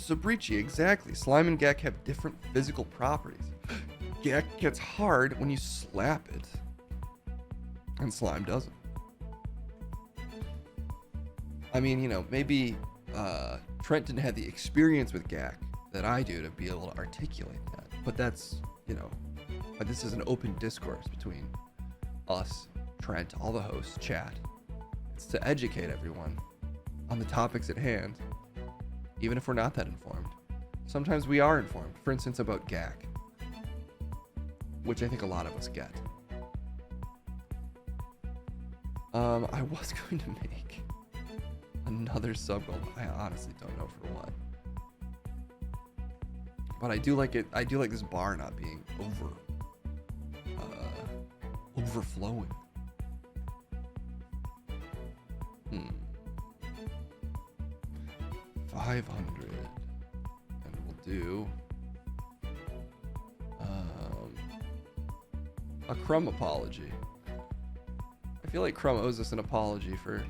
Sabrici, exactly. Slime and Gak have different physical properties. Gak gets hard when you slap it, and Slime doesn't. I mean, maybe Trent didn't have the experience with Gak that I do to be able to articulate that. But that's, but this is an open discourse between us, Trent, all the hosts, chat. It's to educate everyone on the topics at hand, even if we're not that informed. Sometimes we are informed, for instance, about Gak, which I think a lot of us get. I was going to make another sub goal. I honestly don't know for what. But I do like it. I do like this bar not being overflowing. 500, and we'll do a Crumb apology. I feel like Crumb owes us an apology for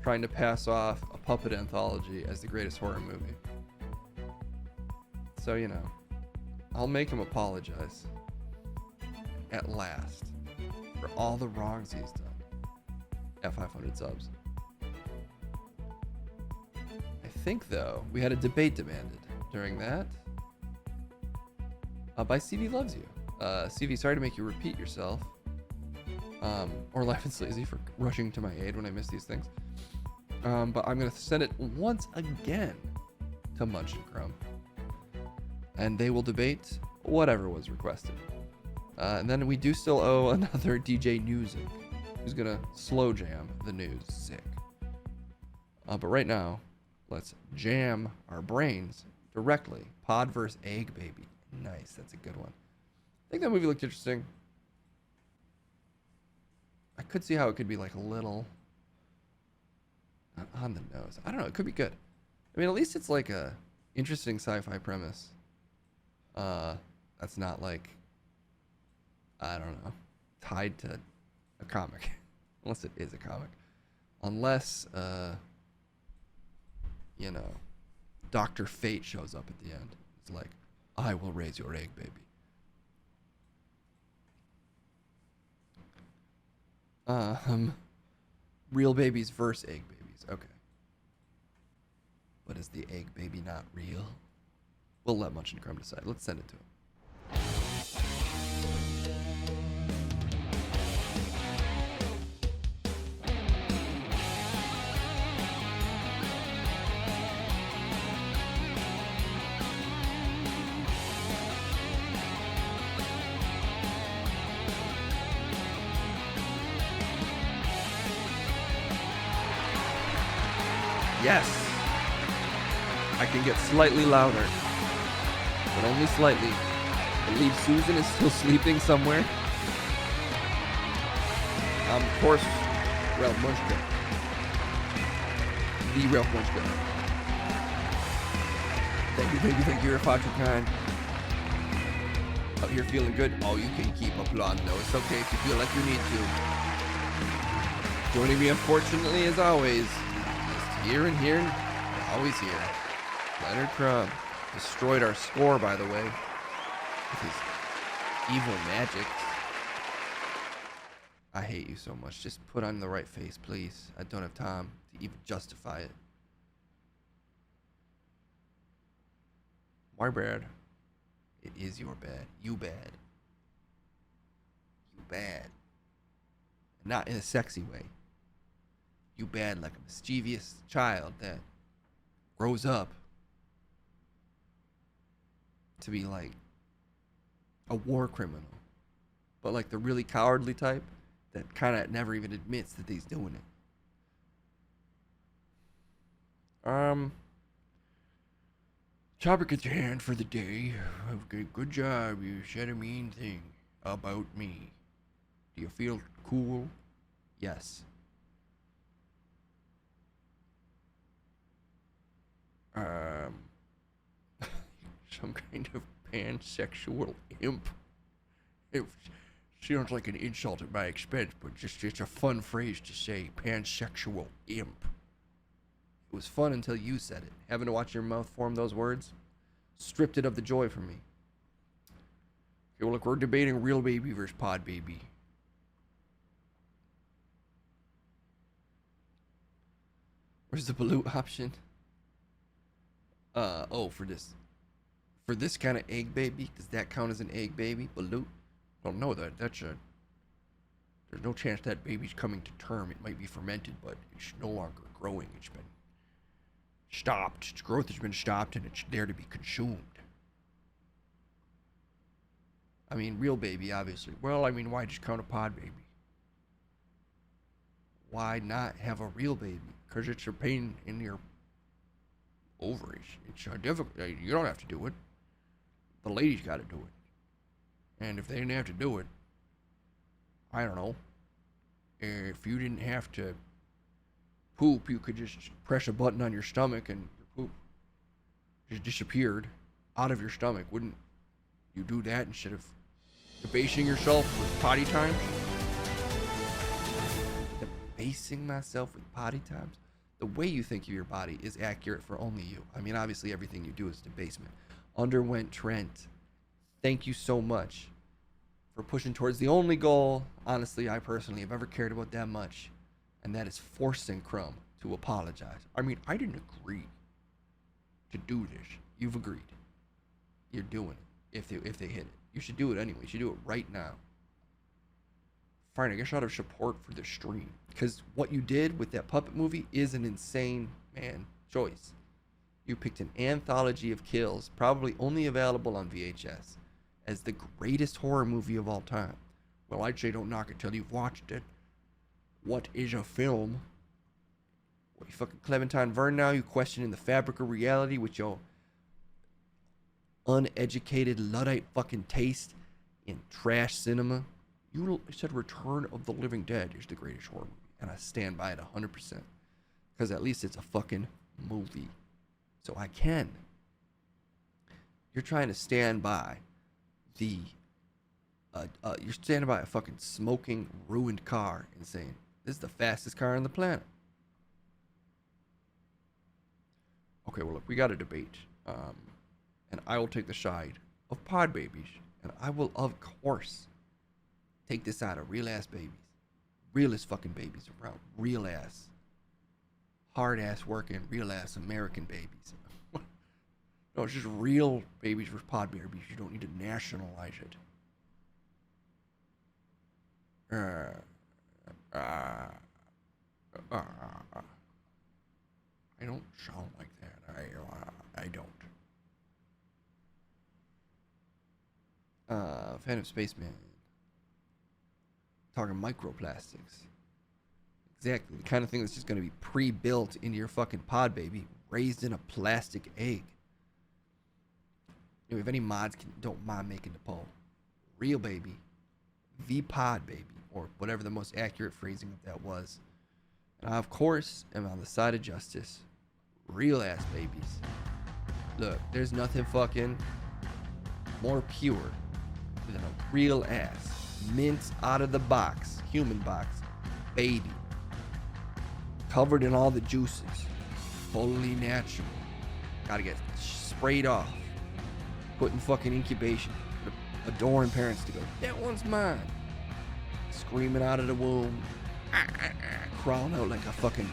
trying to pass off a puppet anthology as the greatest horror movie. So, I'll make him apologize at last for all the wrongs he's done at 500 subs. I think, though, we had a debate demanded during that by CV Loves You. CV, sorry to make you repeat yourself. Or Life and Sleazy for rushing to my aid when I miss these things. But I'm going to send it once again to Munch and Crumb. And they will debate whatever was requested. And then we do still owe another DJ Newsic, who's going to slow jam the news. Sick. But right now, let's jam our brains directly. Pod vs. Egg Baby. Nice. That's a good one. I think that movie looked interesting. I could see how it could be like a little not on the nose. I don't know. It could be good. I mean, at least it's like a interesting sci-fi premise. That's not like, I don't know, tied to a comic. Unless it is a comic. Unless, Dr. Fate shows up at the end. It's like, I will raise your egg, baby. Real babies versus egg babies. Okay. But is the egg baby not real? We'll let Munch and Crumb decide. Let's send it to him. Yes! I can get slightly louder. But only slightly. I believe Susan is still sleeping somewhere. Of course, Ralph Munchkin. The Ralph Munchkin. Thank you, thank you, you're far too kind. Out here feeling good? Oh, you can keep applauding though. It's okay if you feel like you need to. Joining me, unfortunately, as always, just here and here, and always here. Leonard Crumb. Destroyed our score, by the way, with his evil magic. I hate you so much. Just put on the right face, please. I don't have time to even justify it. My bad. It is your bad. You bad. You bad. Not in a sexy way. You bad like a mischievous child that grows up to be like a war criminal, but like the really cowardly type that kind of never even admits that he's doing it. Chopper gets your hand for the day. Okay, good job. You said a mean thing about me. Do you feel cool? Yes. Some kind of pansexual imp. It sounds like an insult at my expense, but just a fun phrase to say, pansexual imp. It was fun until you said it. Having to watch your mouth form those words stripped it of the joy from me. Okay, well, look, we're debating real baby versus pod baby. Where's the balut option? Oh, for this kind of egg baby, does that count as an egg baby? Balut? Don't know that. There's no chance that baby's coming to term. It might be fermented, but it's no longer growing. It's been stopped. Its growth has been stopped, and it's there to be consumed. I mean, real baby, obviously. Well, I mean, why just count a pod baby? Why not have a real baby? Because it's a pain in your ovaries. It's difficult. You don't have to do it. The ladies got to do it. And if they didn't have to do it, I don't know. If you didn't have to poop, you could just press a button on your stomach and your poop just disappeared out of your stomach. Wouldn't you do that instead of debasing yourself with potty times? Debasing myself with potty times? The way you think of your body is accurate for only you. I mean, obviously everything you do is debasement. Underwent Trent, thank you so much for pushing towards the only goal, honestly, I personally have ever cared about that much, and that is forcing Crumb to apologize. I mean, I didn't agree to do this. You've agreed. You're doing it. If they hit it, you should do it anyway. You should do it right now. Fine, I guess out of support for the stream, because what you did with that puppet movie is an insane, man, choice. You picked an anthology of kills, probably only available on VHS, as the greatest horror movie of all time. Well, I'd say don't knock it till you've watched it. What is a film? What, you fucking Clementine Verne now? You questioning the fabric of reality with your uneducated Luddite fucking taste in trash cinema? You said Return of the Living Dead is the greatest horror movie, and I stand by it 100%. Because at least it's a fucking movie. So I can. You're trying to stand by you're standing by a fucking smoking, ruined car and saying, this is the fastest car on the planet. Okay, well, look, we got a debate. And I will take the side of pod babies. And I will, of course, take the side of real-ass babies. Realest fucking babies around. Real-ass, hard-ass working, real-ass American babies. No, it's just real babies versus pod babies. You don't need to nationalize it. I don't sound like that. I don't. Phantom Spaceman. Talking microplastics. Exactly. The kind of thing that's just going to be pre-built into your fucking pod baby. Raised in a plastic egg. You know, if any mods don't mind making the poll. Real baby. The pod baby. Or whatever the most accurate phrasing of that was. And I, of course, am on the side of justice. Real ass babies. Look, there's nothing fucking more pure than a real ass, mince out of the box, human box, baby. Covered in all the juices. Fully natural. Gotta get sprayed off. Put in fucking incubation. Adoring parents to go, that one's mine. Screaming out of the womb. Crawling out like a fucking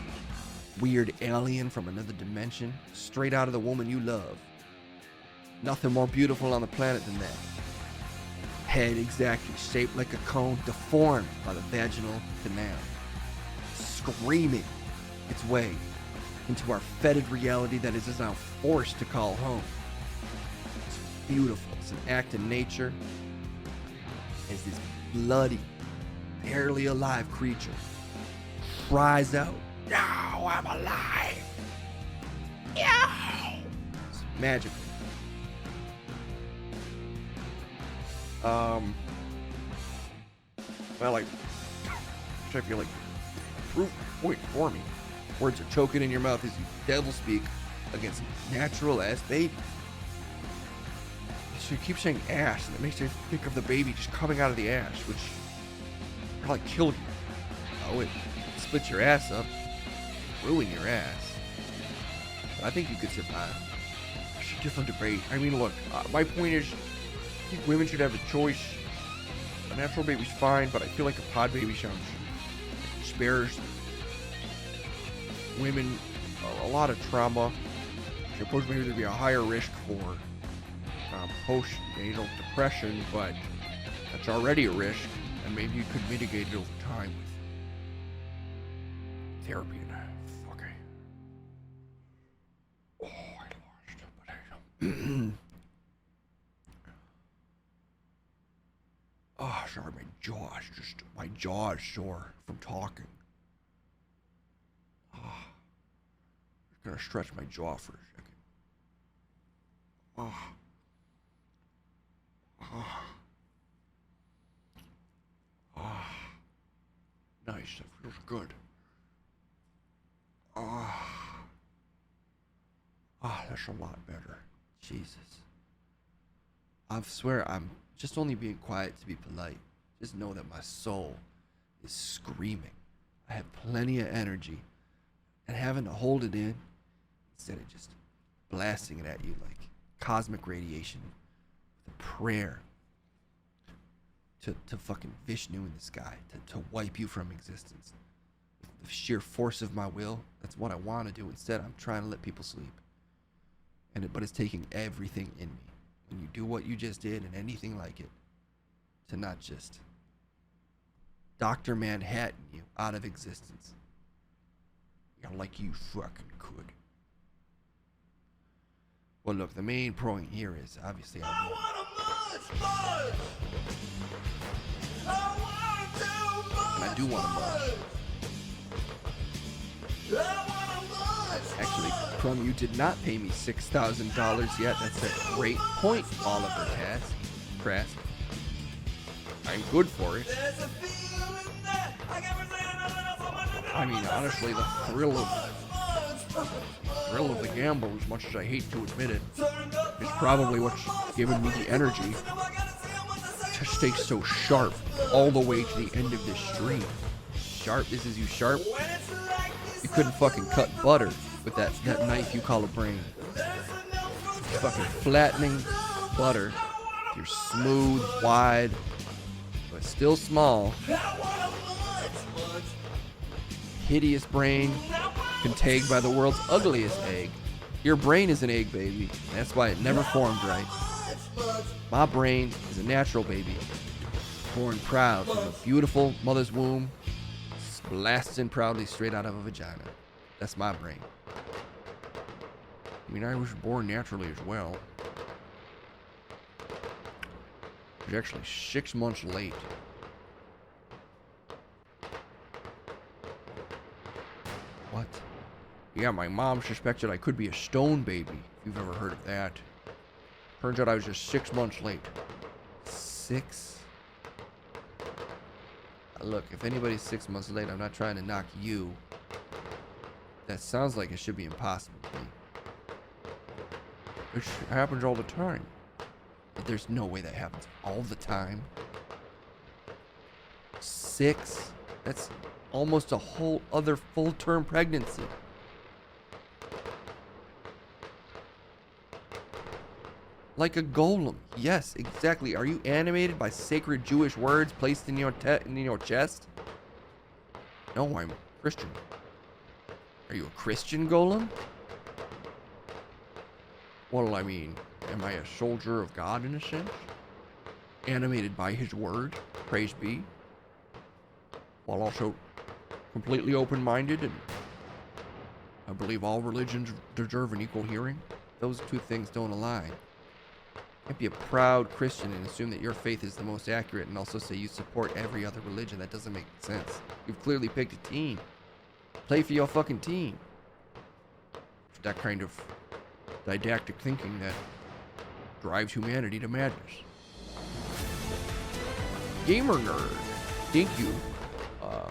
weird alien from another dimension. Straight out of the woman you love. Nothing more beautiful on the planet than that. Head exactly shaped like a cone, deformed by the vaginal canal. Screaming its way into our fetid reality that is now forced to call home. It's beautiful. It's an act of nature. As this bloody, barely alive creature cries out, "Now I'm alive!" Yeah! It's magical. Well, I feel like proof point for me. Words are choking in your mouth as you devil speak against natural ass baby. So you keep saying ass, and it makes you think of the baby just coming out of the ass, which probably killed you. Oh, it splits your ass up, ruin your ass. I think you could survive. It's a different debate. I mean, look, my point is, I think women should have a choice. A natural baby's fine, but I feel like a pod baby spares women a lot of trauma. Supposed maybe there'd be a higher risk for postnatal depression, but that's already a risk, and maybe you could mitigate it over time with therapy and okay. Oh, I lost it, but I don't. Oh, sorry, my jaw is sore from talking. Oh, I'm gonna stretch my jaw for a second. Oh. Oh. Oh. Nice, that feels good. Oh. Oh, that's a lot better. Jesus. I swear I'm just only being quiet to be polite. Just know that my soul is screaming. I have plenty of energy, and having to hold it in instead of just blasting it at you like cosmic radiation with a prayer to fucking Vishnu in the sky to wipe you from existence. With the sheer force of my will, that's what I want to do. Instead, I'm trying to let people sleep. But it's taking everything in me. When you do what you just did and anything like it, to not just Dr. Manhattan you out of existence. Like you fucking could. Well, look, the main point here is obviously I want a much. And I do want a much. Actually, Crumb, you did not pay me $6,000 yet. That's a great point, Oliver Trask. I'm good for it. I mean, honestly, the thrill of the gamble, as much as I hate to admit it, is probably what's given me the energy to stay so sharp all the way to the end of this stream. Sharp? This is you sharp? You couldn't fucking cut butter with that knife you call a brain. It's fucking flattening butter. You're smooth, wide, but still small. Hideous brain, contained by the world's ugliest egg. Your brain is an egg, baby. That's why it never formed right. My brain is a natural baby, born proud from a beautiful mother's womb, blasting proudly straight out of a vagina. That's my brain. I mean, I was born naturally as well. I was actually 6 months late. What? Yeah, my mom suspected I could be a stone baby, if you've ever heard of that. Turns out I was just 6 months late. 6? Look, if anybody's 6 months late, I'm not trying to knock you. That sounds like it should be impossible to me. It happens all the time. But there's no way that happens all the time. 6? That's almost a whole other full-term pregnancy. Like a golem. Yes, exactly. Are you animated by sacred Jewish words placed in your chest? No, I'm Christian. Are you a Christian golem? Well, I mean, am I a soldier of God in a sense? Animated by his word, praise be. While also completely open-minded, and I believe all religions deserve an equal hearing. Those two things don't align. You can't be a proud Christian and assume that your faith is the most accurate and also say you support every other religion. That doesn't make sense. You've clearly picked a team. Play for your fucking team. It's that kind of didactic thinking that drives humanity to madness. Gamer Nerd, thank you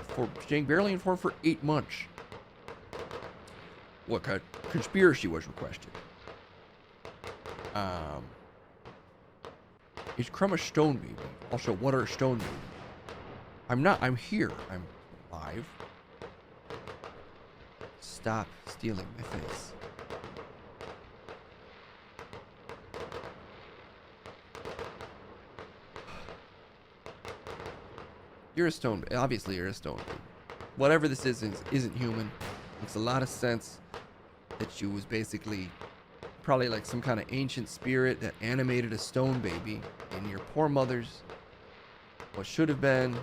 for staying barely informed for 8 months. Look, a conspiracy was requested. Is Crumb a stone baby? Also, what are stone babies? I'm here. I'm alive. Stop stealing my face. You're a stone. Obviously, you're a stone. Whatever this isn't human. Makes a lot of sense that you was basically probably like some kind of ancient spirit that animated a stone baby in your poor mother's what should have been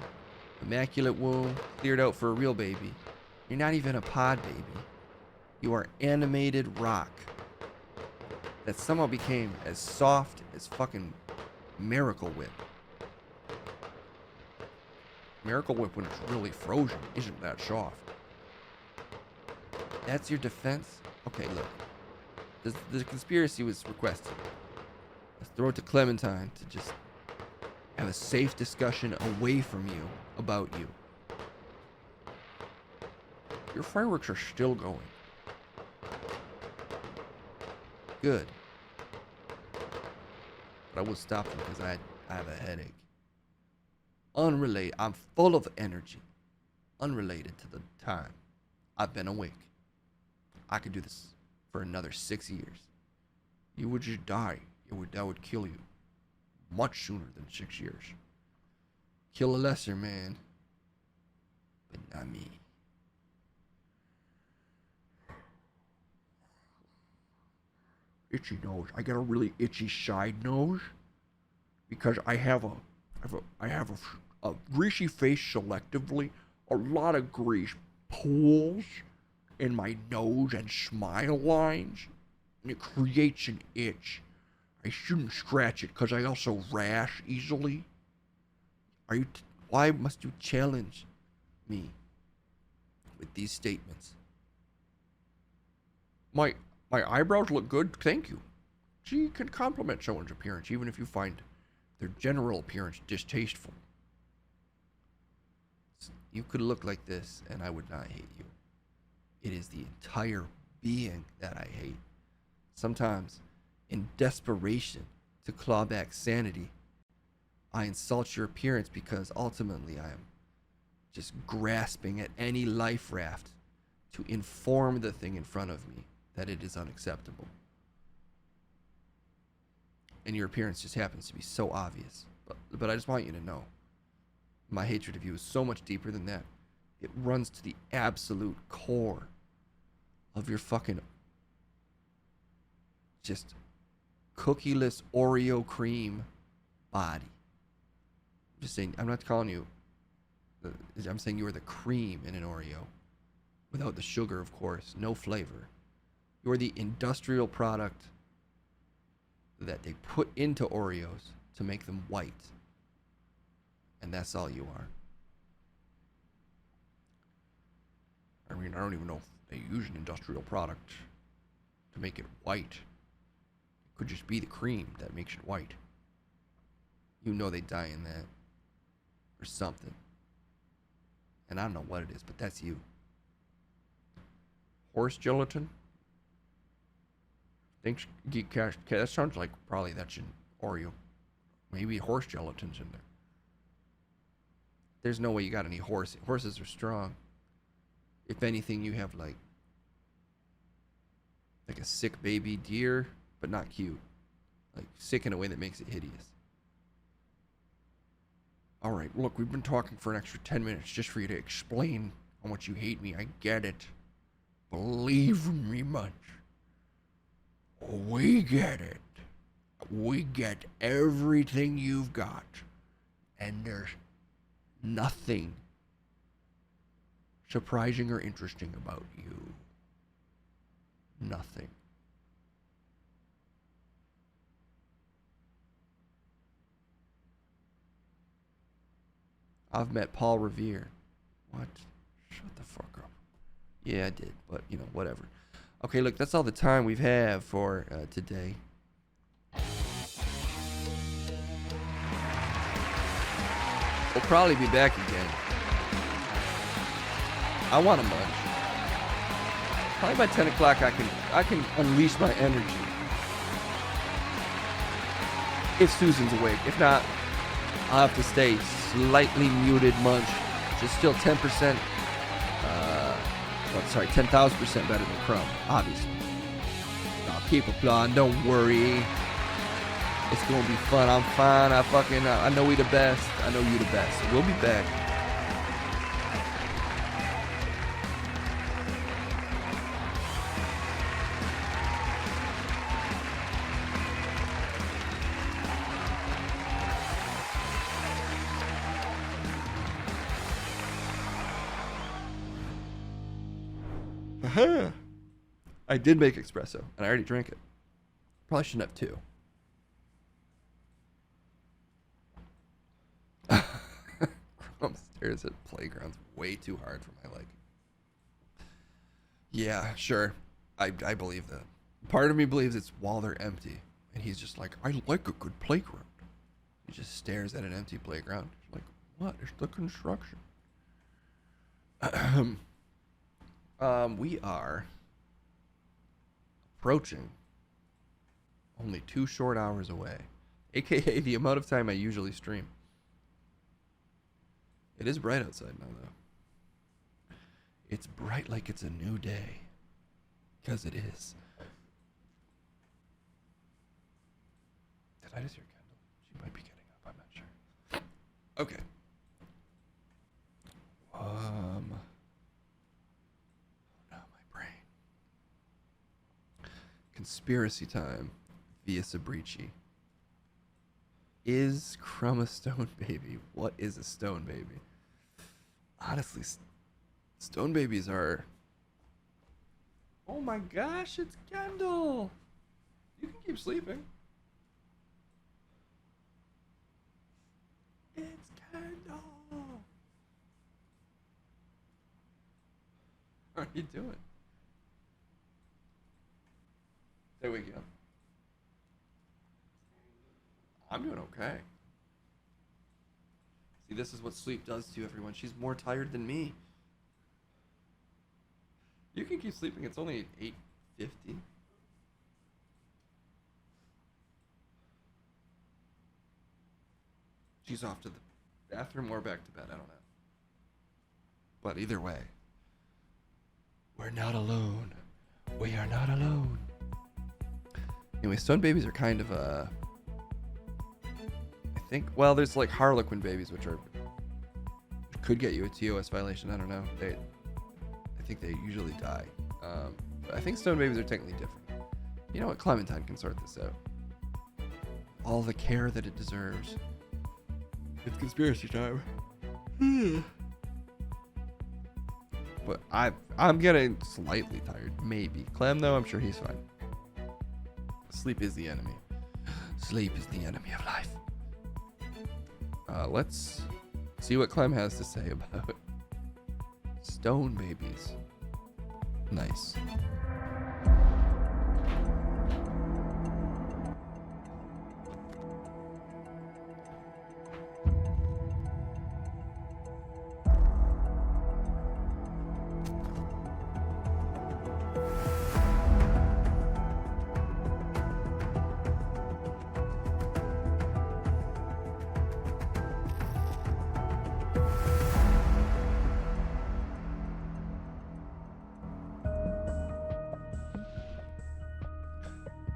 immaculate womb, cleared out for a real baby. You're not even a pod baby. You are animated rock that somehow became as soft as fucking Miracle Whip. Miracle Whip, when it's really frozen, isn't that soft. That's your defense? Okay, look. The conspiracy was requested. Let's throw it to Clementine to just have a safe discussion away from you about you. Your fireworks are still going. Good. But I will stop them because I have a headache. Unrelated. I'm full of energy. Unrelated to the time I've been awake. I could do this for another 6 years. You would just die. That would kill you. Much sooner than 6 years. Kill a lesser man. But not me. Itchy nose. I got a really itchy side nose. Because I have a greasy face selectively. A lot of grease pools in my nose and smile lines, and it creates an itch. I shouldn't scratch it because I also rash easily. Why must you challenge me with these statements? My eyebrows look good, thank you. She can compliment someone's appearance even if you find their general appearance distasteful. You could look like this and I would not hate you. It is the entire being that I hate. Sometimes, in desperation to claw back sanity, I insult your appearance because ultimately I am just grasping at any life raft to inform the thing in front of me that it is unacceptable. And your appearance just happens to be so obvious. But I just want you to know, my hatred of you is so much deeper than that. It runs to the absolute core of your fucking just cookieless Oreo cream body. I'm just saying, I'm not calling you, I'm saying you are the cream in an Oreo. Without the sugar, of course, no flavor. You are the industrial product that they put into Oreos to make them white. And that's all you are. I mean, I don't even know if they use an industrial product to make it white. It could just be the cream that makes it white. You know they dye in that. Or something. And I don't know what it is, but that's you. Horse gelatin? Thanks, Geek Cash. That sounds like probably that's an Oreo. Maybe horse gelatin's in there. There's no way you got any horse. Horses are strong. If anything, you have like a sick baby deer, but not cute. Like sick in a way that makes it hideous. All right, look, we've been talking for an extra 10 minutes just for you to explain how much you hate me. I get it. Believe me much. We get it. We get everything you've got. And there's nothing surprising or interesting about you. Nothing. I've met Paul Revere. What? Shut the fuck up. Yeah, I did, but whatever. Okay, look, that's all the time we've had for today. We'll probably be back again. I want a munch. Probably by 10 o'clock I can unleash my energy. If Susan's awake. If not, I'll have to stay slightly muted munch. Just still 10%. 10,000% better than Crumb, obviously. I'll keep applauding, don't worry. It's gonna be fun. I'm fine. I know we the best. I know you the best. We'll be back. I did make espresso, and I already drank it. Probably shouldn't have two. Crumb stares at playgrounds way too hard for my liking. Yeah, sure. I believe that. Part of me believes it's while they're empty. And he's just like, I like a good playground. He just stares at an empty playground. He's like, what? It's the construction. We are approaching only 2 short hours away. AKA the amount of time I usually stream. It is bright outside now, though. It's bright like it's a new day. Because it is. Did I just hear Kendall? She might be getting up. I'm not sure. Okay. Oh, no, my brain. Conspiracy time via Sabrici. Is Crumb a stone baby? What is a stone baby? Honestly, stone babies are... Oh my gosh, it's Kendall! You can keep sleeping. It's Kendall! How are you doing? There we go. I'm doing okay. See, this is what sleep does to everyone. She's more tired than me. You can keep sleeping. It's only 8:50. She's off to the bathroom or back to bed. I don't know. But either way, we're not alone. We are not alone. Anyway, stone babies are kind of I think, well, there's like Harlequin babies, which could get you a TOS violation. I don't know. I think they usually die. But I think stone babies are technically different. You know what? Clementine can sort this out. All the care that it deserves. It's conspiracy time. But I'm getting slightly tired. Maybe. Clem, though, I'm sure he's fine. Sleep is the enemy. Sleep is the enemy of life. Let's see what Clem has to say about stone babies. Nice.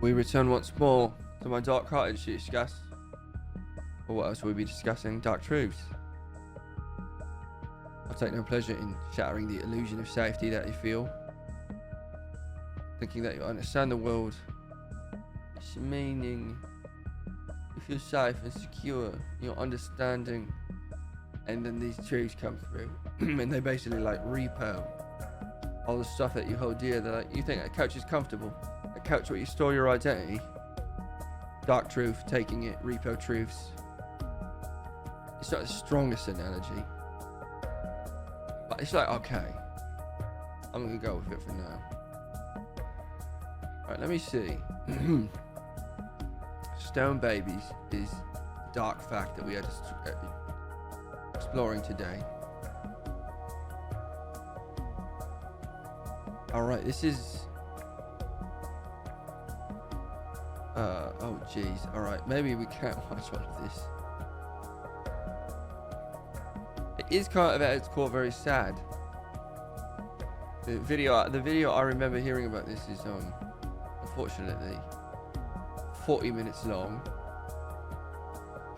We return once more to my dark cottage to discuss, or what else will we be discussing? Dark truths. I take no pleasure in shattering the illusion of safety that you feel, thinking that you understand the world, its meaning, you feel safe and secure, you're understanding, and then these truths come through, and they basically like repo all the stuff that you hold dear. That like, you think that couch is comfortable. Couch where you store your identity. Dark truth, taking it, repo truths. It's not the strongest analogy, but it's like, okay, I'm gonna go with it for now. Alright, let me see. Stone babies is a dark fact that we are exploring today. Alright, this is oh jeez. Alright, maybe we can't watch all of this. It is kind of at its core very sad. The video I remember hearing about this is unfortunately 40 minutes long.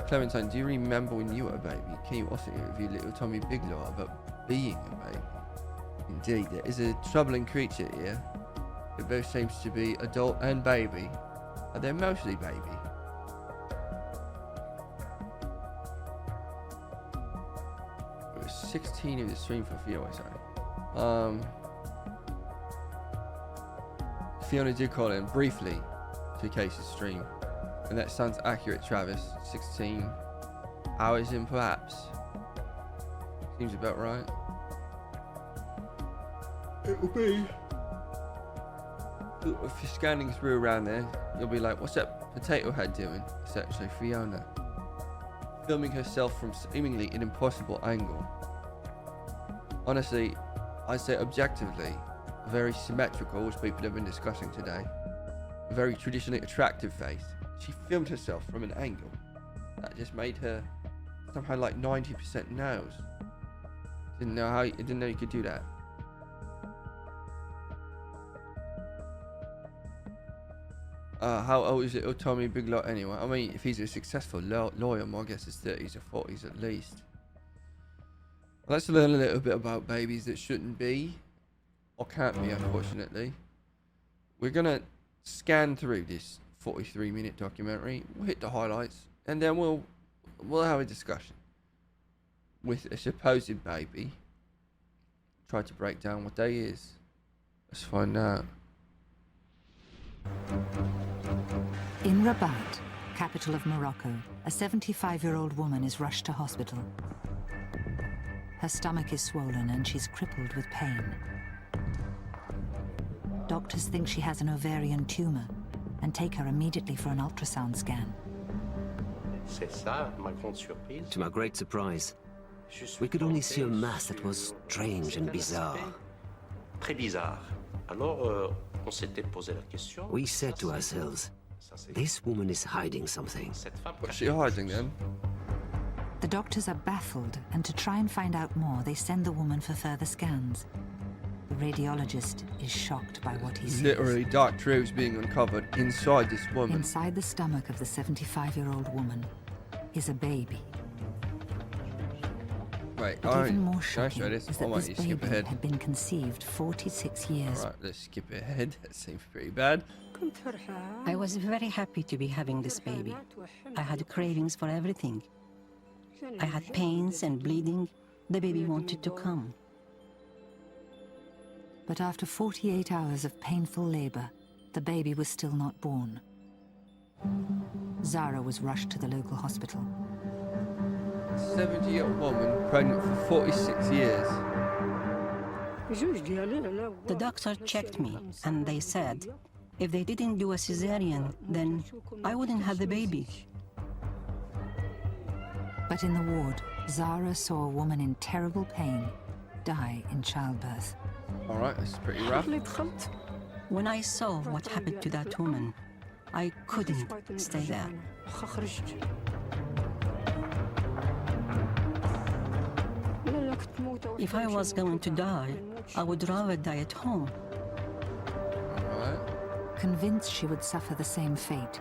Clementine, do you remember when you were a baby? Can you also interview little Tommy Bigelow about being a baby? Indeed, there is a troubling creature here. It both seems to be adult and baby. Are they mostly baby? It was 16 in the stream for VOS. Fiona did call in briefly to Casey's stream. And that sounds accurate, Travis. 16 hours in, perhaps. Seems about right. It'll be. If you're scanning through around there, you'll be like, what's that potato head doing? It's actually Fiona. Filming herself from seemingly an impossible angle. Honestly, I'd say objectively, very symmetrical, as people have been discussing today. A very traditionally attractive face. She filmed herself from an angle that just made her somehow like 90% nose. Didn't know you could do that. How old is it, Tommy Big Lot anyway? I mean, if he's a successful lawyer, my guess is 30s or 40s at least. Let's learn a little bit about babies that shouldn't be, or can't be, unfortunately. We're gonna scan through this 43-minute documentary. We'll hit the highlights, and then we'll have a discussion with a supposed baby. Try to break down what day is. Let's find out. In Rabat, capital of Morocco, a 75-year-old woman is rushed to hospital. Her stomach is swollen and she's crippled with pain. Doctors think she has an ovarian tumor and take her immediately for an ultrasound scan. To my great surprise, we could only see a mass that was strange and bizarre. We said to ourselves, this woman is hiding something. What's she hiding then? The doctors are baffled, and to try and find out more, they send the woman for further scans. The radiologist is shocked by what he sees. Literally dark truths being uncovered inside this woman. Inside the stomach of the 75-year-old woman is a baby. Right, But even more shocking this. is that might this need to skip baby ahead. had been conceived 46 years. Alright, let's skip ahead. That seems pretty bad. I was very happy to be having this baby. I had cravings for everything. I had pains and bleeding. The baby wanted to come. But after 48 hours of painful labor, the baby was still not born. Zara was rushed to the local hospital. 70-year-old woman pregnant for 46 years. The doctor checked me and they said if they didn't do a cesarean, then I wouldn't have the baby. But in the ward, Zara saw a woman in terrible pain die in childbirth. Alright, this is pretty rough. When I saw what happened to that woman, I couldn't stay there. If I was going to die, I would rather die at home. Alright. Convinced she would suffer the same fate,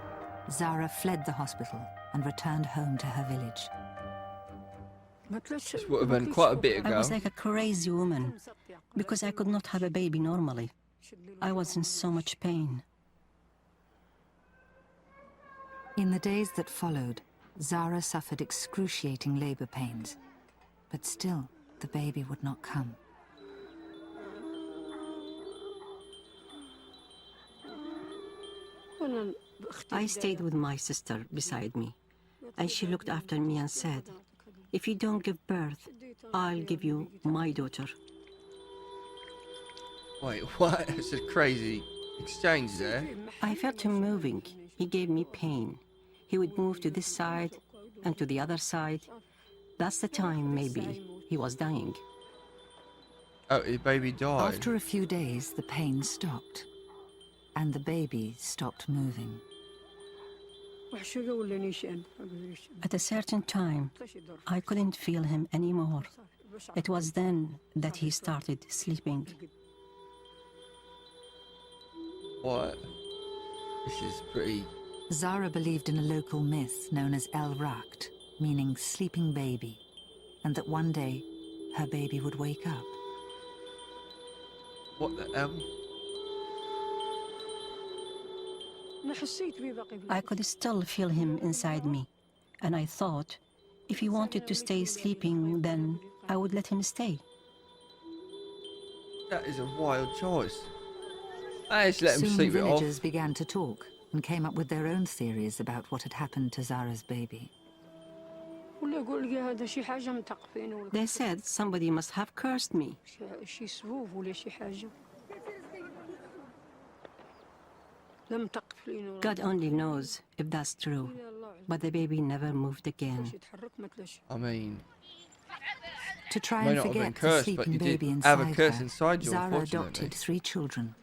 Zara fled the hospital and returned home to her village. This would have been quite a bit I ago. was like a crazy woman because I could not have a baby normally. I was in so much pain. In the days that followed, Zara suffered excruciating labor pains. But still, the baby would not come. I stayed with my sister beside me, and she looked after me and said, if you don't give birth, I'll give you my daughter. Wait, what? It's a crazy exchange there. I felt him moving. He gave me pain. He would move to this side and to the other side. That's the time, maybe, he was dying. Oh, his baby died. After a few days, the pain stopped, and the baby stopped moving. At a certain time, I couldn't feel him anymore. It was then that he started sleeping. What? This is pretty... Zara believed in a local myth known as El Raqt, meaning sleeping baby, and that one day her baby would wake up. What the hell? I could still feel him inside me, and I thought, if he wanted to stay sleeping, then I would let him stay. That is a wild choice. I just let him Soon sleep it off. villagers began to talk and came up with their own theories about what had happened to Zara's baby. ولا يقول لي هذا شي حاجة متقفين ولا They said somebody must have cursed me. شي سبوب ولا شي حاجة. لا متقفين ولا God only knows if that's true. But the baby never moved again. شي يتحرك ما تلاش. I mean, To try May and not have been forget the cursed, but sleeping you did baby have a inside curse her, inside you, Zara unfortunately. adopted 3 children.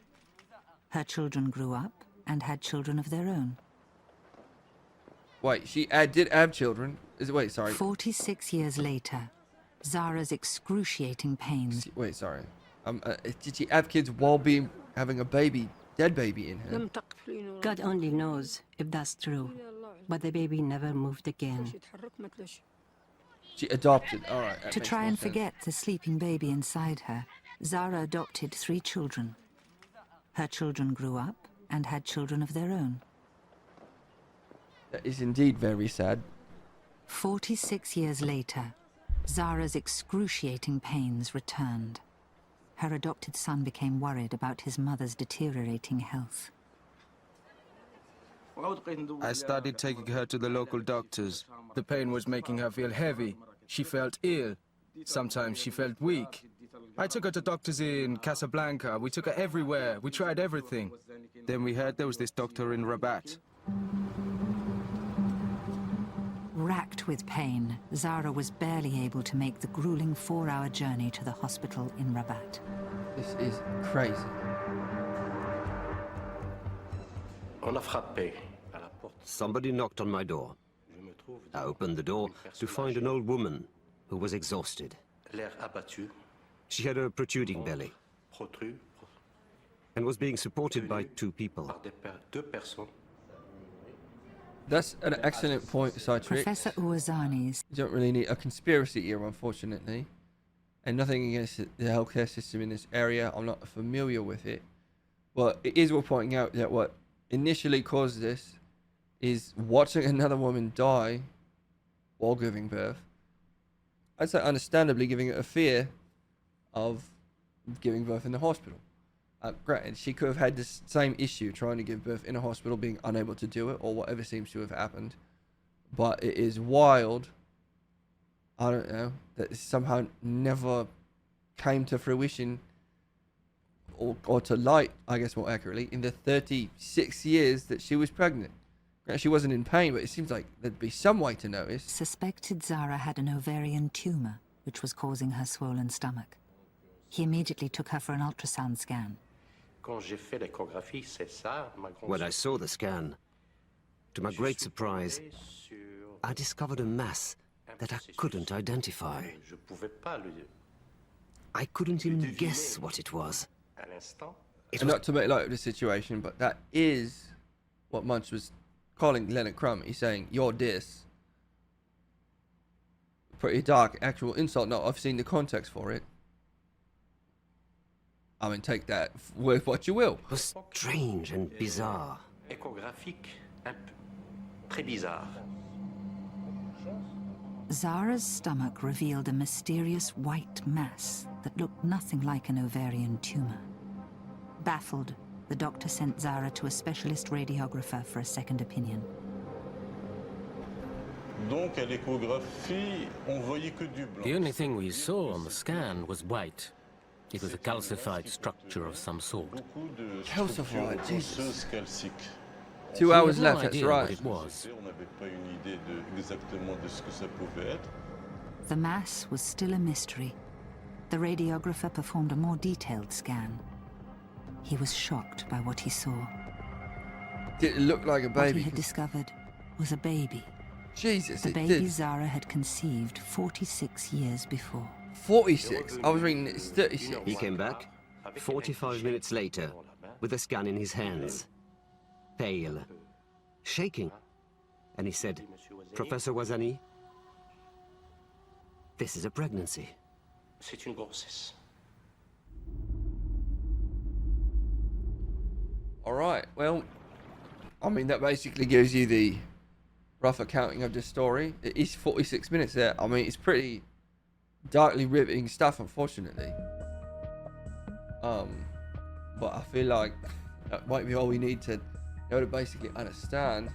Her children grew up and had children of their own. wait, she did have children. Wait, sorry. 46 years later, Zara's excruciating pains Wait, sorry. Did she have kids while having a baby, dead baby in لا her? متقفين ولا. God only knows if that's true. But the baby never moved again. شي يتحرك ما تلاش. She adopted. All right. that To makes try more and sense. forget the sleeping baby inside her, Zara adopted 3 children. Her children grew up and had children of their own. That is indeed very sad. 46 years later, Zara's excruciating pains returned. Her adopted son became worried about his mother's deteriorating health. I started taking her to the local doctors. The pain was making her feel heavy. She felt ill. Sometimes she felt weak. I took her to doctors in Casablanca. We took her everywhere. We tried everything. Then we heard there was this doctor in Rabat. Racked with pain, Zara was barely able to make the grueling 4-hour journey to the hospital in Rabat. This is crazy. On a frappé à la porte. Somebody knocked on my door. Je me trouve I dans opened the door to find an old woman who was exhausted. l'air abattu, She had a protruding belly protru and was being supported by 2 people. par deux personnes. That's an excellent point, Citrix. Professor Ouazani's You don't really need a conspiracy here, unfortunately. And nothing against the healthcare system in this area. I'm not familiar with it. But it is worth pointing out that what initially caused this is watching another woman die while giving birth. I'd say understandably giving it a fear of giving birth in the hospital. Granted, she could have had this same issue trying to give birth in a hospital, being unable to do it, or whatever seems to have happened. But it is wild, I don't know, that this somehow never came to fruition or to light, I guess more accurately, in the 36 years that she was pregnant. She wasn't in pain, but it seems like there'd be some way to notice. suspected Zara had an ovarian tumor, which was causing her swollen stomach. He immediately took her for an ultrasound scan. Quand j'ai fait l'échographie, c'est ça, ma grande When I saw the scan, to my great surprise, sur I discovered a mass that I couldn't identify. Je pouvais pas le I couldn't even guess what it was. à l'instant. And not to make light of the situation, but that is what Munch was calling Leonard Crumb. He's saying, "You're this." Pretty dark actual insult. Now, I've seen the context for it. I mean, take that with what you will. It was strange and bizarre. Échographique, un peu très bizarre. Zara's stomach revealed a mysterious white mass that looked nothing like an ovarian tumor. Baffled, the doctor sent Zara to a specialist radiographer for a second opinion. Donc à l'échographie, on voyait que du blanc. The only thing we saw on the scan was white. It was a calcified structure of some sort. Beaucoup de Calcified, structures Jesus. osseuses calciques. 2 We hours had no left. That's idea right. what it was. On n'avait pas une idée exactement de ce que ça pouvait être. The mass was still a mystery. The radiographer performed a more detailed scan. He was shocked by what he saw. Did it look like a What he baby? had discovered was a baby. Jesus, The it baby did. Zara had conceived 46 years before. 46. I was reading it's 36. He came back 45 minutes later with a scan in his hands, pale, shaking. And he said, "Professor Ouazani, this is a pregnancy." C'est une grossesse. All right. Well, I mean, that basically gives you the rough accounting of the story. It is 46 minutes there. I mean, it's pretty darkly riveting stuff, unfortunately. But I feel like That might be all we need to know to basically understand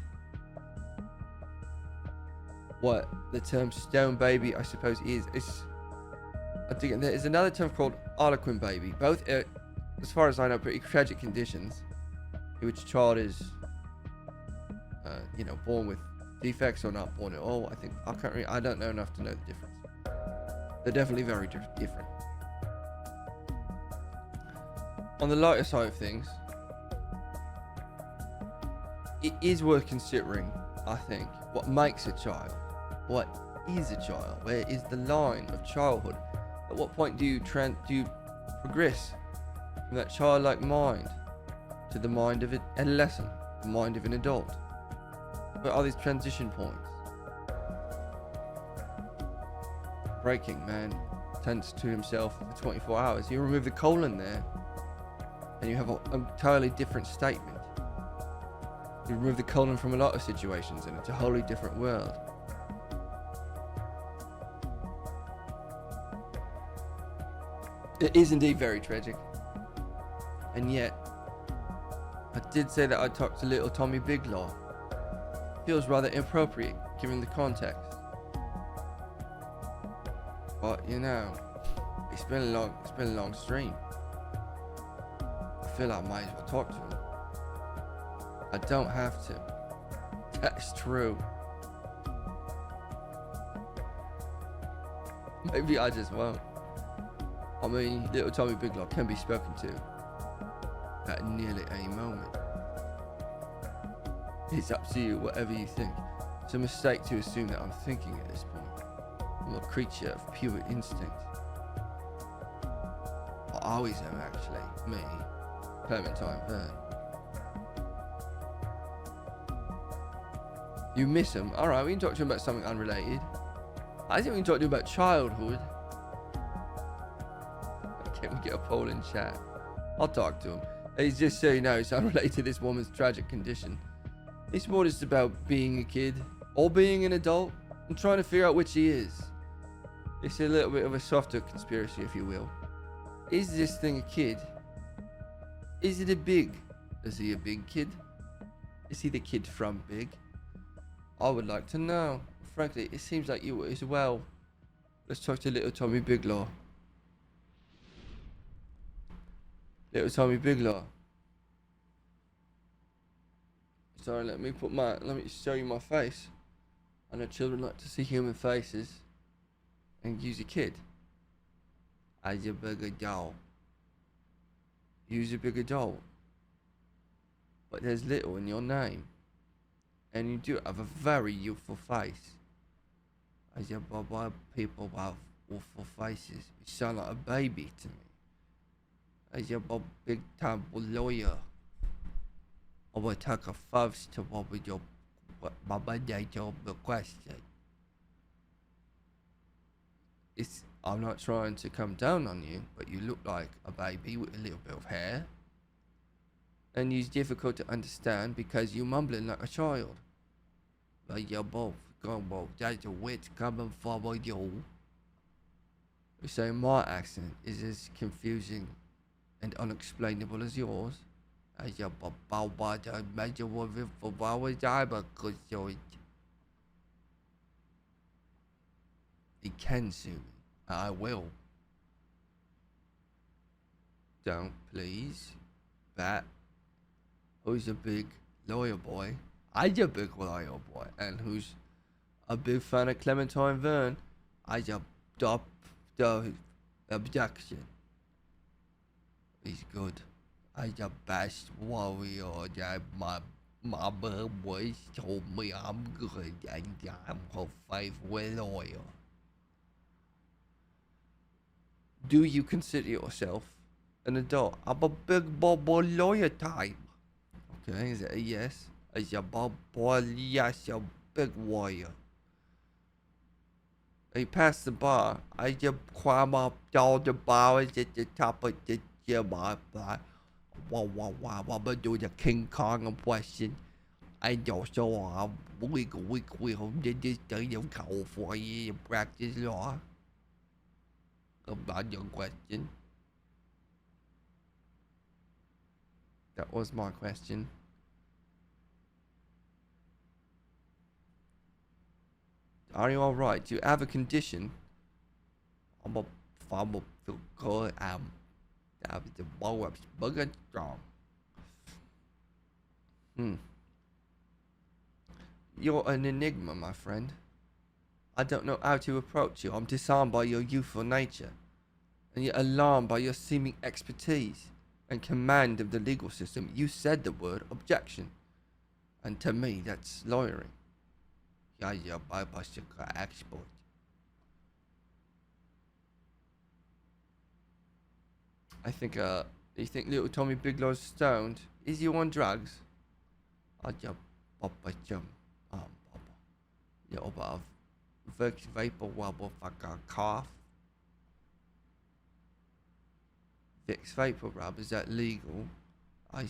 what the term stone baby, I suppose, is. I think there is another term called Harlequin baby. Both are, as far as I know, pretty tragic conditions in which a child is, born with defects or not born at all. I don't know enough to know the difference. They're definitely very different. On the lighter side of things, it is worth considering, I think, what makes a child. What is a child? Where is the line of childhood? At what point do you progress from that childlike mind to the mind of an adolescent, the mind of an adult? Where are these transition points? Breaking Man tends to himself for 24 hours. You remove the colon there, and you have an entirely different statement. You remove the colon from a lot of situations, and it's a wholly different world. It is indeed very tragic. And yet, I did say that I talked to little Tommy Biglaw. Feels rather inappropriate, given the context. But, it's been a long stream. I feel like I might as well talk to him. I don't have to. That's true. Maybe I just won't. I mean, little Tommy Biglaw can be spoken to at nearly any moment. It's up to you, whatever you think. It's a mistake to assume that I'm thinking at this point. I'm a creature of pure instinct. I always am, actually. Me, Clementine Verne. You miss him? Alright, we can talk to him about something unrelated. I think we can talk to him about childhood. Can we get a poll in chat? I'll talk to him. He's just so you know, it's unrelated to this woman's tragic condition. It's more just about being a kid or being an adult and trying to figure out which he is. It's a little bit of a softer conspiracy, if you will. Is this thing a kid? Is it a big? Is he a big kid? Is he the kid from Big? I would like to know. Frankly, it seems like you as well. Let's talk to little Tommy Biglaw. Little Tommy Biglaw. Sorry, let me show you my face. I know children like to see human faces and use a kid as a bigger doll. Use a bigger doll. But there's little in your name. And you do have a very youthful face. As your people have awful faces. You sound like a baby to me. As your big time lawyer. I will take a first to what with your question. I'm not trying to come down on you, but you look like a baby with a little bit of hair. And it's difficult to understand because you're mumbling like a child. But you're both going, well, that's a witch coming from you. So my accent is as confusing and unexplainable as yours. As your papa imagine what if I was he can sue me. I will. Don't please. Bat. Who's a big lawyer boy? I'm a big lawyer boy. And who's a big fan of Clementine Verne? I just stop the objection. He's good. I the best warrior that my mother always told me I'm good and I'm her favorite lawyer. Do you consider yourself an adult? I'm a big boy lawyer type. Okay, is that a yes? Is a boy, yes, a big warrior. He passed the bar. I just climb up all the bars at the top of the gym. Wow, but do the King Kong impression. I don't so we did this thing of California practice law. About your question. That was my question. Are you alright? Do you have a condition? I'm a feel good. The ball up bugger strong. You're an enigma, my friend. I don't know how to approach you. I'm disarmed by your youthful nature, and yet alarmed by your seeming expertise and command of the legal system. You said the word objection, and to me that's lawyering. Yeah, expert. I think you think little Tommy Biglow's stoned? Is he on drugs? I just pop a jump. Little bit of Vicks vapor wobble fucker cough. Vicks vapor rub, is that legal? I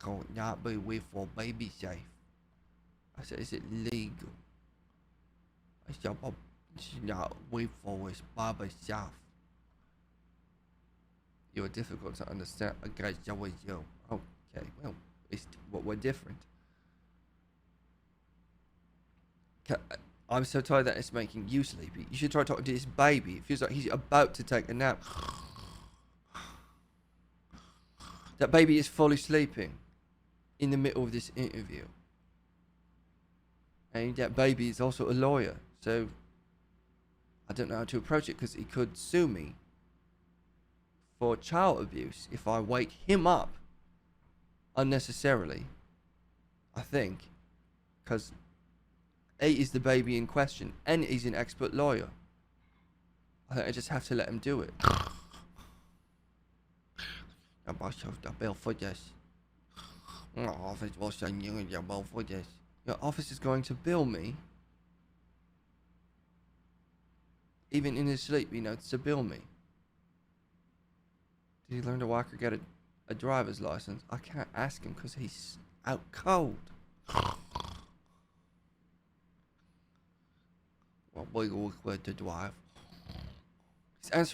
can't not be with for baby safe. I said, is it legal? I said, not wait for his barber shop. You are difficult to understand. I guess that was you. Okay, well, we're different. I'm so tired that it's making you sleepy. You should try talking to this baby. It feels like he's about to take a nap. That baby is fully sleeping in the middle of this interview. And that baby is also a lawyer. So I don't know how to approach it, because he could sue me for child abuse if I wake him up unnecessarily. I think. Because A is the baby in question, and he's an expert lawyer. I think I just have to let him do it. Your office is going to bill me. Even in his sleep, he notes to bill me. Did he learn to walk or get a driver's license? I can't ask him because he's out cold. Well, we awkward to drive.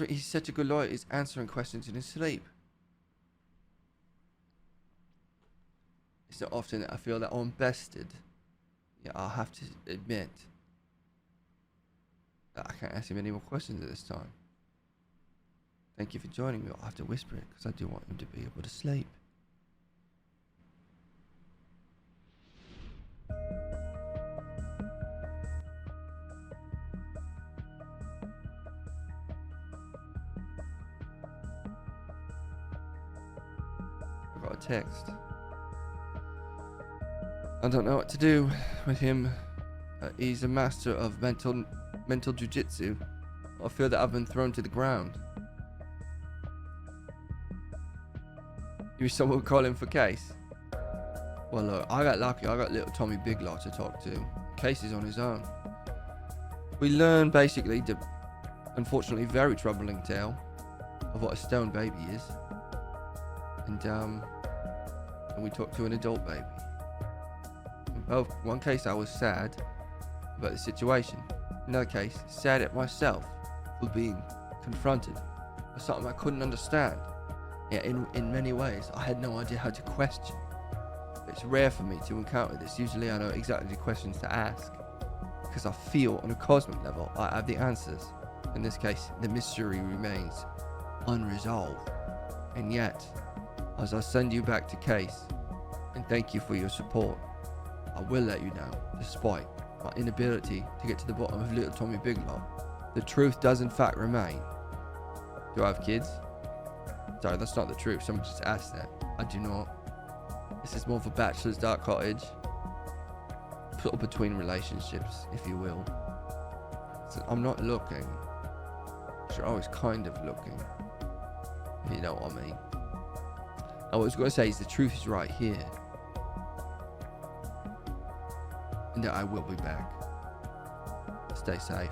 He's such a good lawyer, he's answering questions in his sleep. It's not often that I feel that I'm bested. Yeah, I'll have to admit that I can't ask him any more questions at this time. Thank you for joining me. I'll have to whisper it because I do want him to be able to sleep. I got a text. I don't know what to do with him. He's a master of mental jujitsu. I feel that I've been thrown to the ground. You wish someone would call him for Case? Well, look, I got lucky. I got little Tommy Biglaw to talk to. Case is on his own. We learn basically the, unfortunately, very troubling tale of what a stone baby is. And we talked to an adult baby. In both one case I was sad about the situation. Another case, sad at myself for being confronted by something I couldn't understand. Yeah, in many ways, I had no idea how to question. It's rare for me to encounter this. Usually I know exactly the questions to ask, because I feel on a cosmic level I have the answers. In this case, the mystery remains unresolved. And yet, as I send you back to Case, and thank you for your support, I will let you know, despite my inability to get to the bottom of little Tommy Biglaw, the truth does in fact remain. Do I have kids? Sorry, that's not the truth. Someone just asked that. I do not. This is more of a bachelor's dark cottage. Sort of between relationships, if you will. So I'm not looking. You're always kind of looking. If you know what I mean. I was going to say is the truth is right here. And that I will be back. Stay safe.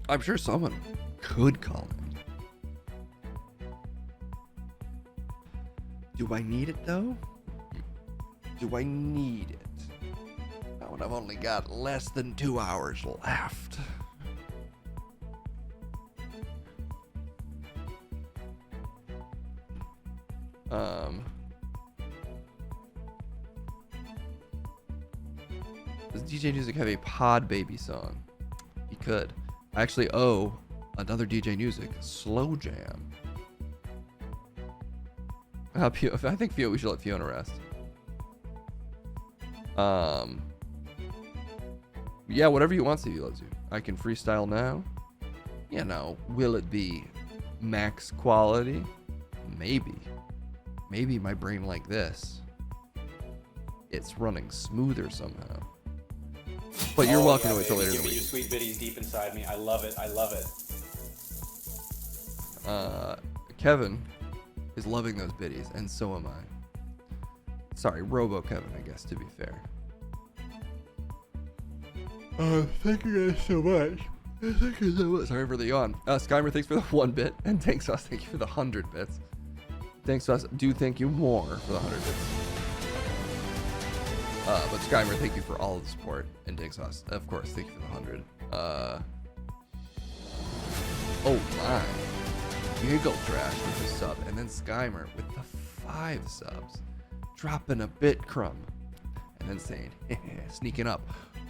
I'm sure someone could call in. Do I need it though? Do I need it? Now when I've only got less than 2 hours left. Does DJ Music have a Pod Baby song? He could. I actually owe another DJ Music Slow Jam. I think we should let Fiona rest. Yeah, whatever you want, CV lets you. I can freestyle now. You know, will it be max quality? Maybe. Maybe my brain like this. It's running smoother somehow. But you're welcome to wait till later in the Give me your week. sweet biddies deep inside me. I love it. I love it. Kevin is loving those biddies, and so am I. Sorry, Robo Kevin, I guess, to be fair. Thank you guys so much. Thank you so much. Sorry for the yawn. Skymer, thanks for the 1 bit, and thanks us, thank you for the 100 bits. Thanks us, do thank you more for the 100 bits. But Skymer, thank you for all of the support, and thanks us, of course, thank you for the 100. Oh my. Giggle Trash with a sub, and then Skymer with the 5 subs. Dropping a bit crumb. And then saying, sneaking up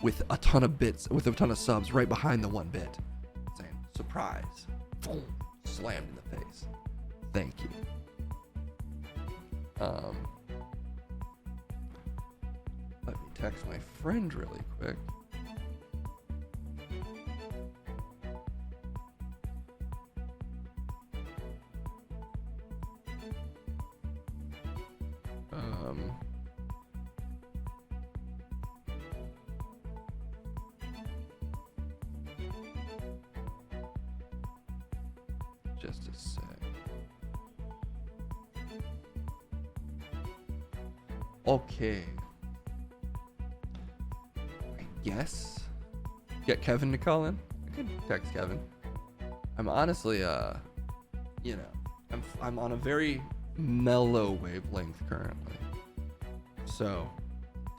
with a ton of bits, with a ton of subs right behind the 1 bit. Saying, surprise. Boom. Slammed in the face. Thank you. Let me text my friend really quick. Just a sec. Okay. I guess get Kevin to call in. I could text Kevin. I'm honestly, you know, I'm on a very mellow wavelength currently. So,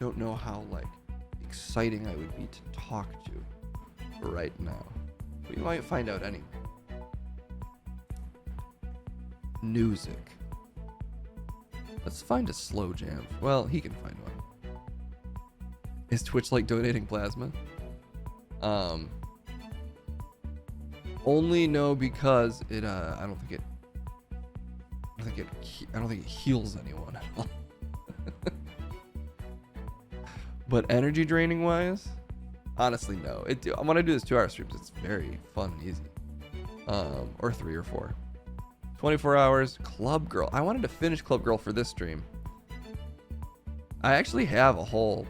don't know how like exciting I would be to talk to right now. We might find out anyway. Music. Let's find a slow jam. Well, he can find one. Is Twitch like donating plasma? Only no because it I don't think it heals anyone at all. But energy draining wise, honestly no. When I do this 2-hour streams, it's very fun and easy. Or 3 or 4. 24 hours, Club Girl. I wanted to finish Club Girl for this stream. I actually have a whole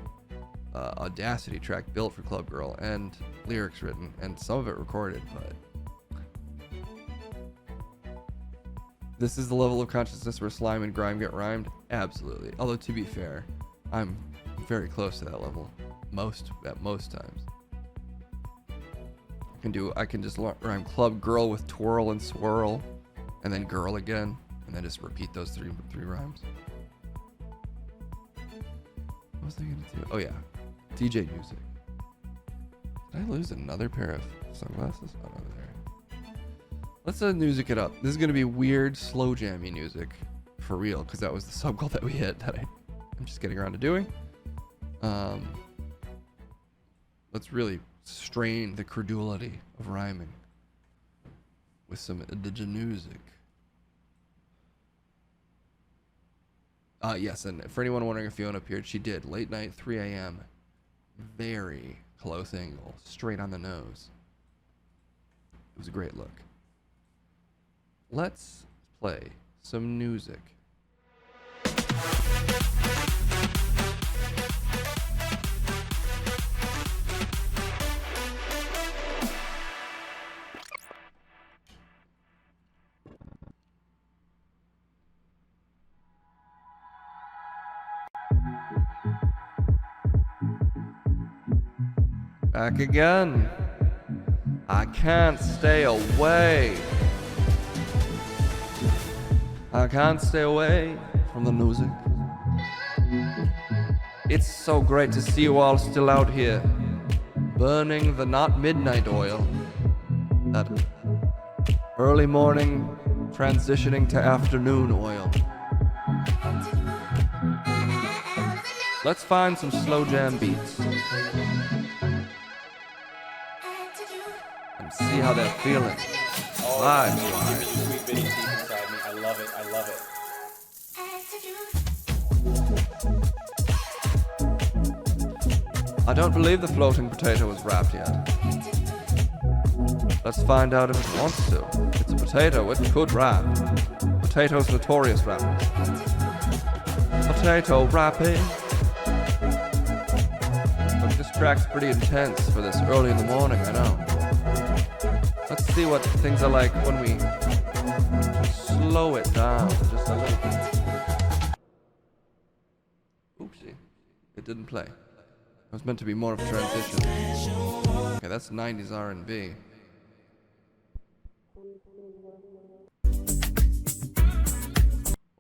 Audacity track built for Club Girl and lyrics written and some of it recorded, but this is the level of consciousness where slime and grime get rhymed? Absolutely. Although to be fair, I'm very close to that level at most times. I can just rhyme Club Girl with twirl and swirl. And then girl again, and then just repeat those three rhymes. What was I gonna do? Oh yeah, DJ Music. Did I lose another pair of sunglasses? Oh no, there. Let's music it up. This is gonna be weird, slow jammy music, for real, because that was the sub goal that we hit that I'm just getting around to doing. Let's really strain the credulity of rhyming with some DJ music. Yes, and for anyone wondering if Fiona appeared, she did. Late night, 3 a.m. Very close angle, straight on the nose. It was a great look. Let's play some music. Back again. I can't stay away. I can't stay away from the music. It's so great to see you all still out here, burning the not midnight oil, that early morning transitioning to afternoon oil. Let's find some slow jam beats and see how they're feeling. Vibes-wise. Sweet bitty deep inside me. I love it. I love it. I don't believe the floating potato is wrapped yet. Let's find out if it wants to. It's a potato, it could wrap. Potato's notorious rappers. Potato wrapping. Look, this track's pretty intense for this early in the morning, I know. Let's see what things are like when we slow it down just a little bit. Oopsie. It didn't play. It was meant to be more of a transition. Okay, that's 90s R&B.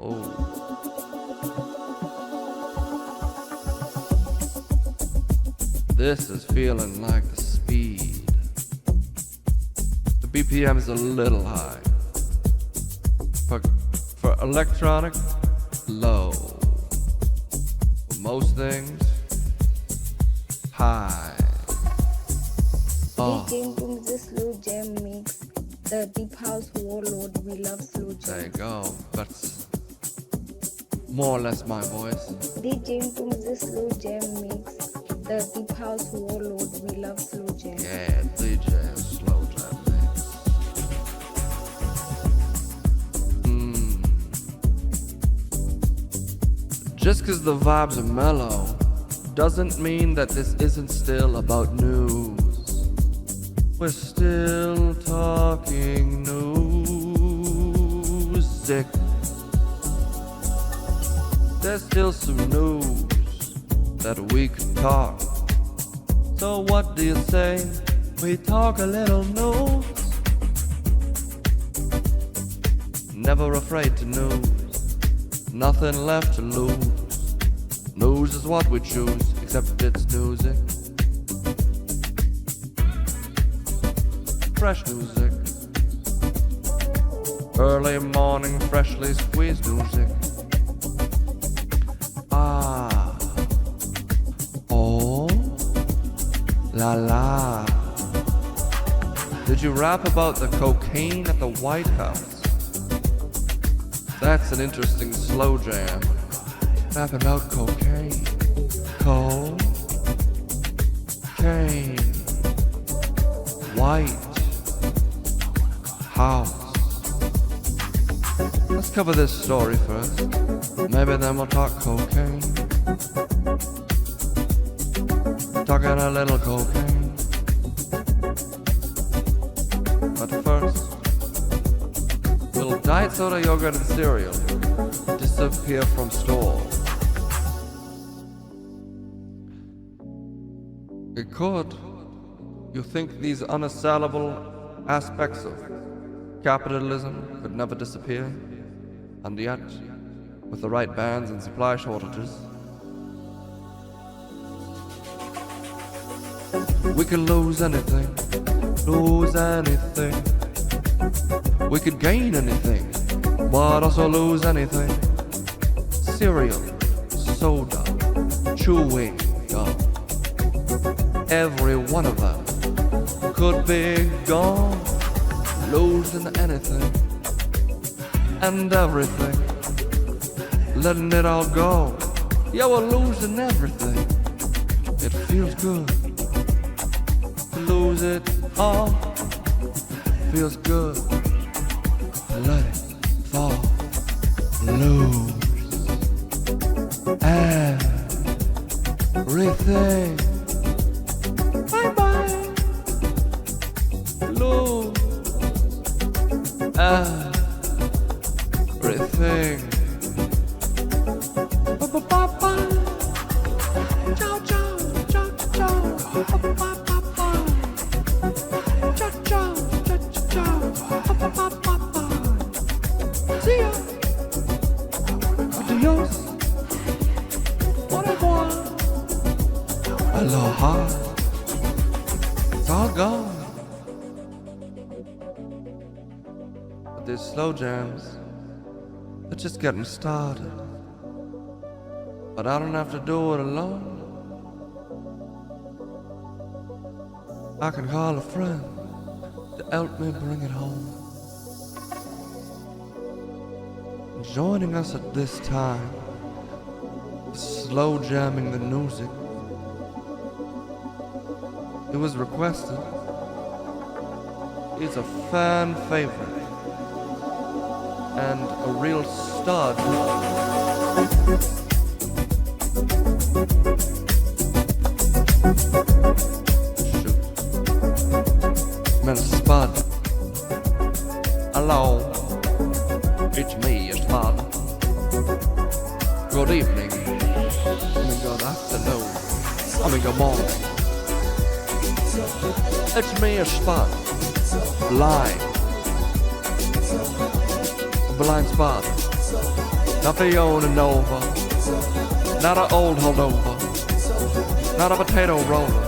Oh. This is feeling like the speed. The BPM is a little high. For electronic, low. For most things, high. Oh. The slow jam mix. The deep house warlord, we love slow jam. There you go. That's more or less my voice. DJ the slow jam mix. The deep house warlord, we love slow jam. Yeah, DJ slow jam mix. Just cause the vibes are mellow doesn't mean that this isn't still about news. We're still talking music. There's still some news that we could talk. So what do you say? We talk a little news. Never afraid to news. Nothing left to lose. News is what we choose, except it's music. Fresh music. Early morning, freshly squeezed music. Ah. Oh. La la. Did you rap about the cocaine at the White House? That's an interesting slow jam. Rap about cocaine. Cocaine. White House. Let's cover this story first. Maybe then we'll talk cocaine. Talking a little cocaine. But first, will diet soda, yogurt, and cereal disappear from stores? It could. You think these unassailable aspects of capitalism could never disappear? And yet, with the right bans and supply shortages, we can lose anything, we could gain anything, but also lose anything. Cereal, soda, chewing gum, every one of them could be gone, losing anything and everything, letting it all go. Yeah, we're losing everything. It feels good to lose it all. Feels good to let it fall. Lose everything. Bye bye. Lose everything. Bye bye bye. Ciao ciao ciao ciao. Bye bye bye. Ciao. See ya. Adios. Au revoir. Aloha. It's all gone. But these slow jams, they're just getting started. But I don't have to do it alone. I can call a friend to help me bring it home. Joining us at this time, slow jamming the music. It was requested. He's a fan favorite and a real stud. Spud. Hello, it's me, Spud. Good evening. Good afternoon. Good morning. It's me, Spud. Blind. Blind Spud. Not Fiona Nova. Not an old holdover. Not a potato roller.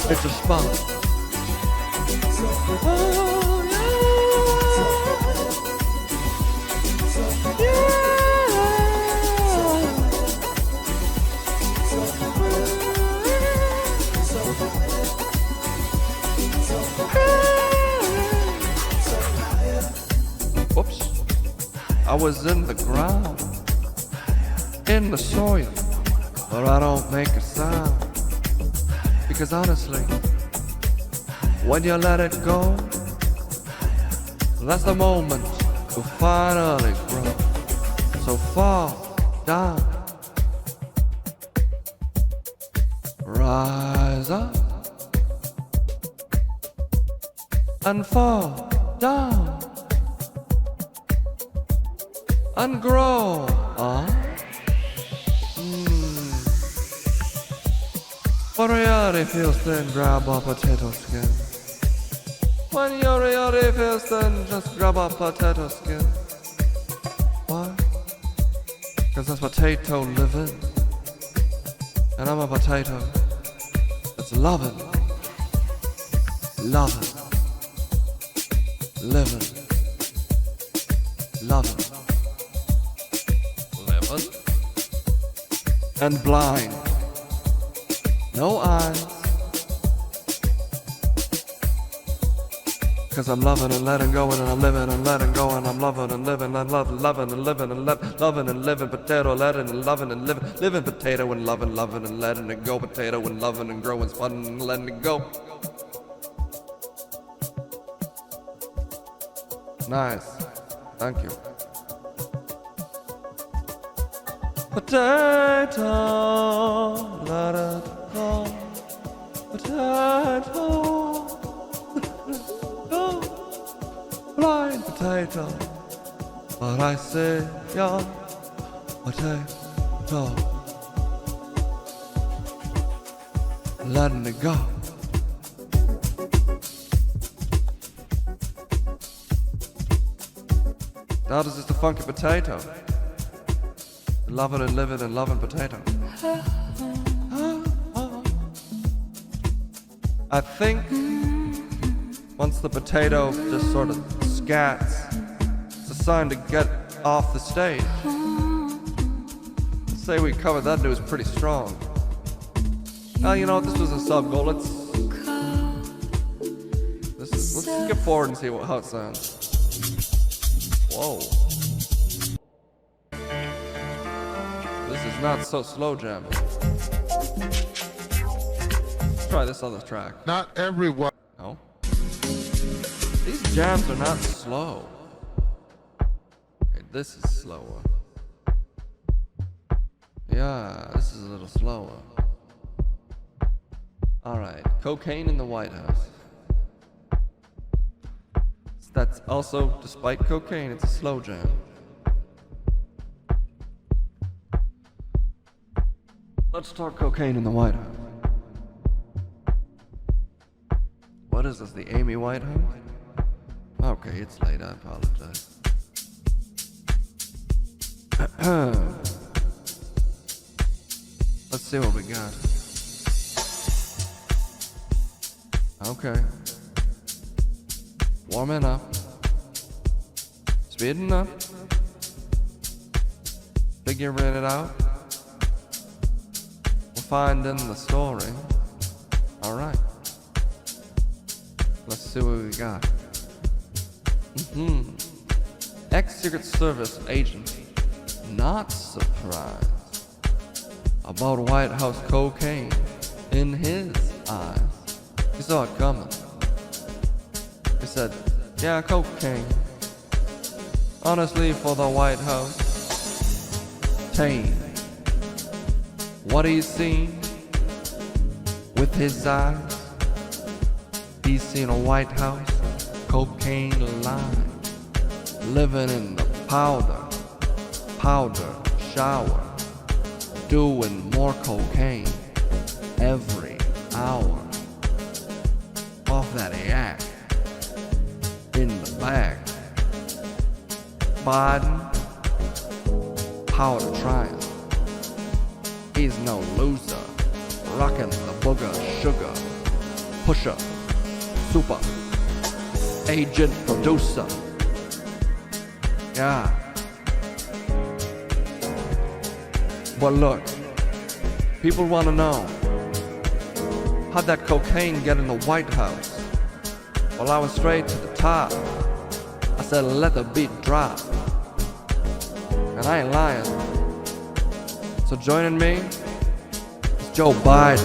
It's a spot. Oh, Whoops. I was in the ground, in the soil, but I don't make a sound. Because honestly, when you let it go, that's the moment to finally grow. So fall down, rise up, and fall down, and grow up. When reality feels thin, grab a potato skin. When your reality feels thin, just grab a potato skin. Why? Cause that's potato living. And I'm a potato that's loving, living, and blind. No eyes. Cause I'm loving and letting go and I'm living and letting go and I'm loving and living and loving and living and loving and living potato, letting and loving and living potato and loving and letting it go, potato and loving and growing, spun and letting it go. Nice. Thank you. Potato, let it go. Potato, go. Blind potato, but I say young potato, letting it go. Now this is the funky potato. Loving and living and loving potato. I think once the potato just sort of scats, it's a sign to get off the stage. Let's say we covered that news pretty strong. Now you know what, this was a sub goal. Let's skip forward and see how it sounds. Whoa. This is not so slow jamming. Let's try this other track. Not everyone. No. These jams are not slow. Okay, this is slower. Yeah, this is a little slower. Alright, Cocaine in the White House. That's also, despite cocaine, it's a slow jam. Let's talk Cocaine in the White House. What is this, the Amy Whitehouse? Oh, Okay, it's late. I apologize. Let's see what we got. Okay. Warming up. Speeding up. Figuring it out. We're finding the story. Alright. Let's see what we got. Ex-Secret Service agent not surprised about White House cocaine in his eyes. He saw it coming. He said, yeah, cocaine. Honestly, for the White House, tame. What he's seen with his eyes, he's seen a White House cocaine line, living in the powder shower, doing more cocaine every hour. Off that yak, in the bag. Biden, powder trying. He's no loser, rocking the booger sugar, pusher, super, agent producer. Yeah. But look, people want to know, how'd that cocaine get in the White House? Well, I was straight to the top. I said, let the beat drop. And I ain't lying. So joining me is Joe Biden.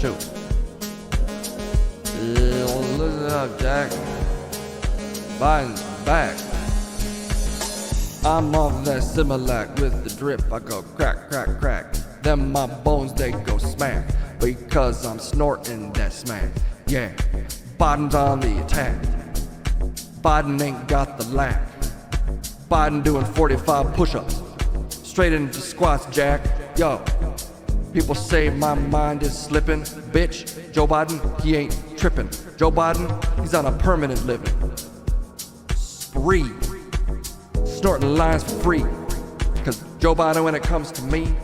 Shoot. Listen up, Jack. Biden's back. I'm off that Similac with the drip. I go crack, crack, crack. Then my bones, they go smack. Because I'm snorting that smack. Yeah, Biden's on the attack. Biden ain't got the lack. Biden doing 45 push-ups. Straight into squats, Jack. Yo, people say my mind is slipping. Bitch, Joe Biden, he ain't tripping. Joe Biden, he's on a permanent living. Spree. Snorting lines for free. Cause Joe Biden, when it comes to me,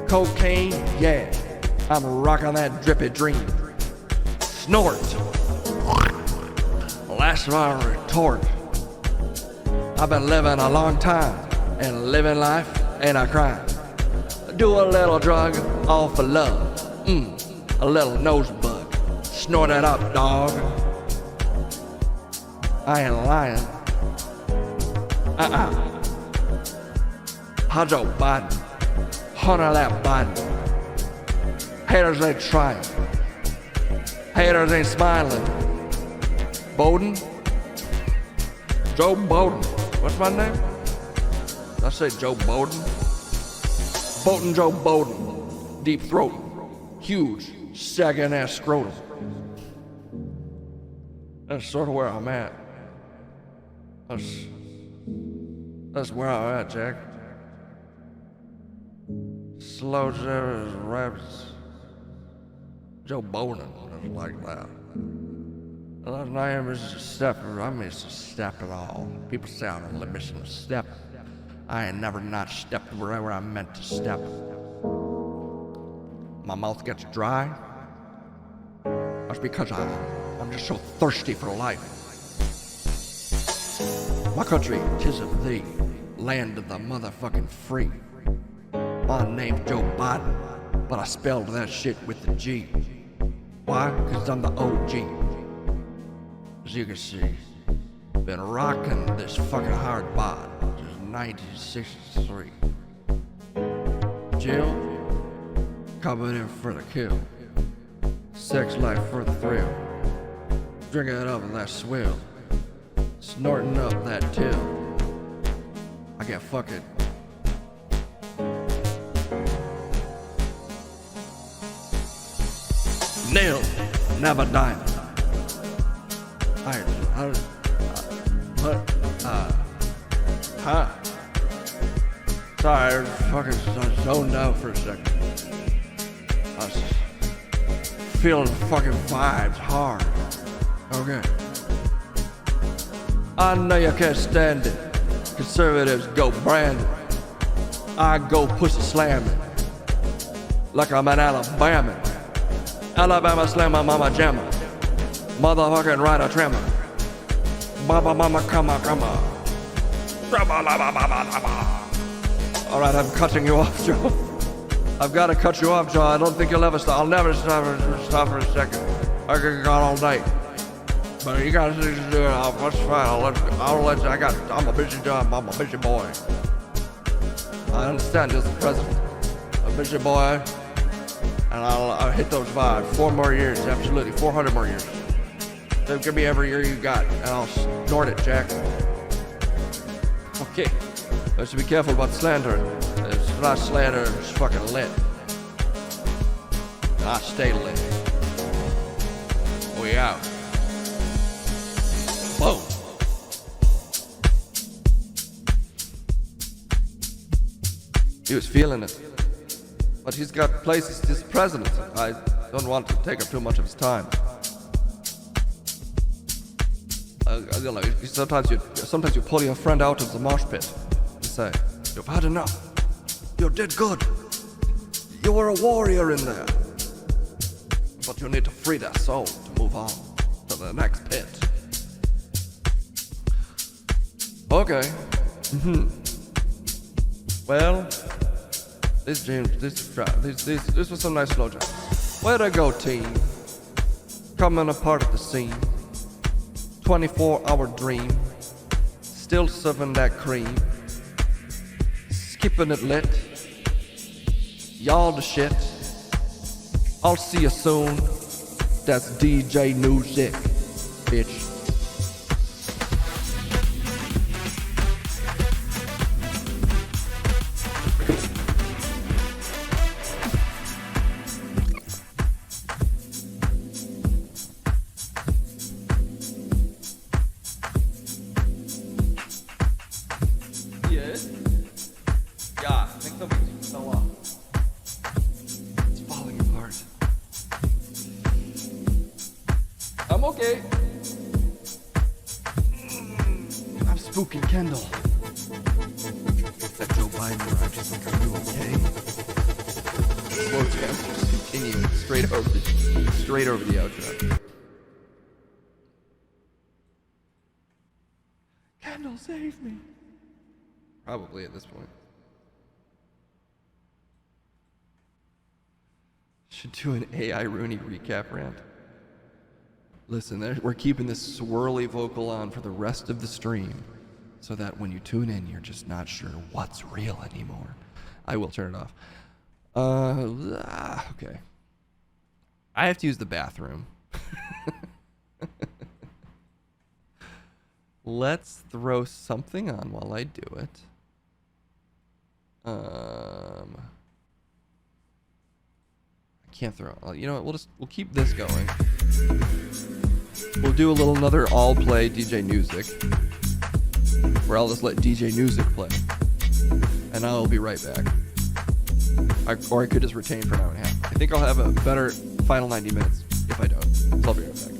cocaine, yeah, I'm rocking that drippy dream. Snort. Last my retort. I've been living a long time, and living life ain't a crime. Do a little drug, all for love. A little nose bug. Snort it up, dog. I ain't lying. How Joe Biden? Hunter that Biden. Haters ain't trying. Haters ain't smiling. Bowden? Joe Bowden. What's my name? Did I say Joe Bowden? Bowden Joe Bowden. Deep throat. Huge, sagging ass scrotum. That's sort of where I'm at. That's where I'm at, Jack. Slow Jerry's raps. Joe Bowden is like that. And I am just a stepper. I miss a step at all. People say I'm only missing a step. I ain't never not stepped wherever I meant to step. My mouth gets dry. That's because I'm just so thirsty for life. My country, 'tis of thee, land of the motherfucking free. My name's Joe Biden, but I spelled that shit with the G. Why? Cause I'm the OG. As you can see, been rocking this fucking hard bod since 1963. Jill, coming in for the kill. Sex life for the thrill. Drinking it up in that swill. Snorting up that till. I get fucking. Nailed, never diamond. Sorry, I was fucking zoned out for a second. I was feeling the fucking vibes hard. Okay. I know you can't stand it. Conservatives go branding. I go pussy slamming. Like I'm an Alabama. Alabama slammer, mama jammer. Motherfucking rider trimmer. Baba mama come on. Alright, I'm cutting you off, Joe. I've got to cut you off, Joe. I don't think you'll ever stop. I'll never stop for a second. I could go all night. But you guys need to do it. That's fine. I'll let you. I'm a busy job. I'm a busy boy. I understand you're the president. A busy boy. And I'll hit those vibes. 4 more years. Absolutely. 400 more years. So give me every year you got. And I'll snort it, Jack. Okay. I should be careful about slandering. It's not slander. It's fucking lit. I stay lit. We out. Boom. He was feeling it. But he's got places, he's president. I don't want to take up too much of his time. You know, sometimes you pull your friend out of the mosh pit and say, "You've had enough. You did good. You were a warrior in there. But you need to free that soul to move on to the next pit." Okay. Well, this was some nice slow jam. Way to go, team. Coming apart at the scene. 24-hour dream. Still serving that cream. Skipping it lit. Y'all the shit. I'll see you soon. That's DJ Music, bitch. I'm okay. I'm spooking Kendall. That Joe Biden arrived, she's like, "Are you okay?" Slow jam just continuing straight over the outro. Kendall, save me. Probably at this point. Should do an AI Rooney recap rant. Listen, we're keeping this swirly vocal on for the rest of the stream so that when you tune in, you're just not sure what's real anymore. I will turn it off. Okay. I have to use the bathroom. Let's throw something on while I do it. I can't throw. You know what? We'll keep this going. We'll do another all play DJ Music, where I'll just let DJ Music play, and I'll be right back. Or I could just retain for an hour and a half. I think I'll have a better final 90 minutes if I don't. So I'll be right back.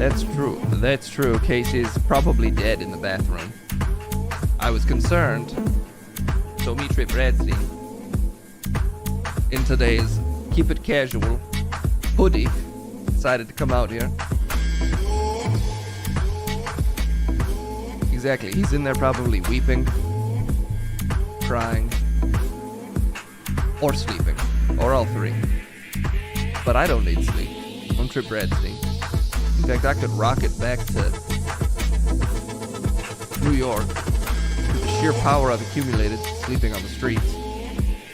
That's true. That's true. Casey's probably dead in the bathroom. I was concerned. So me, Trip Bradstein, in today's Keep It Casual hoodie, decided to come out here. Exactly. He's in there probably weeping, crying, or sleeping, or all three. But I don't need sleep. I'm Trip Bradstein. In fact, I could rocket back to New York with the sheer power I've accumulated sleeping on the streets.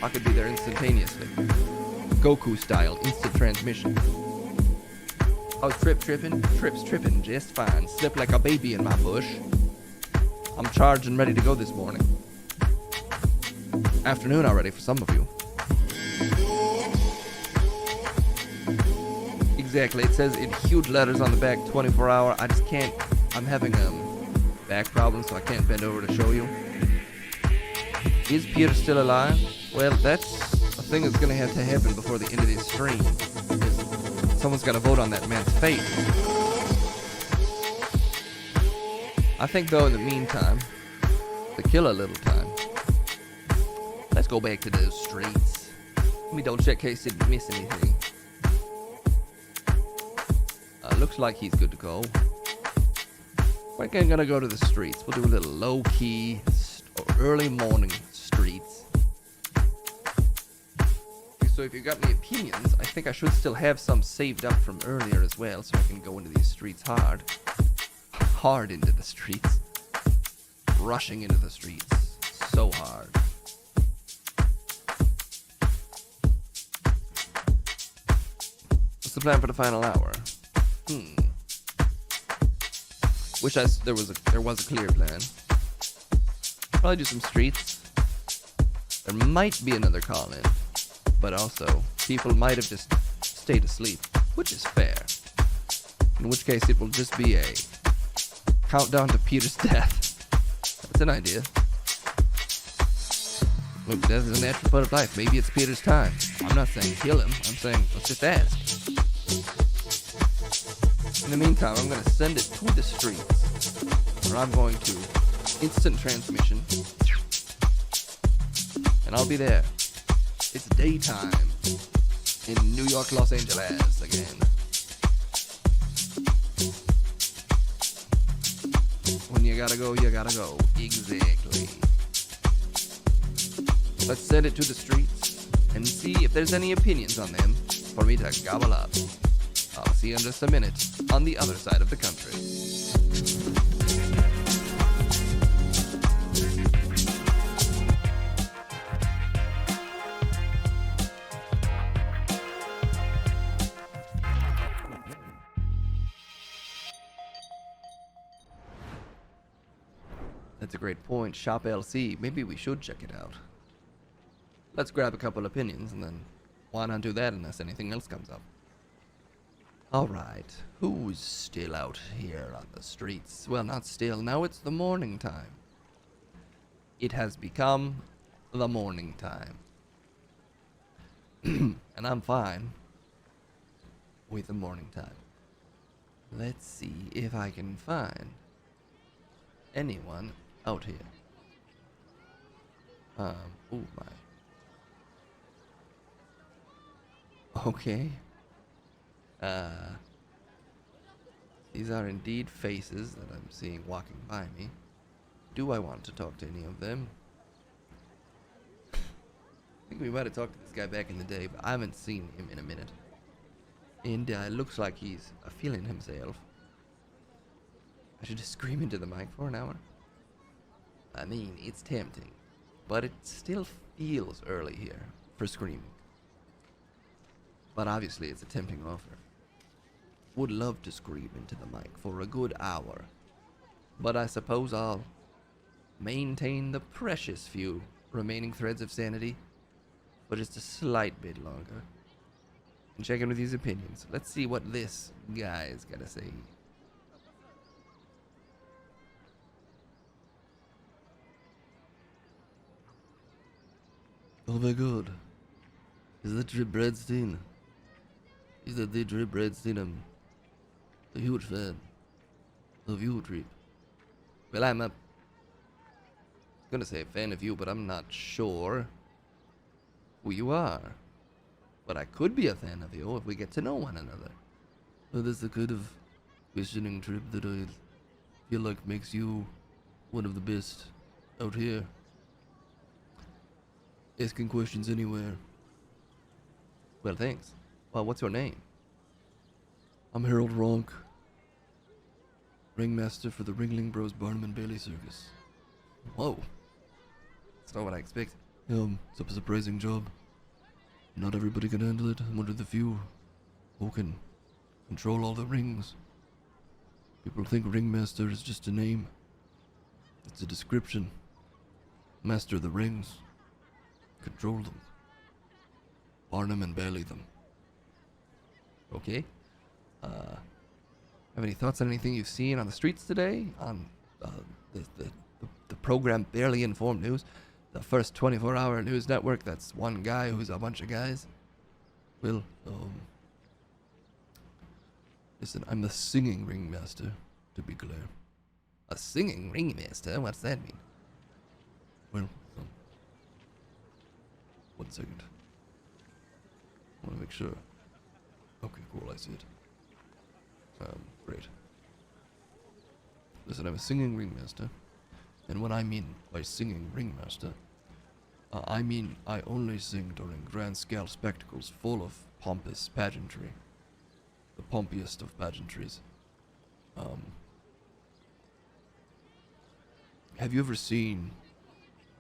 I could be there instantaneously. Goku style, instant transmission. How's Trip tripping? Trip's tripping just fine. Slept like a baby in my bush. I'm charged and ready to go this morning. Afternoon already for some of you. Exactly, it says in huge letters on the back, 24 hour. I just can't, I'm having back problems, so I can't bend over to show you. Is Peter still alive? Well, that's a thing that's gonna have to happen before the end of this stream. Is someone's gotta vote on that man's fate. I think though, in the meantime, to kill a little time, let's go back to those streets. Let me double check in case didn't miss anything. Looks like he's good to go. We're gonna go to the streets. We'll do a little low-key, early morning streets. So if you got any opinions, I think I should still have some saved up from earlier as well, so I can go into these streets hard. Hard into the streets. Rushing into the streets. So hard. What's the plan for the final hour? Wish there was a clear plan. Probably do some streets. There might be another call-in, but also people might have just stayed asleep, which is fair. In which case it will just be a countdown to Peter's death. That's an idea. Look, death is a natural part of life. Maybe it's Peter's time. I'm not saying kill him. I'm saying let's just ask. In the meantime, I'm going to send it to the streets, where I'm going to instant transmission, and I'll be there. It's daytime in New York, Los Angeles again. When you gotta go, you gotta go. Exactly. Let's send it to the streets and see if there's any opinions on them for me to gobble up. I'll see you in just a minute on the other side of the country. That's a great point. Shop LC. Maybe we should check it out. Let's grab a couple opinions and then why not do that unless anything else comes up? Alright, who's still out here on the streets? Well, not still, now it's the morning time. It has become the morning time. And I'm fine with the morning time. Let's see if I can find anyone out here. Oh my. Okay. These are indeed faces that I'm seeing walking by me. Do I want to talk to any of them? I think we might have talked to this guy back in the day, but I haven't seen him in a minute. And looks like he's feeling himself. I should just scream into the mic for an hour. I mean, it's tempting, but it still feels early here for screaming. But obviously it's a tempting offer. Would love to scream into the mic for a good hour, but I suppose I'll maintain the precious few remaining threads of sanity for just a slight bit longer and check in with his opinions. Let's see what this guy's got to say. Oh my god. Is that Drip Bradstein? Is that the Drip Bradstein? I'm a huge fan of you, Drip. Well, I'm gonna say a fan of you, but I'm not sure who you are. But I could be a fan of you if we get to know one another. Well, that's the kind of questioning, Drip, that I feel like makes you one of the best out here. Asking questions anywhere. Well, thanks. Well, what's your name? I'm Harold Ronk, ringmaster for the Ringling Bros Barnum and Bailey Circus. Whoa. That's not what I expected. It's a surprising job. Not everybody can handle it. I'm one of the few who can control all the rings. People think ringmaster is just a name. It's a description. Master of the rings. Control them. Barnum and Bailey them. Okay. Have any thoughts on anything you've seen on the streets today? On the program Barely Informed News? The first 24-hour news network that's one guy who's a bunch of guys? Well, listen, I'm the singing ringmaster, to be clear. A singing ringmaster? What's that mean? Well, 1 second. I want to make sure. Okay, cool, I see it. Great. Listen, I'm a singing ringmaster, and what I mean by singing ringmaster, I mean I only sing during grand-scale spectacles full of pompous pageantry. The pompiest of pageantries. Have you ever seen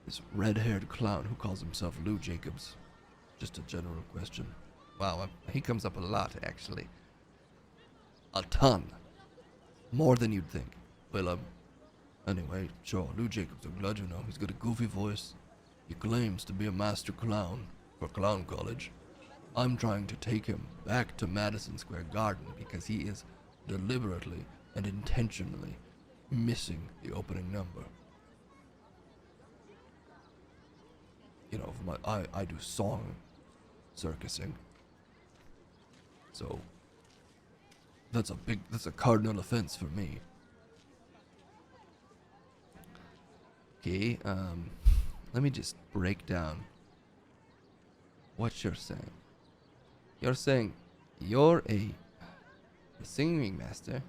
this red-haired clown who calls himself Lou Jacobs? Just a general question. Wow, he comes up a lot, actually. A ton. More than you'd think. Well, anyway, sure, Lou Jacobs, I'm glad you know. He's got a goofy voice. He claims to be a master clown for Clown College. I'm trying to take him back to Madison Square Garden because he is deliberately and intentionally missing the opening number. You know, I do song circusing. So that's a cardinal offense for me. Okay, let me just break down what you're saying. You're saying you're a singing master.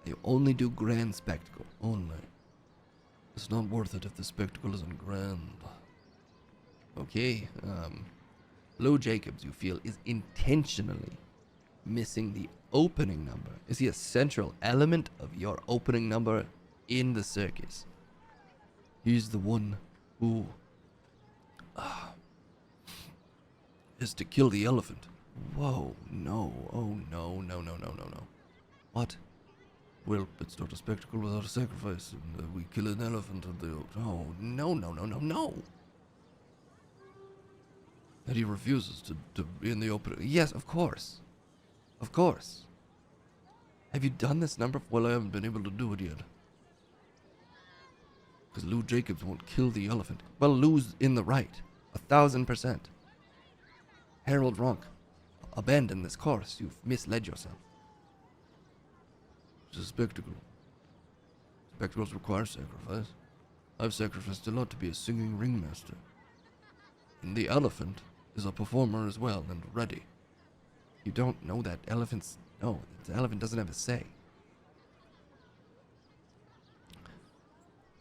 You only do grand spectacle. Only. It's not worth it if the spectacle isn't grand. Okay, Lou Jacobs, you feel, is intentionally missing the opening number. Is he a central element of your opening number in the circus? He's the one who is to kill the elephant. Whoa, no. Oh, no. What? Well, it's not a spectacle without a sacrifice, and we kill an elephant and the... Oh, no. And he refuses to be in the opening. Yes, of course. Of course. Have you done this number? Well, I haven't been able to do it yet. Because Lou Jacobs won't kill the elephant. Well, Lou's in the right. 1,000%. Harold Ronk, abandon this course. You've misled yourself. It's a spectacle. Spectacles require sacrifice. I've sacrificed a lot to be a singing ringmaster. And the elephant is a performer as well and ready. You don't know that. Elephants... No, the elephant doesn't have a say.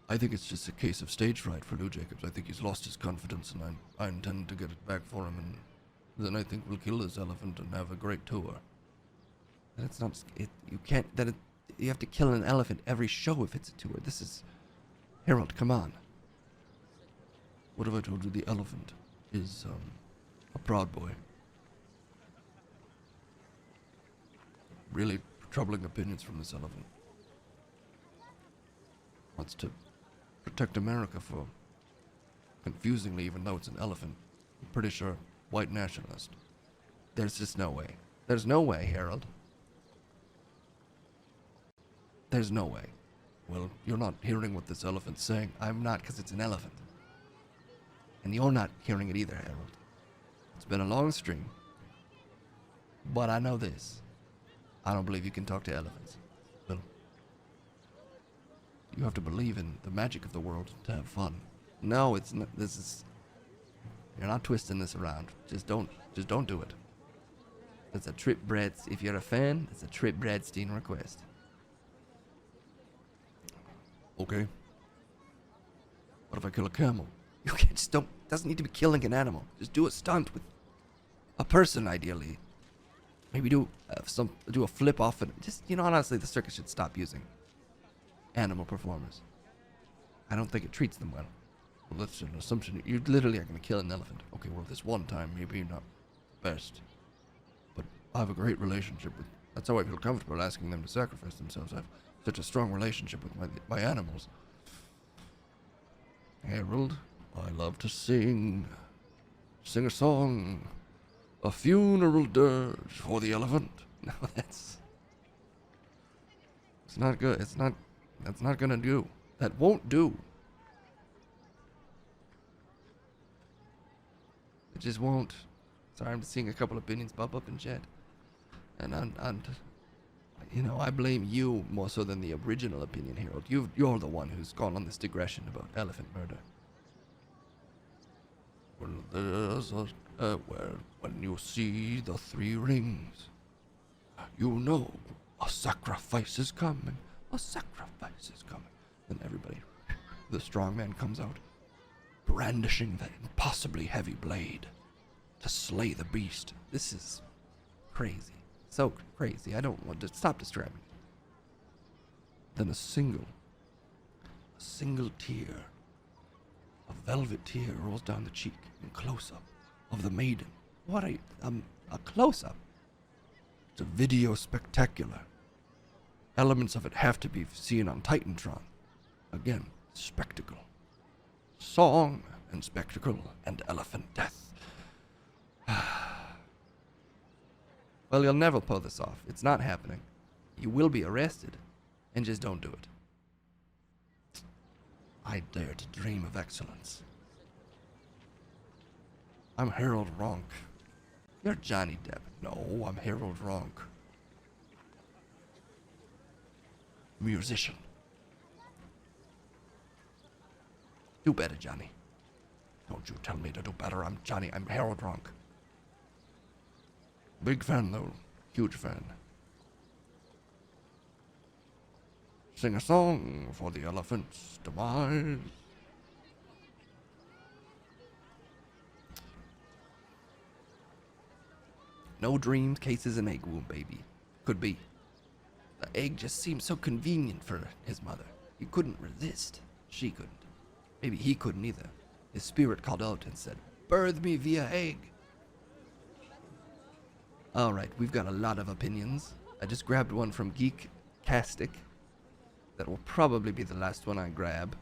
I think it's just a case of stage fright for Lou Jacobs. I think he's lost his confidence, and I intend to get it back for him, and then I think we'll kill this elephant and have a great tour. And it's not... you have to kill an elephant every show if it's a tour. This is... Harold, come on. What have I told you? The elephant is, a proud boy. Really troubling opinions from this elephant. Wants to protect America for, confusingly, even though it's an elephant, I'm pretty sure, white nationalist. There's just no way. There's no way, Harold. There's no way. Well, you're not hearing what this elephant's saying. I'm not, because it's an elephant. And you're not hearing it either, Harold. It's been a long stream. But I know this. I don't believe you can talk to elephants. Well, you have to believe in the magic of the world to have fun. No, it's not. This is... You're not twisting this around. Just don't do it. It's a Trip Bradstein. If you're a fan, it's a Trip Bradstein request. Okay. What if I kill a camel? You can't just don't... Doesn't need to be killing an animal. Just do a stunt with a person, ideally. Maybe do a flip off and just, honestly, the circus should stop using animal performers. I don't think it treats them well. Well, that's an assumption. You literally are going to kill an elephant. Okay, well, this one time, maybe not best. But I have a great relationship with... That's how I feel comfortable asking them to sacrifice themselves. I have such a strong relationship with my animals. Harold, I love to sing a song. A funeral dirge for the elephant. No, it's not good. That's not gonna do. That won't do. It just won't. Sorry, I'm seeing a couple opinions pop up in chat. And I blame you more so than the original opinion, Harold. You're the one who's gone on this digression about elephant murder. Well, there's when you see the 3 rings, you know a sacrifice is coming. A sacrifice is coming. Then everybody, the strong man comes out, brandishing that impossibly heavy blade to slay the beast. This is crazy. So crazy. I don't want to stop describing it. Then a single tear, a velvet tear rolls down the cheek in close-up of the maiden. What a close-up. It's a video spectacular. Elements of it have to be seen on Titantron. Again, spectacle. Song and spectacle and elephant death. Well, you'll never pull this off. It's not happening. You will be arrested, and just don't do it. I dare to dream of excellence. I'm Harold Ronk. You're Johnny Depp. No, I'm Harold Ronk. Musician. Do better, Johnny. Don't you tell me to do better. I'm Harold Ronk. Big fan, though. Huge fan. Sing a song for the elephant's demise. No dreams, cases, and egg womb, baby. Could be. The egg just seemed so convenient for his mother. He couldn't resist. She couldn't. Maybe he couldn't either. His spirit called out and said, "Birth me via egg." Alright, we've got a lot of opinions. I just grabbed one from Geektastic. That will probably be the last one I grab.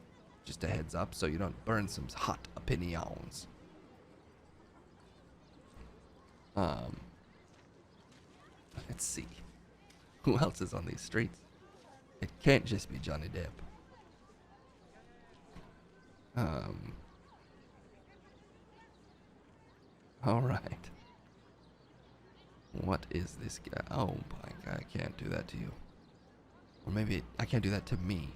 Just a heads up, so you don't burn some hot opinions. Let's see. Who else is on these streets? It can't just be Johnny Depp. Alright. What is this guy? Oh my god, I can't do that to you. Or maybe I can't do that to me.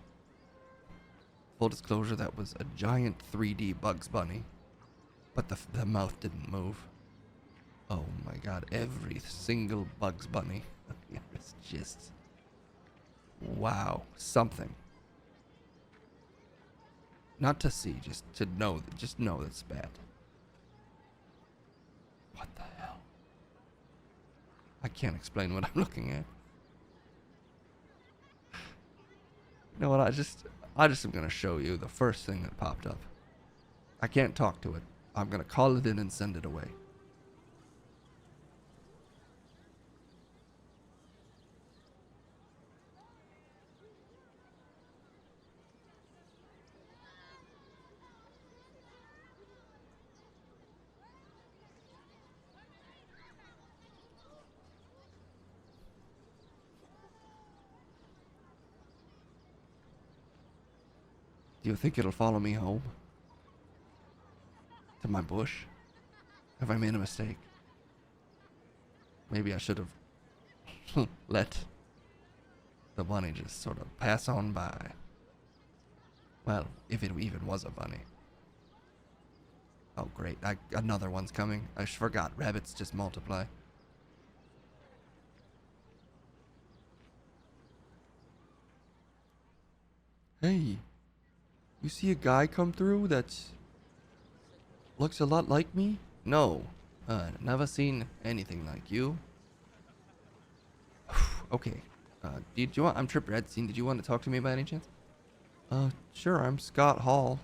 Full disclosure, that was a giant 3D Bugs Bunny. But the mouth didn't move. Oh my god, every single Bugs Bunny. It's just... wow, something. Not to see, just to know, just know it's bad. What the hell? I can't explain what I'm looking at. You know what, I just am gonna show you the first thing that popped up. I can't talk to it. I'm gonna call it in and send it away. Do you think it'll follow me home? To my bush? Have I made a mistake? Maybe I should have let the bunny just sort of pass on by. Well, if it even was a bunny. Oh great, another one's coming. I forgot, rabbits just multiply. Hey. You see a guy come through that looks a lot like me? No. Never seen anything like you. Okay. Did you want... I'm Trip Redstein. Did you want to talk to me by any chance? Sure. I'm Scott Hall.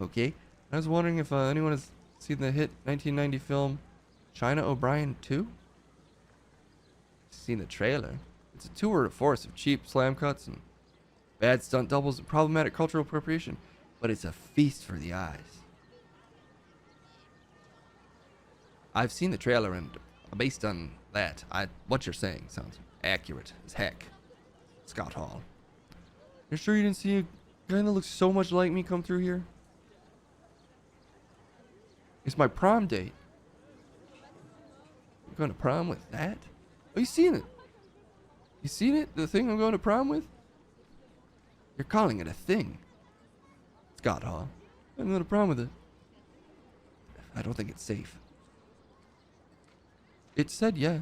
Okay. I was wondering if anyone has seen the hit 1990 film China O'Brien 2? Seen the trailer. It's a tour de force of cheap slam cuts and bad stunt doubles and problematic cultural appropriation, but it's a feast for the eyes. I've seen the trailer, and based on that, what you're saying sounds accurate as heck. Scott Hall. You're sure you didn't see a guy that looks so much like me come through here? It's my prom date. You're going to prom with that? Oh, you seen it? You seen it? The thing I'm going to prom with? You're calling it a thing. Scott Hall. I'm going to prom with it. I don't think it's safe. It said yes.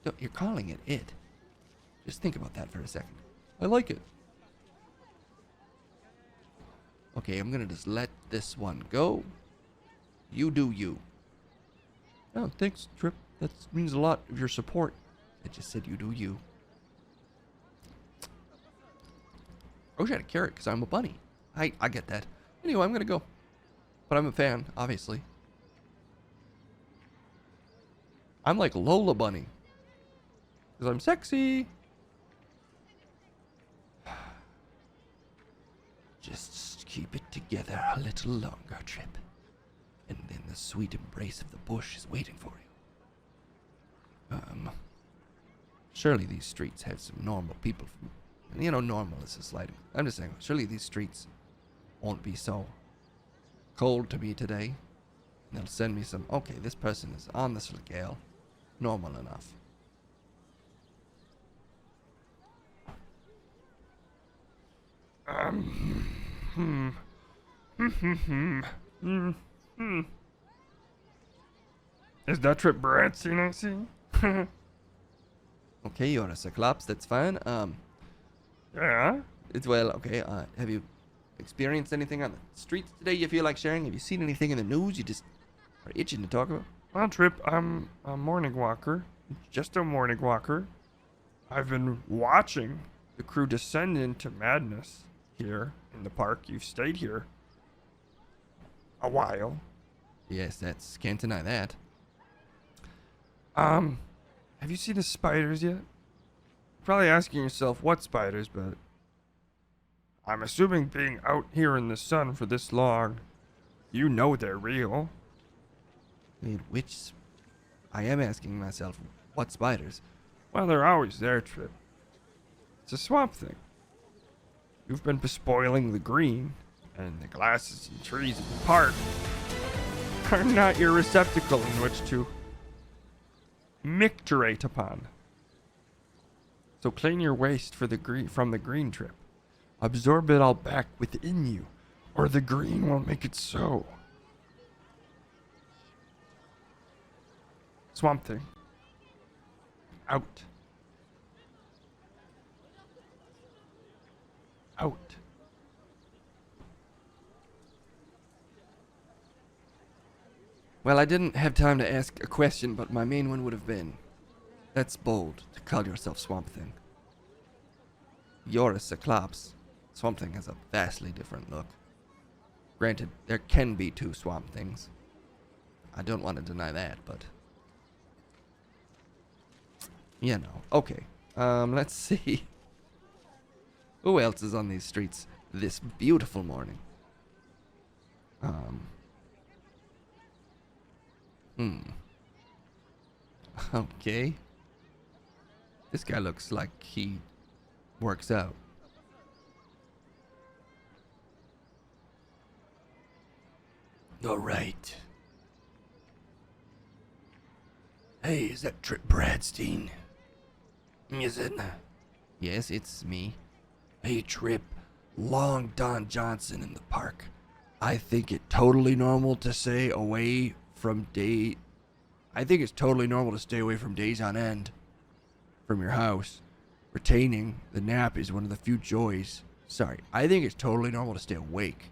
No, you're calling it it. Just think about that for a second. I like it. Okay, I'm going to just let this one go. You do you. Oh, thanks, Trip. That means a lot of your support. I just said you do you. I wish I had a carrot because I'm a bunny. I get that. Anyway, I'm going to go. But I'm a fan, obviously. I'm like Lola Bunny. Because I'm sexy. Just keep it together a little longer, Trip. And then the sweet embrace of the bush is waiting for you. Surely these streets have some normal people. You know, normal is a slight. I'm just saying, surely these streets won't be so cold to me today. And they'll send me some, okay, this person is on the scale. Normal enough. Is that Trip Redstein I see? Okay, you're a Cyclops, that's fine. Yeah? It's well, okay, have you experienced anything on the streets today you feel like sharing? Have you seen anything in the news you just are itching to talk about? Well, Trip, I'm a morning walker. Just a morning walker. I've been watching the crew descend into madness here in the park. You've stayed here a while. Yes, can't deny that. Have you seen the spiders yet? You're probably asking yourself what spiders, but I'm assuming being out here in the sun for this long, you know they're real. Wait, I am asking myself, what spiders? Well, they're always there, Trip. It's a swamp thing. You've been bespoiling the green, and the grasses and trees in the park are not your receptacle in which to micturate upon. So clean your waste from the green, Trip. Absorb it all back within you, or the green will make it so. Swamp Thing. Out. Out. Well, I didn't have time to ask a question, but my main one would have been, that's bold to call yourself Swamp Thing. You're a Cyclops. Swamp Thing has a vastly different look. Granted, there can be two Swamp Things. I don't want to deny that, but... you know. Okay. Let's see. Who else is on these streets this beautiful morning? Okay. This guy looks like he works out. All right. Hey, is that Trip Bradstein? Is it? Yes, it's me. Hey, Trip. Long Don Johnson in the park. I think it totally normal to stay away from I think it's totally normal to stay away from days on end from your house. Retaining the nap is one of the few joys. Sorry, I think it's totally normal to stay awake.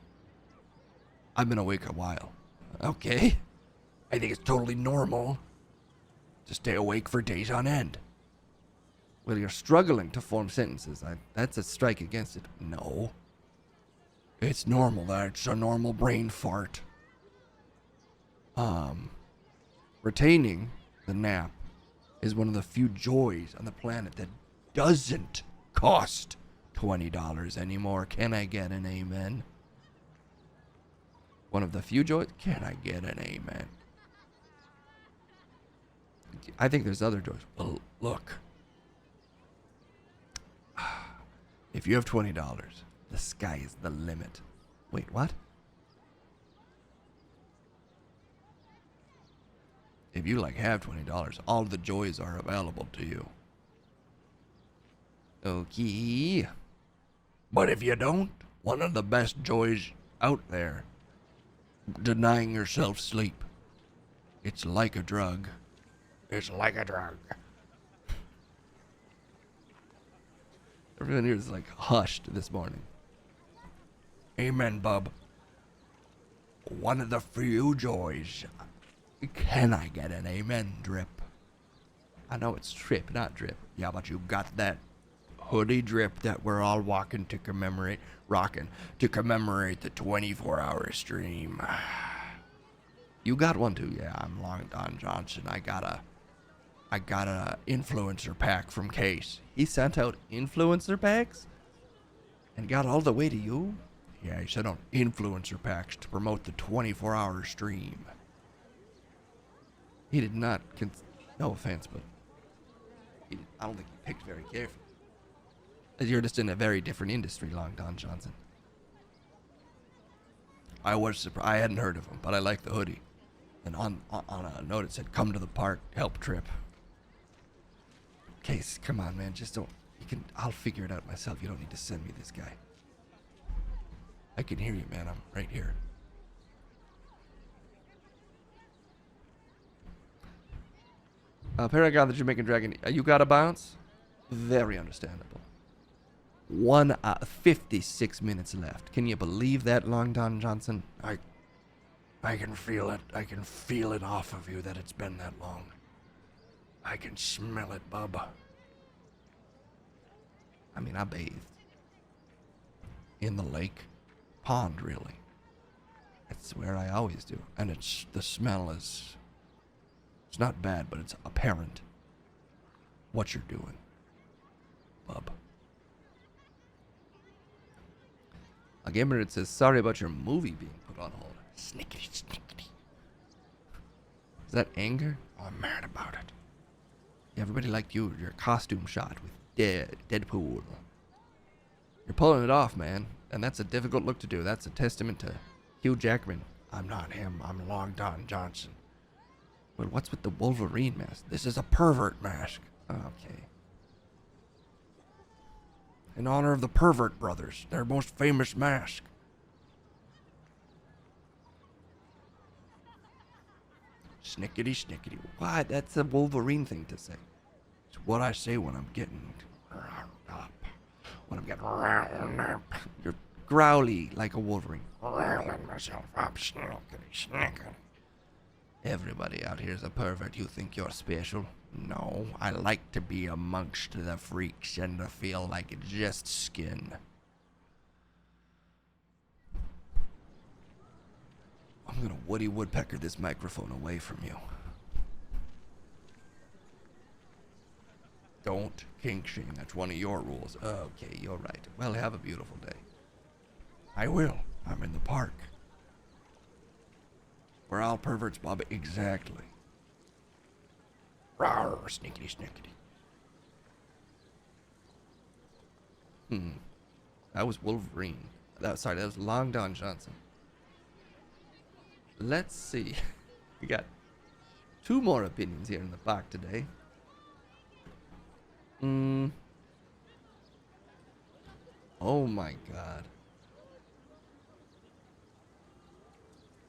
I've been awake a while. Okay. I think it's totally normal to stay awake for days on end. Well, you're struggling to form sentences. That's a strike against it. No. It's normal. That's a normal brain fart. Retaining the nap is one of the few joys on the planet that doesn't cost $20 anymore. Can I get an amen? One of the few joys? Can I get an amen? I think there's other joys. Well, look. If you have $20, the sky is the limit. Wait, what? If you have $20, all the joys are available to you. Okay. But if you don't, one of the best joys out there, denying yourself sleep. It's like a drug. It's like a drug. Everyone here is hushed this morning. Amen, bub. One of the few joys. Can I get an amen, Drip? I know it's Trip, not Drip. Yeah, but you got that hoodie drip that we're all rocking to commemorate the 24-hour stream. You got one too? Yeah, I'm Long Don Johnson. I got a influencer pack from Case. He sent out influencer packs and got all the way to you? Yeah, he sent out influencer packs to promote the 24-hour stream. He did not, no offense, but I don't think he picked very carefully. You're just in a very different industry, Long Don Johnson. I was surprised. I hadn't heard of him, but I like the hoodie. And on a note it said, "Come to the park, help Trip." Case, come on, man, just don't. I'll figure it out myself. You don't need to send me this guy. I can hear you, man. I'm right here. Paragon, the Jamaican Dragon. You got a bounce? Very understandable. 56 minutes left. Can you believe that, Long Don Johnson? I can feel it. I can feel it off of you that it's been that long. I can smell it, bub. I mean, I bathed in the lake. Pond, really. It's where I always do. And the smell is... It's not bad, but it's apparent what you're doing, bub. A gamer, it says, sorry about your movie being put on hold. Snickety, snickety. Is that anger? Oh, I'm mad about it. Yeah, everybody liked your costume shot with Deadpool. You're pulling it off, man. And that's a difficult look to do. That's a testament to Hugh Jackman. I'm not him. I'm Long Don Johnson. Well, what's with the Wolverine mask? This is a pervert mask. Okay. In honor of the Pervert Brothers, their most famous mask. Snickety, snickety. Why? That's a Wolverine thing to say. It's what I say when I'm getting round up. When I'm getting round up. You're growly like a Wolverine. Rounding myself up, snickety, snickety. Everybody out here is a pervert. You think you're special? No, I like to be amongst the freaks and to feel like it's just skin. I'm gonna Woody Woodpecker this microphone away from you. Don't kink shame. That's one of your rules. Okay, you're right. Well, have a beautiful day. I will. I'm in the park. We're all perverts, Bob. Exactly. Rawr, snickety, snickety. That was Wolverine. Sorry, that was Long Don Johnson. Let's see. We got 2 more opinions here in the park today. Oh my god.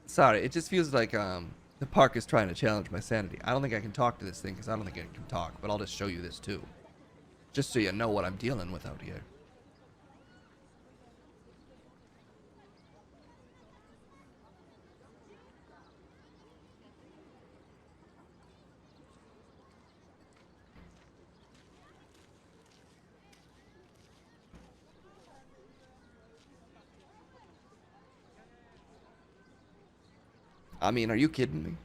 Sorry, it just feels like the park is trying to challenge my sanity. I don't think I can talk to this thing because I don't think it can talk, but I'll just show you this too. Just so you know what I'm dealing with out here. I mean, are you kidding me?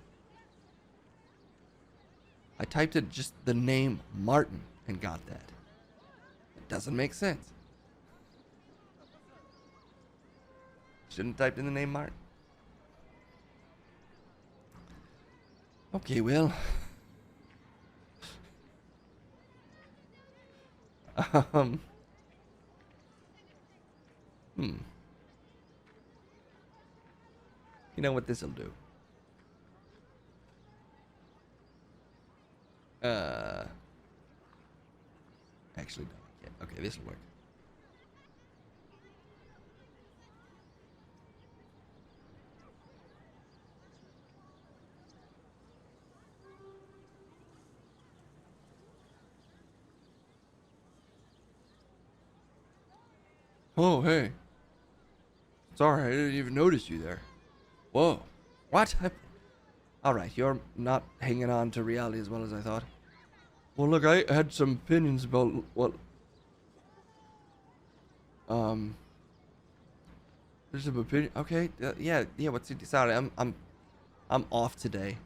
I typed in just the name Martin and got that. It doesn't make sense. Shouldn't have typed in the name Martin. Okay, well. You know what this'll do? Actually, no, I can't. Okay, this'll work. Oh, hey. Sorry, I didn't even notice you there. Whoa. What? Alright, you're not hanging on to reality as well as I thought. Well, look, I had some opinions about what... There's some opinion... Okay, yeah, what's it? Sorry, I'm off today.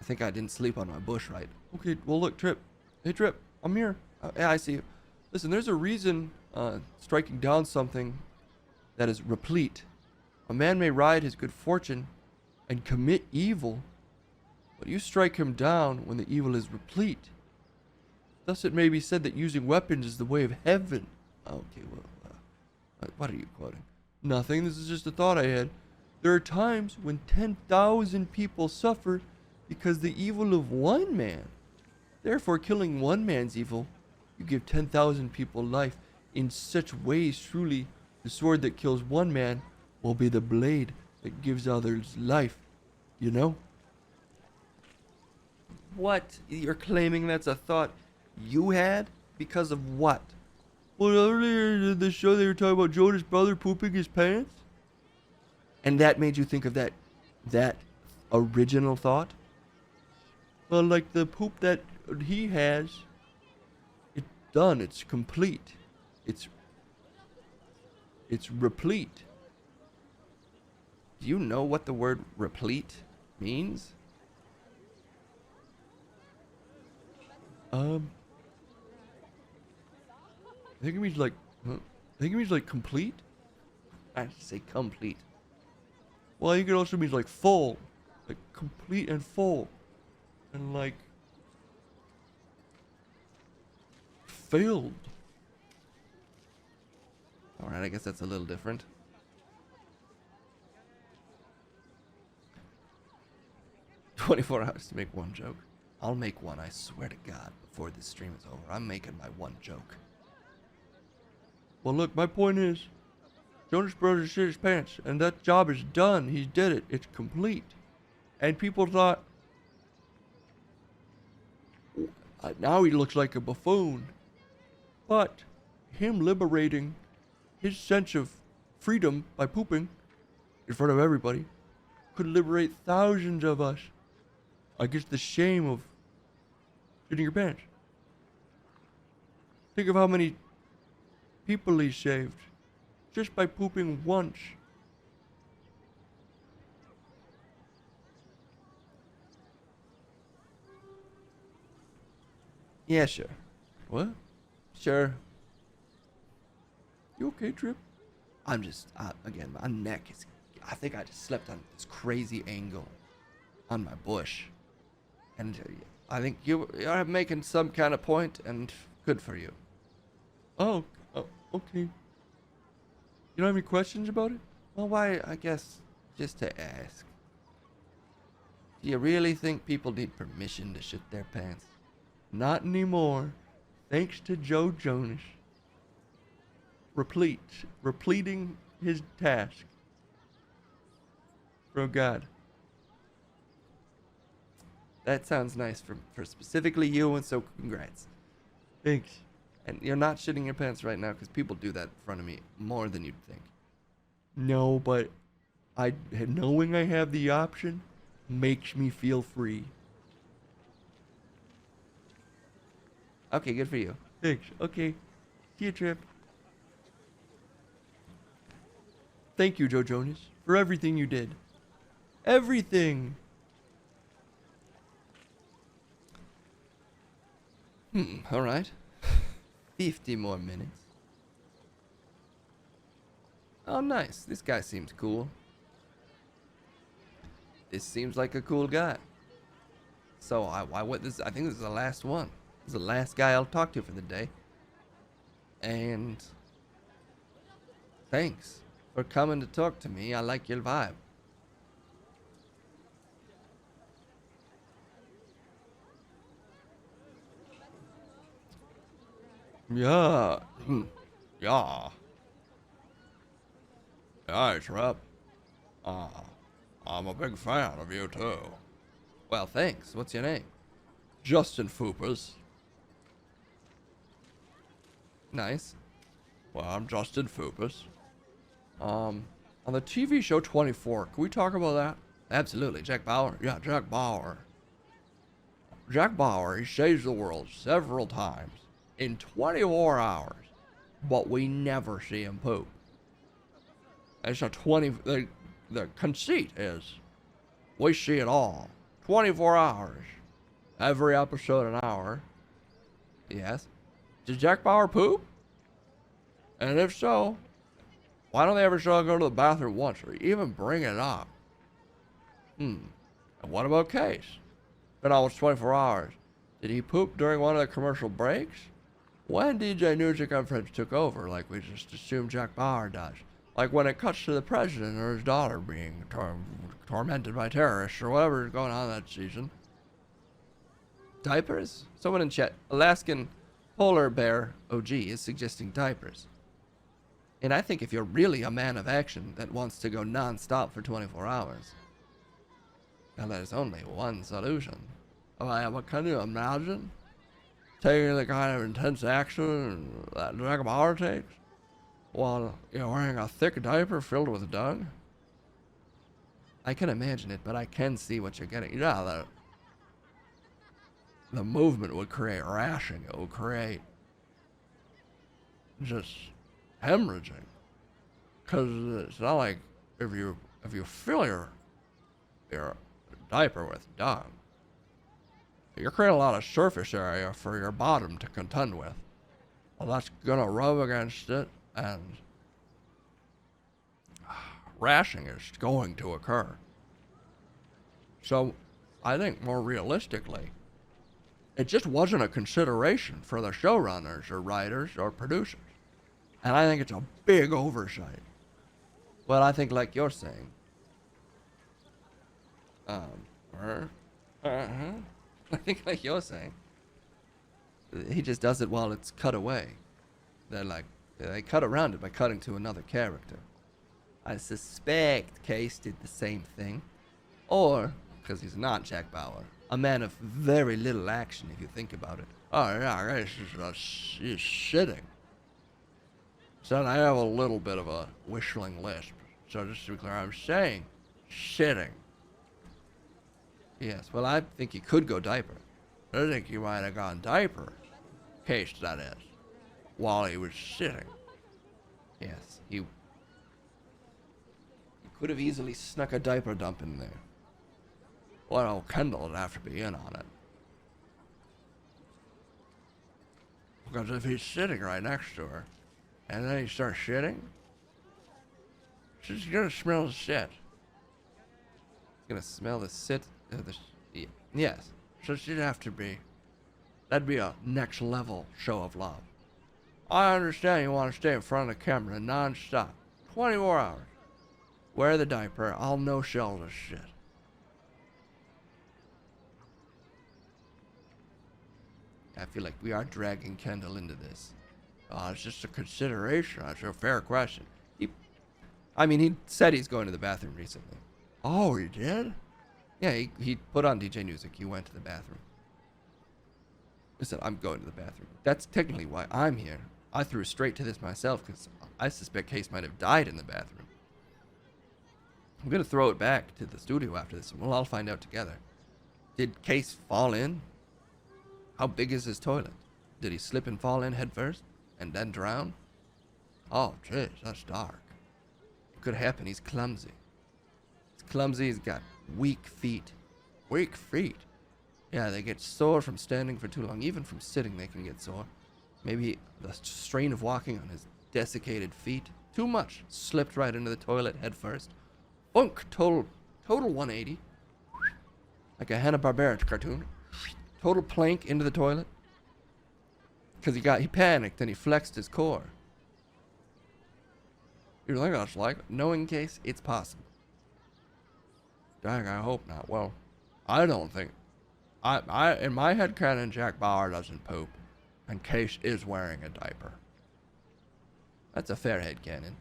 I think I didn't sleep on my bush right. Okay, well, look, Trip. Hey, Trip, I'm here. Yeah, I see you. Listen, there's a reason striking down something that is replete. A man may ride his good fortune and commit evil, but you strike him down when the evil is replete. Thus it may be said that using weapons is the way of heaven. Okay, well, what are you quoting? Nothing, this is just a thought I had. There are times when 10,000 people suffer because the evil of one man. Therefore, killing one man's evil, you give 10,000 people life. In such ways, truly, the sword that kills one man will be the blade that gives others life. You know? What? You're claiming that's a thought you had? Because of what? Well, earlier in the show they were talking about Jonas' brother pooping his pants? And that made you think of that original thought? Well, like the poop that he has, it's done, it's complete. It's replete. Do you know what the word replete means? I think it means like, complete. I should say complete. Well, I think it also means like full, like complete and full, and like filled. All right, I guess that's a little different. "24 hours to make one joke. I'll make one, I swear to God, before this stream is over. I'm making my one joke." Well, look, my point is, Jonas Brothers shit his pants, and that job is done. He did it. It's complete. And people thought Now he looks like a buffoon. But him liberating his sense of freedom by pooping in front of everybody could liberate thousands of us against the shame of shitting your pants. Think of how many people he saved just by pooping once. Yeah, sure. What? Sure. You okay, Trip? I'm just, again, my neck is, I think I just slept on this crazy angle on my bush. And I think you're making some kind of point, and good for you. Oh, okay. You don't have any questions about it? Well, why, I guess, just to ask. Do you really think people need permission to shit their pants? Not anymore, thanks to Joe Jonas. Repleting his task. From God. That sounds nice for specifically you, and so congrats. Thanks. And you're not shitting your pants right now, because people do that in front of me more than you'd think. No, but knowing I have the option makes me feel free. Okay, good for you. Thanks. Okay. See you, Trip. Thank you, Joe Jonas, for everything you did. Everything! Alright. 50 more minutes. Oh, nice. This guy seems cool. This seems like a cool guy. So, I think this is the last one. This is the last guy I'll talk to for the day. And thanks for coming to talk to me. I like your vibe. Yeah. Yeah. Yeah, Trip. I'm a big fan of you too. Well, thanks. What's your name? Justin Foopers. Nice. Well, I'm Justin Foopers. On the TV show 24, can we talk about that? Absolutely. Jack Bauer? Yeah, Jack Bauer. Jack Bauer, he saves the world several times in 24 hours, but we never see him poop. It's a the conceit is, we see it all. 24 hours. Every episode an hour. Yes. Does Jack Bauer poop? And if so, why don't they ever show him go to the bathroom once or even bring it up? And what about Case? Been almost 24 hours. Did he poop during one of the commercial breaks? When DJ Music and Friends took over, like we just assumed Jack Bauer does. Like when it cuts to the president or his daughter being tormented by terrorists or whatever is going on that season. Diapers? Someone in chat. Alaskan Polar Bear OG is suggesting diapers. And I think if you're really a man of action that wants to go non-stop for 24 hours, well, there's only one solution. What can you imagine? Taking the kind of intense action that Jack Bauer takes while you're wearing a thick diaper filled with dung? I can imagine it, but I can see what you're getting. Yeah, the movement would create rashing. It would create just hemorrhaging. Because it's not like if you fill your diaper with dung, you're creating a lot of surface area for your bottom to contend with. Well, that's gonna rub against it, and rashing is going to occur. So, I think more realistically, it just wasn't a consideration for the showrunners or writers or producers. And I think it's a big oversight. But I think like you're saying, I think like you're saying, he just does it while it's cut away. They cut around it by cutting to another character. I suspect Case did the same thing. Or, because he's not Jack Bauer, a man of very little action, if you think about it. Oh, yeah, she's shitting. Son, I have a little bit of a whistling lisp. So just to be clear, I'm saying shitting. Yes, well, I think he could go diaper. I think he might have gone diaper. Case, that is. While he was sitting. Yes, he could have easily snuck a diaper dump in there. Well, Kendall would have to be in on it. Because if he's sitting right next to her, and then he starts shitting, she's gonna smell the shit. Gonna smell the sit. Yes, so she'd have to be. That'd be a next level show of love. I understand you want to stay in front of the camera non-stop, 24 hours. Wear the diaper. I'll no shell this shit. I feel like we are dragging Kendall into this. It's just a consideration. It's a fair question. He said he's going to the bathroom recently. Oh, he did? Yeah, he put on DJ Music. He went to the bathroom. He said, I'm going to the bathroom. That's technically why I'm here. I threw straight to this myself because I suspect Case might have died in the bathroom. I'm going to throw it back to the studio after this, and we'll all find out together. Did Case fall in? How big is his toilet? Did he slip and fall in head first and then drown? Oh, jeez, that's dark. It could happen. He's clumsy. He's clumsy. He's got weak feet. Weak feet? Yeah, they get sore from standing for too long. Even from sitting, they can get sore. Maybe the strain of walking on his desiccated feet. Too much. Slipped right into the toilet head first. Funk. Total 180. Like a Hanna-Barbera cartoon. Total plank into the toilet. Because he panicked and he flexed his core. You think that's like it? Knowing Case, it's possible. Dang, I hope not. Well, I don't think. In my head canon, Jack Bauer doesn't poop. And Case is wearing a diaper. That's a fair head canon.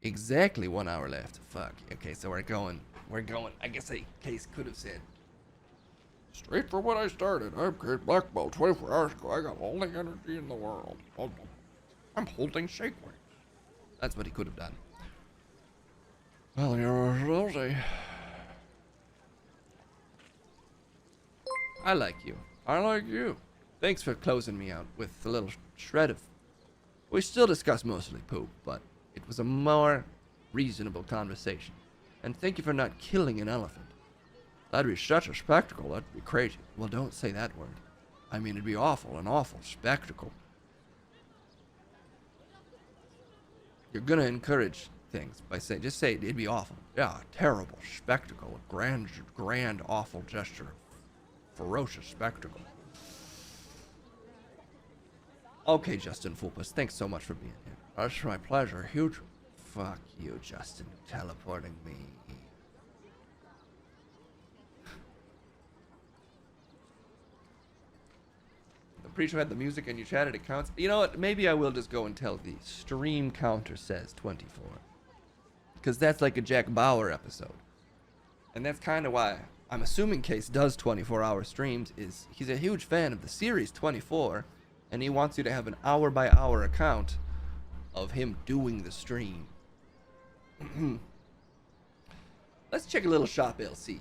Exactly 1 hour left. Fuck. Okay, so we're going. I guess Case could have said, straight for what I started. I'm Case Blackbelt 24 hours ago. I got all the energy in the world. I'm holding shake weights. That's what he could have done. Well, you're Rosie. I like you. I like you. Thanks for closing me out with a little shred of... We still discussed mostly poop, but it was a more reasonable conversation. And thank you for not killing an elephant. That'd be such a spectacle. That'd be crazy. Well, don't say that word. I mean, it'd be awful, an awful spectacle. You're gonna encourage things by saying, just say it'd be awful. Yeah, a terrible spectacle, a grand, awful gesture. Ferocious spectacle. Okay, Justin Fulpus, thanks so much for being here. That's my pleasure. Huge. Fuck you, Justin, teleporting me. I'm pretty sure I had the music and you chatted, it counts. You know what? Maybe I will just go until the stream counter says 24. Because that's like a Jack Bauer episode. And that's kind of why I'm assuming Case does 24-hour streams, is he's a huge fan of the series 24, and he wants you to have an hour-by-hour account of him doing the stream. Let's check a little Shop LC.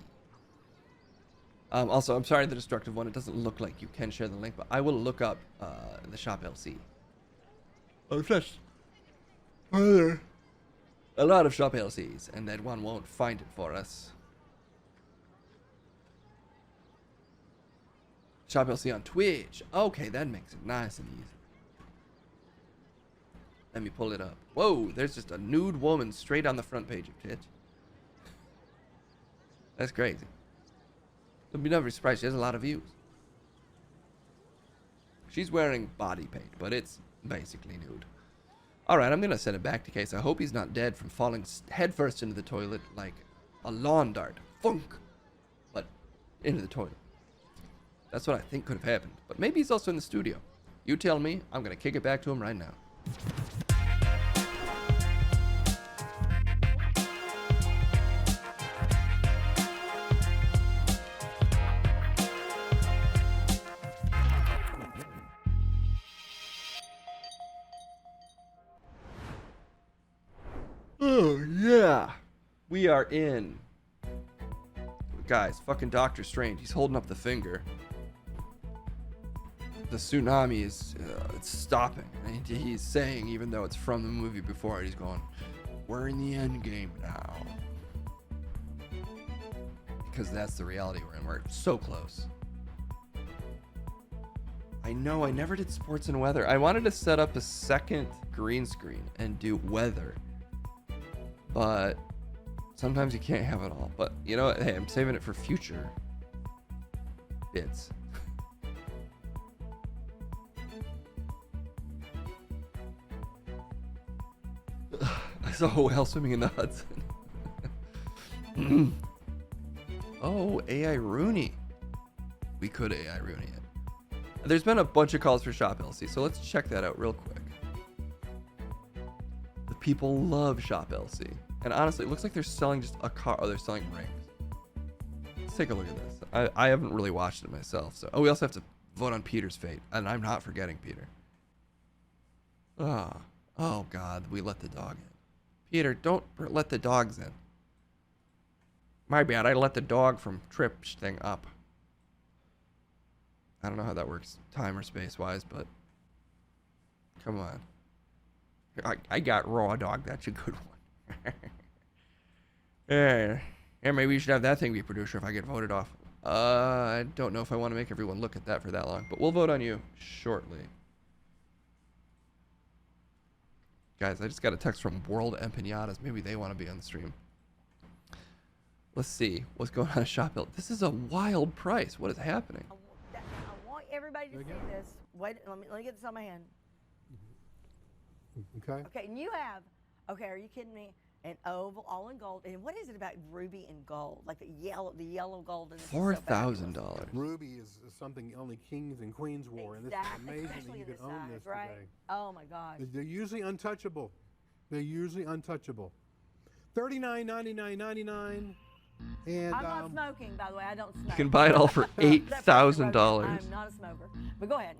Also, I'm sorry, the destructive one. It doesn't look like you can share the link, but I will look up the Shop LC. Oh, there's a lot of Shop LCs, and that one won't find it for us. Shop LC on Twitch. Okay, that makes it nice and easy. Let me pull it up. Whoa, there's just a nude woman straight on the front page of Twitch. That's crazy. I'd be never surprised. She has a lot of views. She's wearing body paint, but it's basically nude. Alright, I'm going to send it back to Case. I hope he's not dead from falling headfirst into the toilet like a lawn dart. Funk! But into the toilet. That's what I think could have happened. But maybe he's also in the studio. You tell me. I'm going to kick it back to him right now. Oh, yeah. We are in. Guys, fucking Doctor Strange. He's holding up the finger. The tsunami is it's stopping. And he's saying, even though it's from the movie before it, he's going, we're in the end game now. Because that's the reality we're in. We're so close. I know, I never did sports and weather. I wanted to set up a second green screen and do weather. But sometimes you can't have it all. But you know what? Hey, I'm saving it for future bits. I saw a whale swimming in the Hudson. Oh, AI Rooney. We could AI Rooney it. There's been a bunch of calls for Shop LC, so let's check that out real quick. The people love Shop LC. And honestly, it looks like they're selling just a car. Oh, they're selling rings. Let's take a look at this. I haven't really watched it myself. So, we also have to vote on Peter's fate. And I'm not forgetting Peter. Oh, God. We let the dog in. Peter, don't let the dogs in. My bad. I let the dog from Trip thing up. I don't know how that works time or space-wise, but... Come on. I got Raw Dog. That's a good one. Yeah, maybe we should have that thing be producer if I get voted off. I don't know if I want to make everyone look at that for that long, but we'll vote on you shortly. Guys, I just got a text from World Empanadas. Maybe they want to be on the stream. Let's see what's going on at Shop Hill. This is a wild price. What is happening? I want everybody to see this. Wait, let me get this on my hand. Okay. Okay, and you have. Okay, are you kidding me? An oval, all in gold. And what is it about ruby and gold? Like the yellow gold. And $4,000. Ruby is something only kings and queens wore, and this is amazing that you can own this right? today. Oh my gosh. They're usually untouchable. They're usually untouchable. $39.99.99. And I'm not smoking, by the way. I don't smoke. You can buy it all for $8,000. I'm not a smoker. But go ahead.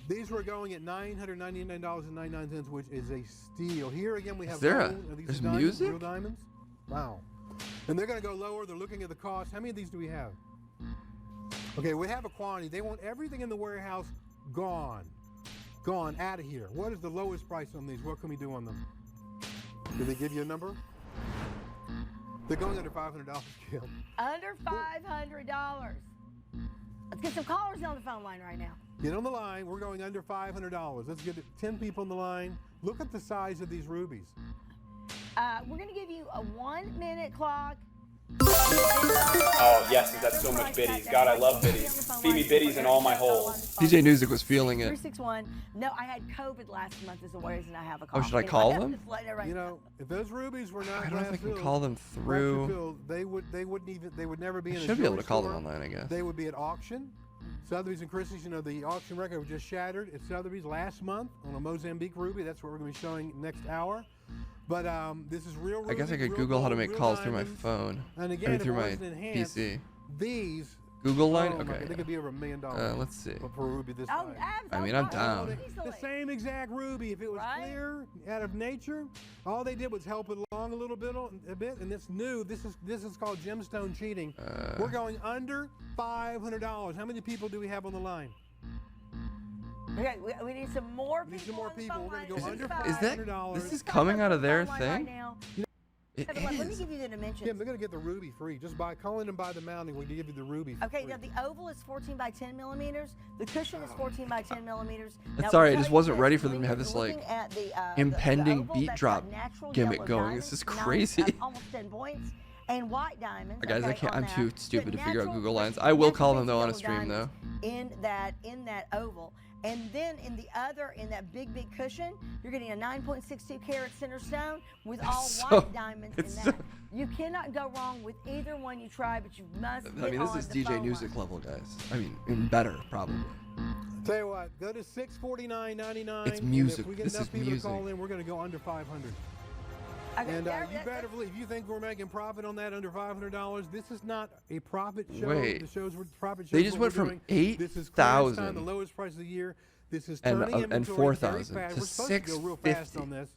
These were going at $999.99, which is a steal. Here again, we have. Is there there's diamonds, music? Real diamonds. Wow. And they're going to go lower. They're looking at the cost. How many of these do we have? Okay, we have a quantity. They want everything in the warehouse gone, out of here. What is the lowest price on these? What can we do on them? Did they give you a number? They're going under $500, Kim. Under $500. Let's get some callers on the phone line right now. Get on the line. We're going under $500. Let's get 10 people on the line. Look at the size of these rubies. We're going to give you a 1-minute clock. Oh, yes, that's so much biddies. God, I love biddies. Feed me biddies in all my holes. DJ Newsick was feeling it. 361. No, I had COVID last month is the reason I have a call. Oh, should I call them? You know, if those rubies were not I don't know if I can filled, call them through. filled, they would never be in a should be able to call them store. online, I guess. They would be at auction. Sotheby's and Christie's, you know, the auction record was just shattered at Sotheby's last month on a Mozambique ruby. That's what we're going to be showing next hour. But this is real ruby. I guess I could Google how to make calls through my phone. And again, through my enhanced, PC. These Google line? Oh, okay. They could be over $1 million. Let's see. For a ruby this size. I mean, I'm down. The same exact ruby. If it was clear out of nature, all they did was help it along a little bit, and it's new. This is called gemstone cheating. We're going under $500. How many people do we have on the line? Okay, we need some more people. We need some more people. We're going to go under $500. This is coming out of their thing? Let me give you the dimensions. Kim, they're going to get the ruby free. Just call in and buy the mounting. We'll give you the ruby Okay, free. now the oval is 14 by 10 millimeters. The cushion is 14 by 10 millimeters. Sorry, I just wasn't ready for them to have this like impending beat drop gimmick going. This is crazy. Almost 10 points. And white diamonds. Guys, I'm too stupid to figure out Google lines. I will call them though on a stream though. In that oval. And then in that big cushion, you're getting a 9.62 carat center stone with all white diamonds in that. You cannot go wrong with either one you try, but you must. I mean, this is DJ Newsick level, guys. I mean, even better, probably. Tell you what, go to $649.99. It's music. If we get This enough is people music. to call in, we're going to go under $500. Okay, and you better believe, you think we're making profit on that under $500? This is not a profit show. Wait. The shows were profit shows. They just went from 8,000 the lowest price of the year. This is and turning inventory very 4,000 fast. to We're supposed to go real fast on this.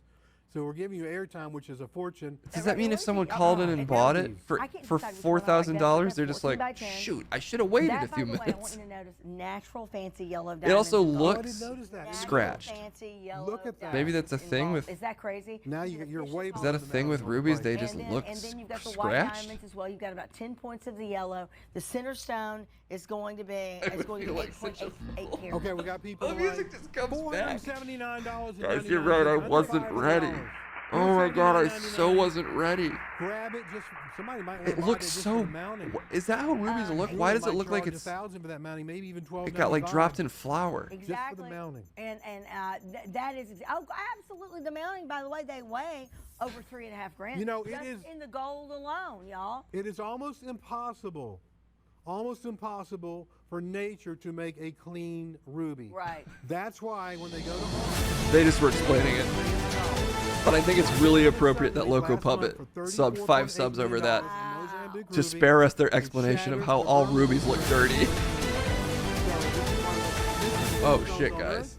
So we're giving you airtime, which is a fortune. Does that mean if someone called in and bought it for $4,000, they're just like, shoot, I should have waited a few I want minutes? you to notice natural fancy yellow It diamonds. also I looks didn't notice that. scratched. Fancy yellow Look at that. Maybe that's a thing involved. with. Is that crazy? Now you're way. Is that a thing with rubies? They just look and then you've got the white scratched. diamonds as well. You've got about 10 points of the yellow. The center stone is going to be I feel like 8.8 carats. Okay, we got people. The music just comes back. $479. Guys, you're right. I wasn't ready. Oh my god, I so wasn't ready. Grab it. Just somebody might. It looks so. Is that how rubies look? Why does it look like it's? $1,000 for that mounting, maybe even $12. It got like dropped in flour. Exactly. Just for the mounting. And that is absolutely the mounting. By the way, they weigh over 3.5 grams. You know, it just is in the gold alone, y'all. It is almost impossible for nature to make a clean ruby. Right. That's why when they go to They just were explaining it. But I think it's really appropriate that Loco Puppet subbed 5 subs over that to spare us their explanation of how all rubies look dirty. Oh shit, guys.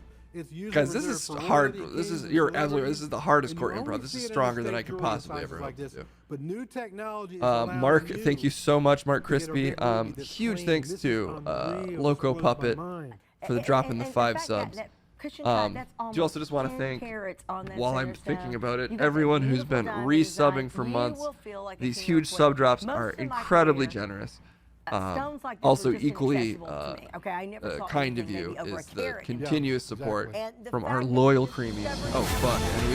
Guys, this is hard. This is you're absolutely right. This is the hardest court improv. This is stronger than I could possibly ever hope to do. But new technology. Mark, thank you so much, Mark Crispy. Huge thanks to Loco Puppet for the drop in the 5 subs. Do also just want to thank, while I'm thinking about it, everyone who's been resubbing for months. These huge sub drops are incredibly generous. Also equally kind of you is the continuous support from our loyal creamies. Oh fuck, and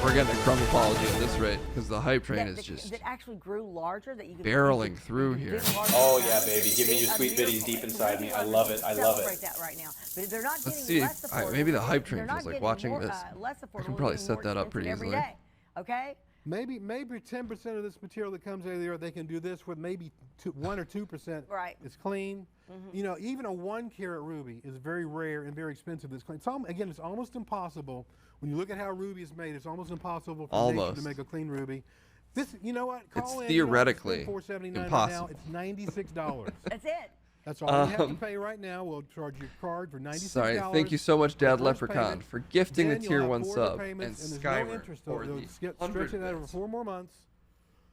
we're getting a crumb apology at this rate because the hype train is just barreling through here. Oh yeah, baby, give me your sweet biddies deep inside me. I love it. I love it. Let's see. Maybe the hype train feels like watching this. I can probably set that up pretty easily. Okay. Maybe 10% of this material that comes out of the earth, they can do this with maybe 1 or 2%. Right. It's clean. You know, even a 1 carat ruby is very rare and very expensive. It's clean. Again, it's almost impossible. When you look at how ruby is made, it's almost impossible for nature to make a clean ruby. This, you know what? It's theoretically impossible. Now. It's $96. That's it. That's all you have to pay right now. We'll charge your card for $96. Sorry, thank you so much, Dad Leprechaun, for gifting the tier 1 sub, and Skymer for the stretch it out over 4 more months.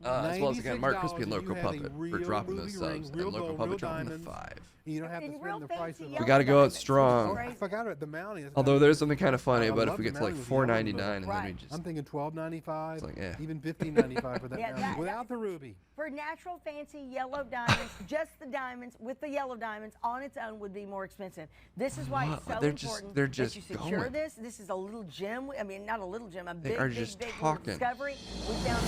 As well as again, Mark Crispy and Loco Puppet for dropping those subs, and Loco Puppet dropping the 5. You don't have to spend the price of. We got to go out strong. I forgot about the mounting. Although there's something kind of funny about if we get to like $4.99 and then we just. I'm thinking $12.95, like, even $15.95 for that mounting without the ruby. For natural fancy yellow diamonds, just the diamonds with the yellow diamonds on its own would be more expensive. This is why it's so important they're just that you secure going. this. This is a little gem. I mean, not a little gem, a big talking. discovery. We found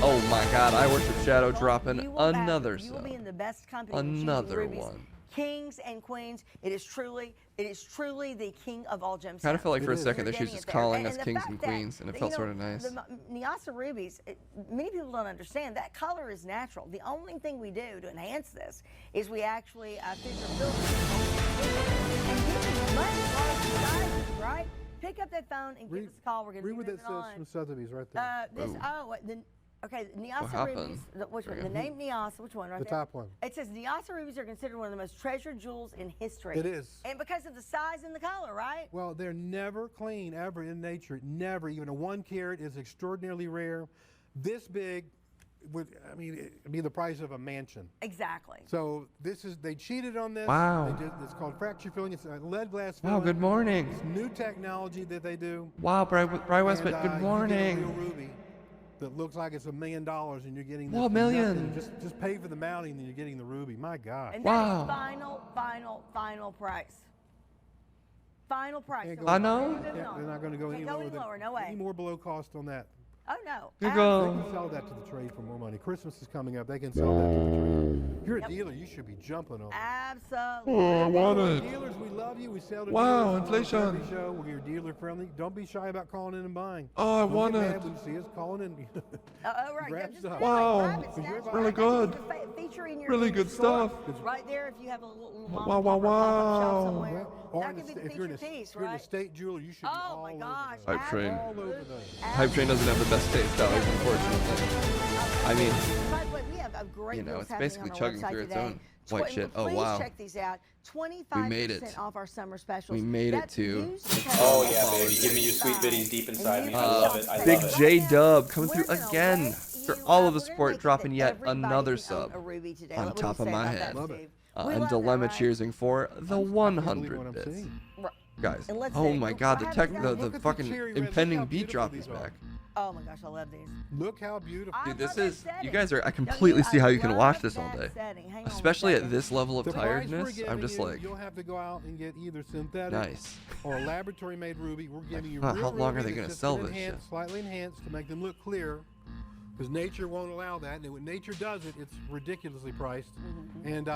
oh my God! I Worship Shadow dropping another You sub. will be in the best company. Another one. Kings and queens. It is truly the king of all gemstones. Kind of felt like for a second that she was just calling us kings and queens, and it felt sort of nice. The Nyassa rubies, many people don't understand that color is natural. The only thing we do to enhance this is we actually filter and give you much larger sizes, right? Pick up that phone and give us a call. We're going to read be what that says from Sotheby's right there. Okay, Nyassa rubies. Which one? The name Nyassa. Which one? Right the there. top one. It says Nyassa rubies are considered one of the most treasured jewels in history. It is. And because of the size and the color, right? Well, they're never clean ever in nature. Never. Even a 1 carat is extraordinarily rare. This big it'd be the price of a mansion. Exactly. So they cheated on this. Wow. It's called fracture filling. It's lead glass filling. Wow, good morning. It's new technology that they do. Wow, Bry Westman, good morning. You get a real ruby that looks like it's $1 million, and you're getting this. Well, million. Just pay for the mounting, and you're getting the ruby. My God. And that is final price. Final price. I know. They're not going to go any lower. No way. Any more below cost on that. Oh no. They can sell that to the trade for more money. Christmas is coming up. They can sell that to the trade. If you're a dealer, you should be jumping on it. Absolutely. Oh, I want it. Dealers, we love you. We sell to wow, dealers. inflation. Show. We're dealer friendly. Don't be shy about calling in and buying. Oh, I want it. When you see us calling in. Oh, right. Grab stuff. Wow, really good. Featuring jewelry in your Really in your good store, stuff. right there. If you have a little mom Wow, and wow, pop or pop-up shop wow. somewhere, Or that could be the if you're in featured a, piece, if you're in a right? state jeweler, you should be Oh all my over gosh! those. Hype train. All over those. Hype Train doesn't have the best taste, Alex, unfortunately. I mean, By the way, we have a great you know, deals it's happening basically on our chugging website through its today. own white shit. Oh, Please wow. check these out. 25% We made it. off our summer specials. We made it That's to. used Oh yeah, baby. Give me your sweet biddies deep inside me. I love it. I love Big it. J Dub coming through We're gonna again. let For you, all of the we're gonna support, make it dropping that yet everybody another can own sub a Ruby today. on What do top you of say my about head. that, Love it. Steve? And We love that, Dilemma right? cheersing for the believe 100 what I'm bits. seeing. Right. Guys, And let's oh say, my god, the I tech, haven't the, done- the Look at the fucking cherry reds. Look impending how beat beautiful drop these is are. back. Oh my gosh, I love these. Look how beautiful. I Dude, this love that is, you setting. guys are, I Don't you? completely see how you can love watch this all that day. setting. Hang on one Especially at second. this level of The price we're tiredness, I'm giving just you, like, you'll have to go out and get either synthetic nice. or a laboratory-made ruby. We're giving you How real long are ruby they gonna that's just sell been this shit? enhanced, slightly enhanced to make them look clear, because nature won't allow that. And when nature does it, it's ridiculously priced. And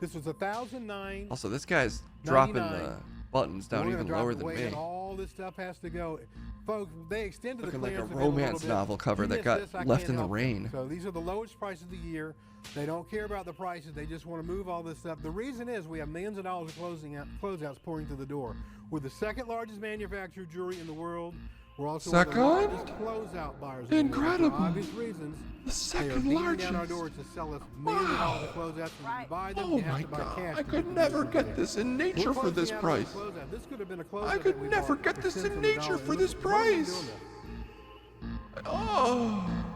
this was $1,009. Also, this guy's dropping 99. the buttons down We're gonna even drop lower it than way me. and all this stuff has to go. Folks, they extended Looking the like a clearance event romance little bit. novel cover You that missed got this, I left can't in the help you. rain. So these are the lowest prices of the year. They don't care about the prices. They just want to move all this stuff. The reason is we have millions of dollars of closeouts pouring through the door. We're the second largest manufacturer of jewelry in the world. We're also one of the Second? largest closeout buyers. in the world. Incredible. For obvious reasons. The They are second beating largest. down our doors to sell us millions of dollars of closeouts. When you buy them, Oh you have my to buy god, cash I to could get never them. get this in nature We're for this closing out on a price. closeout. This could have been a I closeout could that we never bought get for this cents in on the nature dollar. for And this look, what are we price. doing this? Oh.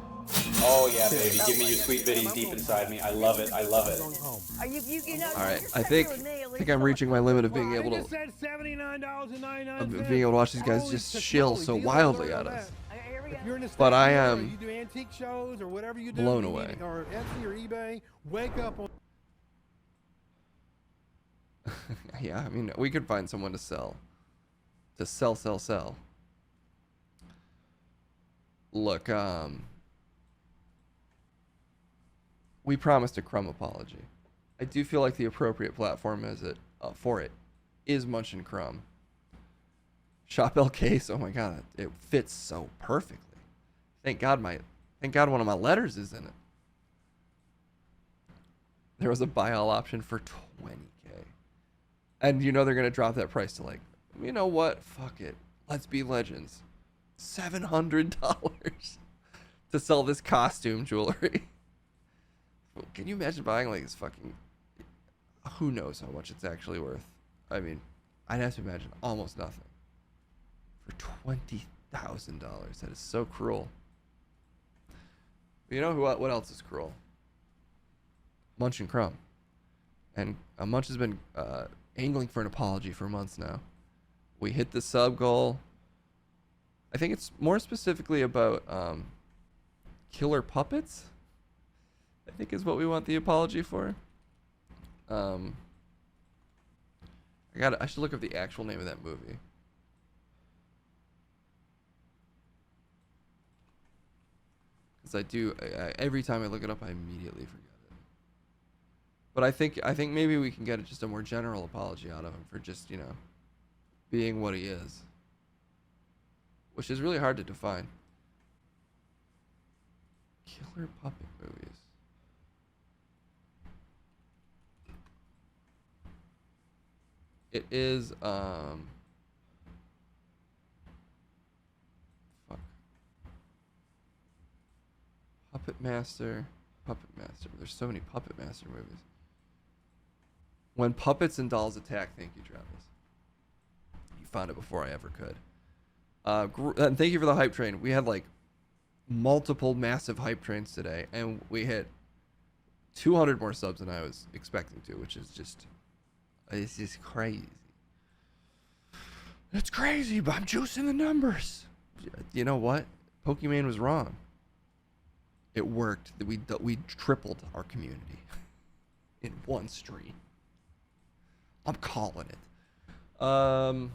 Oh yeah, baby. Give me your sweet biddies deep inside me. I love it. I love it. Are you know, All right, you're I sitting think here with me, at I think least I'm for- reaching my limit of being They able just to said $79.99. of being able to watch these guys Holy just shit, shill holy so deal, wildly look at that. us. Here we go. If you're in a But I state am or you do antique shows or whatever you do, blown you away. need- or Etsy or eBay, wake up on. Yeah, I mean, we could find someone to sell. Sell. Look, we promised a Crumb apology. I do feel like the appropriate platform for it is Munch and Crumb. Shop L Case, oh my god, it fits so perfectly. Thank God one of my letters is in it. There was a buy all option for $20K. And you know they're gonna drop that price to like, you know what? Fuck it. Let's be legends. $700 to sell this costume jewelry. Can you imagine buying like this fucking? Who knows how much it's actually worth? I mean, I'd have to imagine almost nothing for $20,000. That is so cruel. But you know what else is cruel? Munch and Crumb. And Munch has been angling for an apology for months now. We hit the sub goal. I think it's more specifically about killer puppets, I think is what we want the apology for. I should look up the actual name of that movie. Because every time I look it up, I immediately forget it. But I think maybe we can get just a more general apology out of him for just, being what he is. Which is really hard to define. Killer puppet movies. It is, fuck. Puppet Master. There's so many Puppet Master movies. When Puppets and Dolls Attack. Thank you, Travis. You found it before I ever could. And thank you for the hype train. We had like multiple massive hype trains today, and we hit 200 more subs than I was expecting to, which is just, it's just crazy. It's crazy, but I'm juicing the numbers. You know what? Pokemon was wrong. It worked. We tripled our community in one stream. I'm calling it. All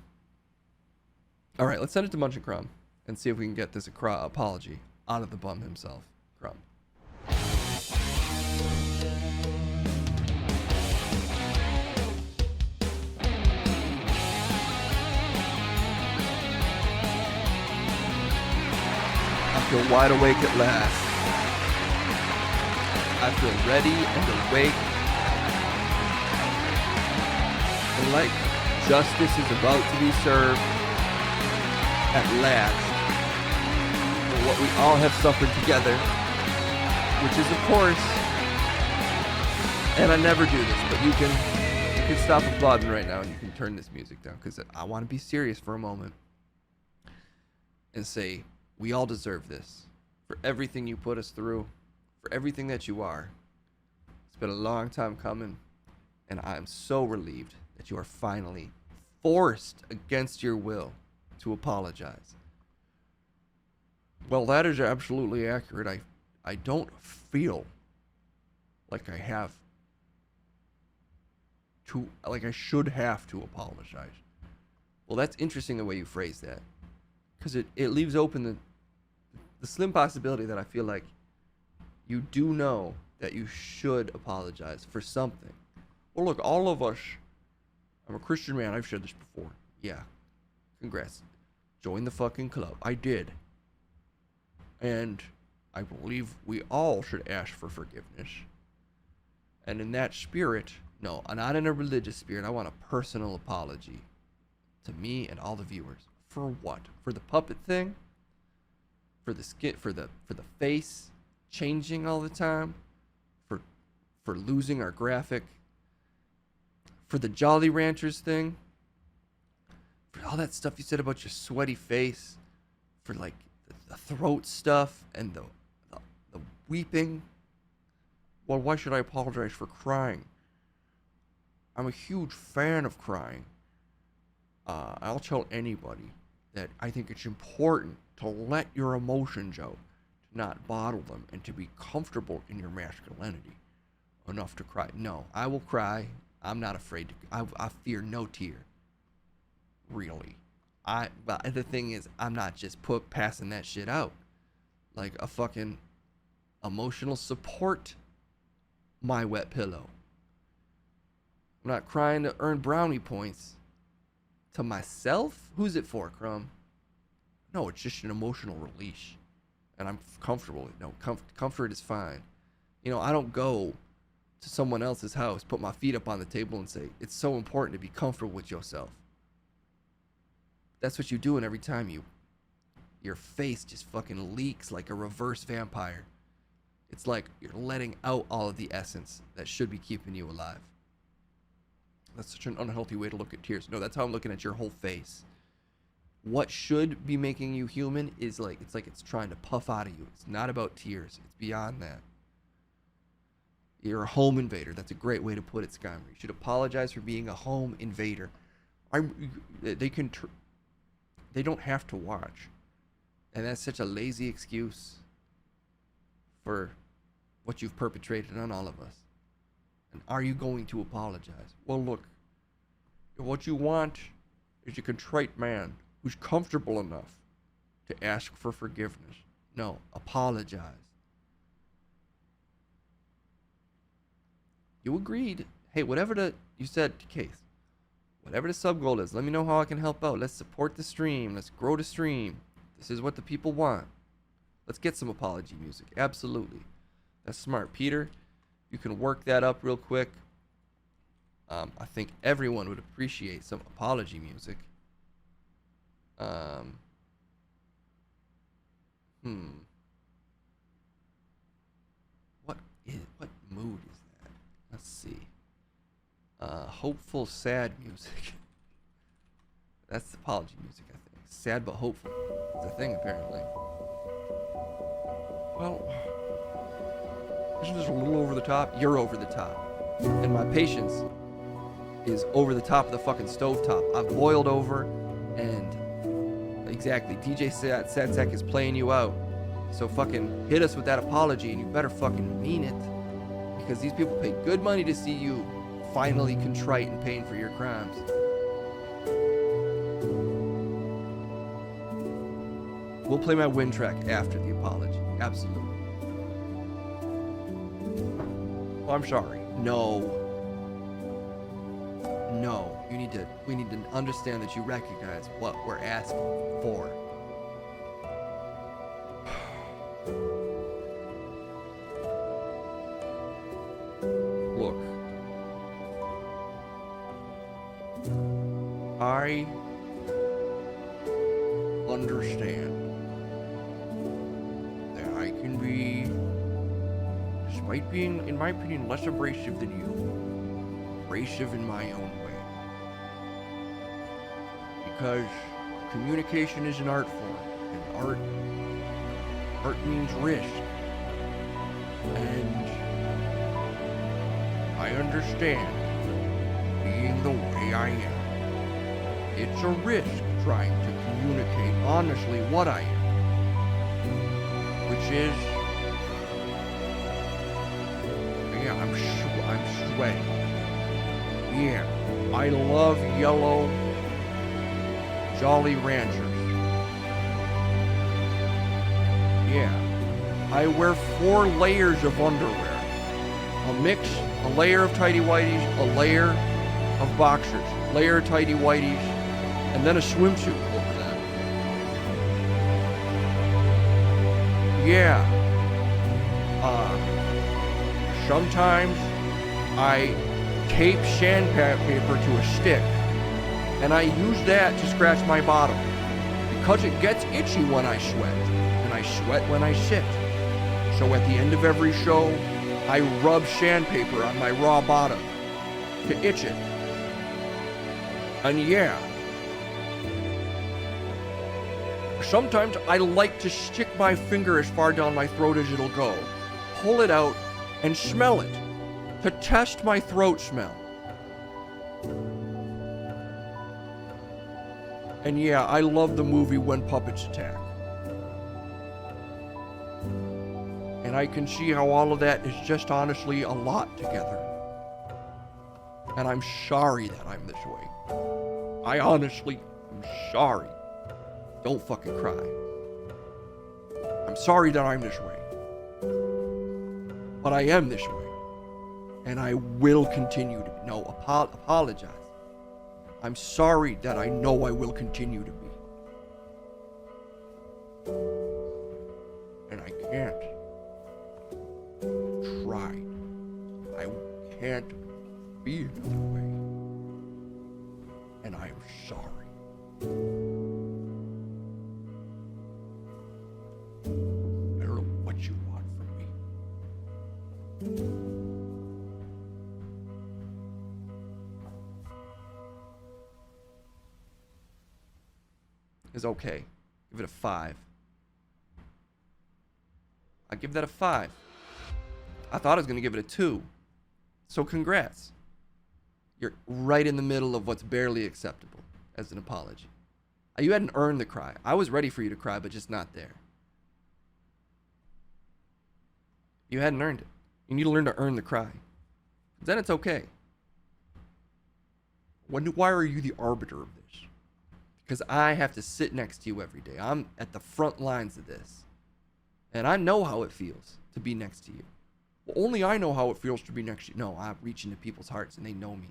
right, let's send it to Munch and Crumb and see if we can get this apology out of the bum himself, Crumb. I feel wide awake at last. I feel ready and awake. And like justice is about to be served at last for what we all have suffered together, which is, of course, and I never do this, but you can stop applauding right now and you can turn this music down, because I want to be serious for a moment and say we all deserve this for everything you put us through, for everything that you are. It's been a long time coming, and I am so relieved that you are finally forced against your will to apologize. Well, that is absolutely accurate. I don't feel like I have to, like I should have to apologize. Well, that's interesting the way you phrase that, because it leaves open the slim possibility that I feel like you do know that you should apologize for something. Well, look, all of us, I'm a Christian man, I've said this before. Yeah, congrats. Join the fucking club. I did. And I believe we all should ask for forgiveness. And in that spirit, no, not in a religious spirit, I want a personal apology to me and all the viewers. For what? For the puppet thing? For the skit, for the face changing all the time? For losing our graphic? For the Jolly Ranchers thing? For all that stuff you said about your sweaty face? For like the throat stuff and the weeping? Well, why should I apologize for crying? I'm a huge fan of crying. I'll tell anybody that I think it's important to let your emotions out, to not bottle them, and to be comfortable in your masculinity enough to cry. No, I will cry. I'm not afraid to. I fear no tear. Really. But the thing is, I'm not just passing that shit out like a fucking emotional support my wet pillow. I'm not crying to earn brownie points to myself. Who's it for, Crumb? No, it's just an emotional release, and I'm comfortable. No, comfort is fine. You know, I don't go to someone else's house, put my feet up on the table, and say it's so important to be comfortable with yourself. That's what you're doing every time your face just fucking leaks like a reverse vampire. It's like you're letting out all of the essence that should be keeping you alive. That's such an unhealthy way to look at tears. No, that's how I'm looking at your whole face. What should be making you human is like it's trying to puff out of you. It's not about tears. It's beyond that. You're a home invader. That's a great way to put it, Skymer. You should apologize for being a home invader. They don't have to watch. And that's such a lazy excuse for what you've perpetrated on all of us. And are you going to apologize? Well, look, what you want is a contrite man who's comfortable enough to ask for forgiveness. No, apologize. You agreed. Hey, whatever you said to Case, whatever the sub goal is, let me know how I can help out. Let's support the stream. Let's grow the stream. This is what the people want. Let's get some apology music. Absolutely. That's smart. Peter, you can work that up real quick. I think everyone would appreciate some apology music. What mood is that? Let's see. Hopeful, sad music. That's apology music, I think. Sad but hopeful. It's a thing, apparently. Well, isn't this a little over the top? You're over the top. And my patience is over the top of the fucking stovetop. I've boiled over, and exactly, DJ Satsek is playing you out. So fucking hit us with that apology, and you better fucking mean it. Because these people pay good money to see you finally contrite and paying for your crimes. We'll play my win track after the apology. Absolutely. Oh, I'm sorry. No. We need to understand that you recognize what we're asking for. Look. I understand that I can be, despite being, in my opinion, less abrasive than you, abrasive in my own way. Because communication is an art form, and art means risk. And I understand being the way I am. It's a risk trying to communicate honestly what I am. Which is, yeah, I'm sweaty. Yeah, I love yellow Jolly Ranchers. Yeah, I wear 4 layers of underwear. A mix, a layer of tighty whities, a layer of boxers, layer of tighty whities, and then a swimsuit over that. Yeah. Sometimes I tape sandpaper to a stick, and I use that to scratch my bottom, because it gets itchy when I sweat, and I sweat when I sit. So at the end of every show, I rub sandpaper on my raw bottom to itch it. And yeah, sometimes I like to stick my finger as far down my throat as it'll go, pull it out, and smell it to test my throat smell. And yeah, I love the movie When Puppets Attack. And I can see how all of that is just honestly a lot together. And I'm sorry that I'm this way. I honestly am sorry. Don't fucking cry. I'm sorry that I'm this way. But I am this way. And I will continue to be. No, apologize. I'm sorry that I know I will continue to be. And I can't. Try. I can't be another way. And I am sorry. I don't know what you want from me. It's okay. Give it a 5. I give that a 5. I thought I was going to give it a 2. So congrats. You're right in the middle of what's barely acceptable as an apology. You hadn't earned the cry. I was ready for you to cry, but just not there. You hadn't earned it. You need to learn to earn the cry. Then it's okay. Why are you the arbiter of this? Because I have to sit next to you every day. I'm at the front lines of this. And I know how it feels to be next to you. Well, only I know how it feels to be next to you. No, I reach into people's hearts and they know me.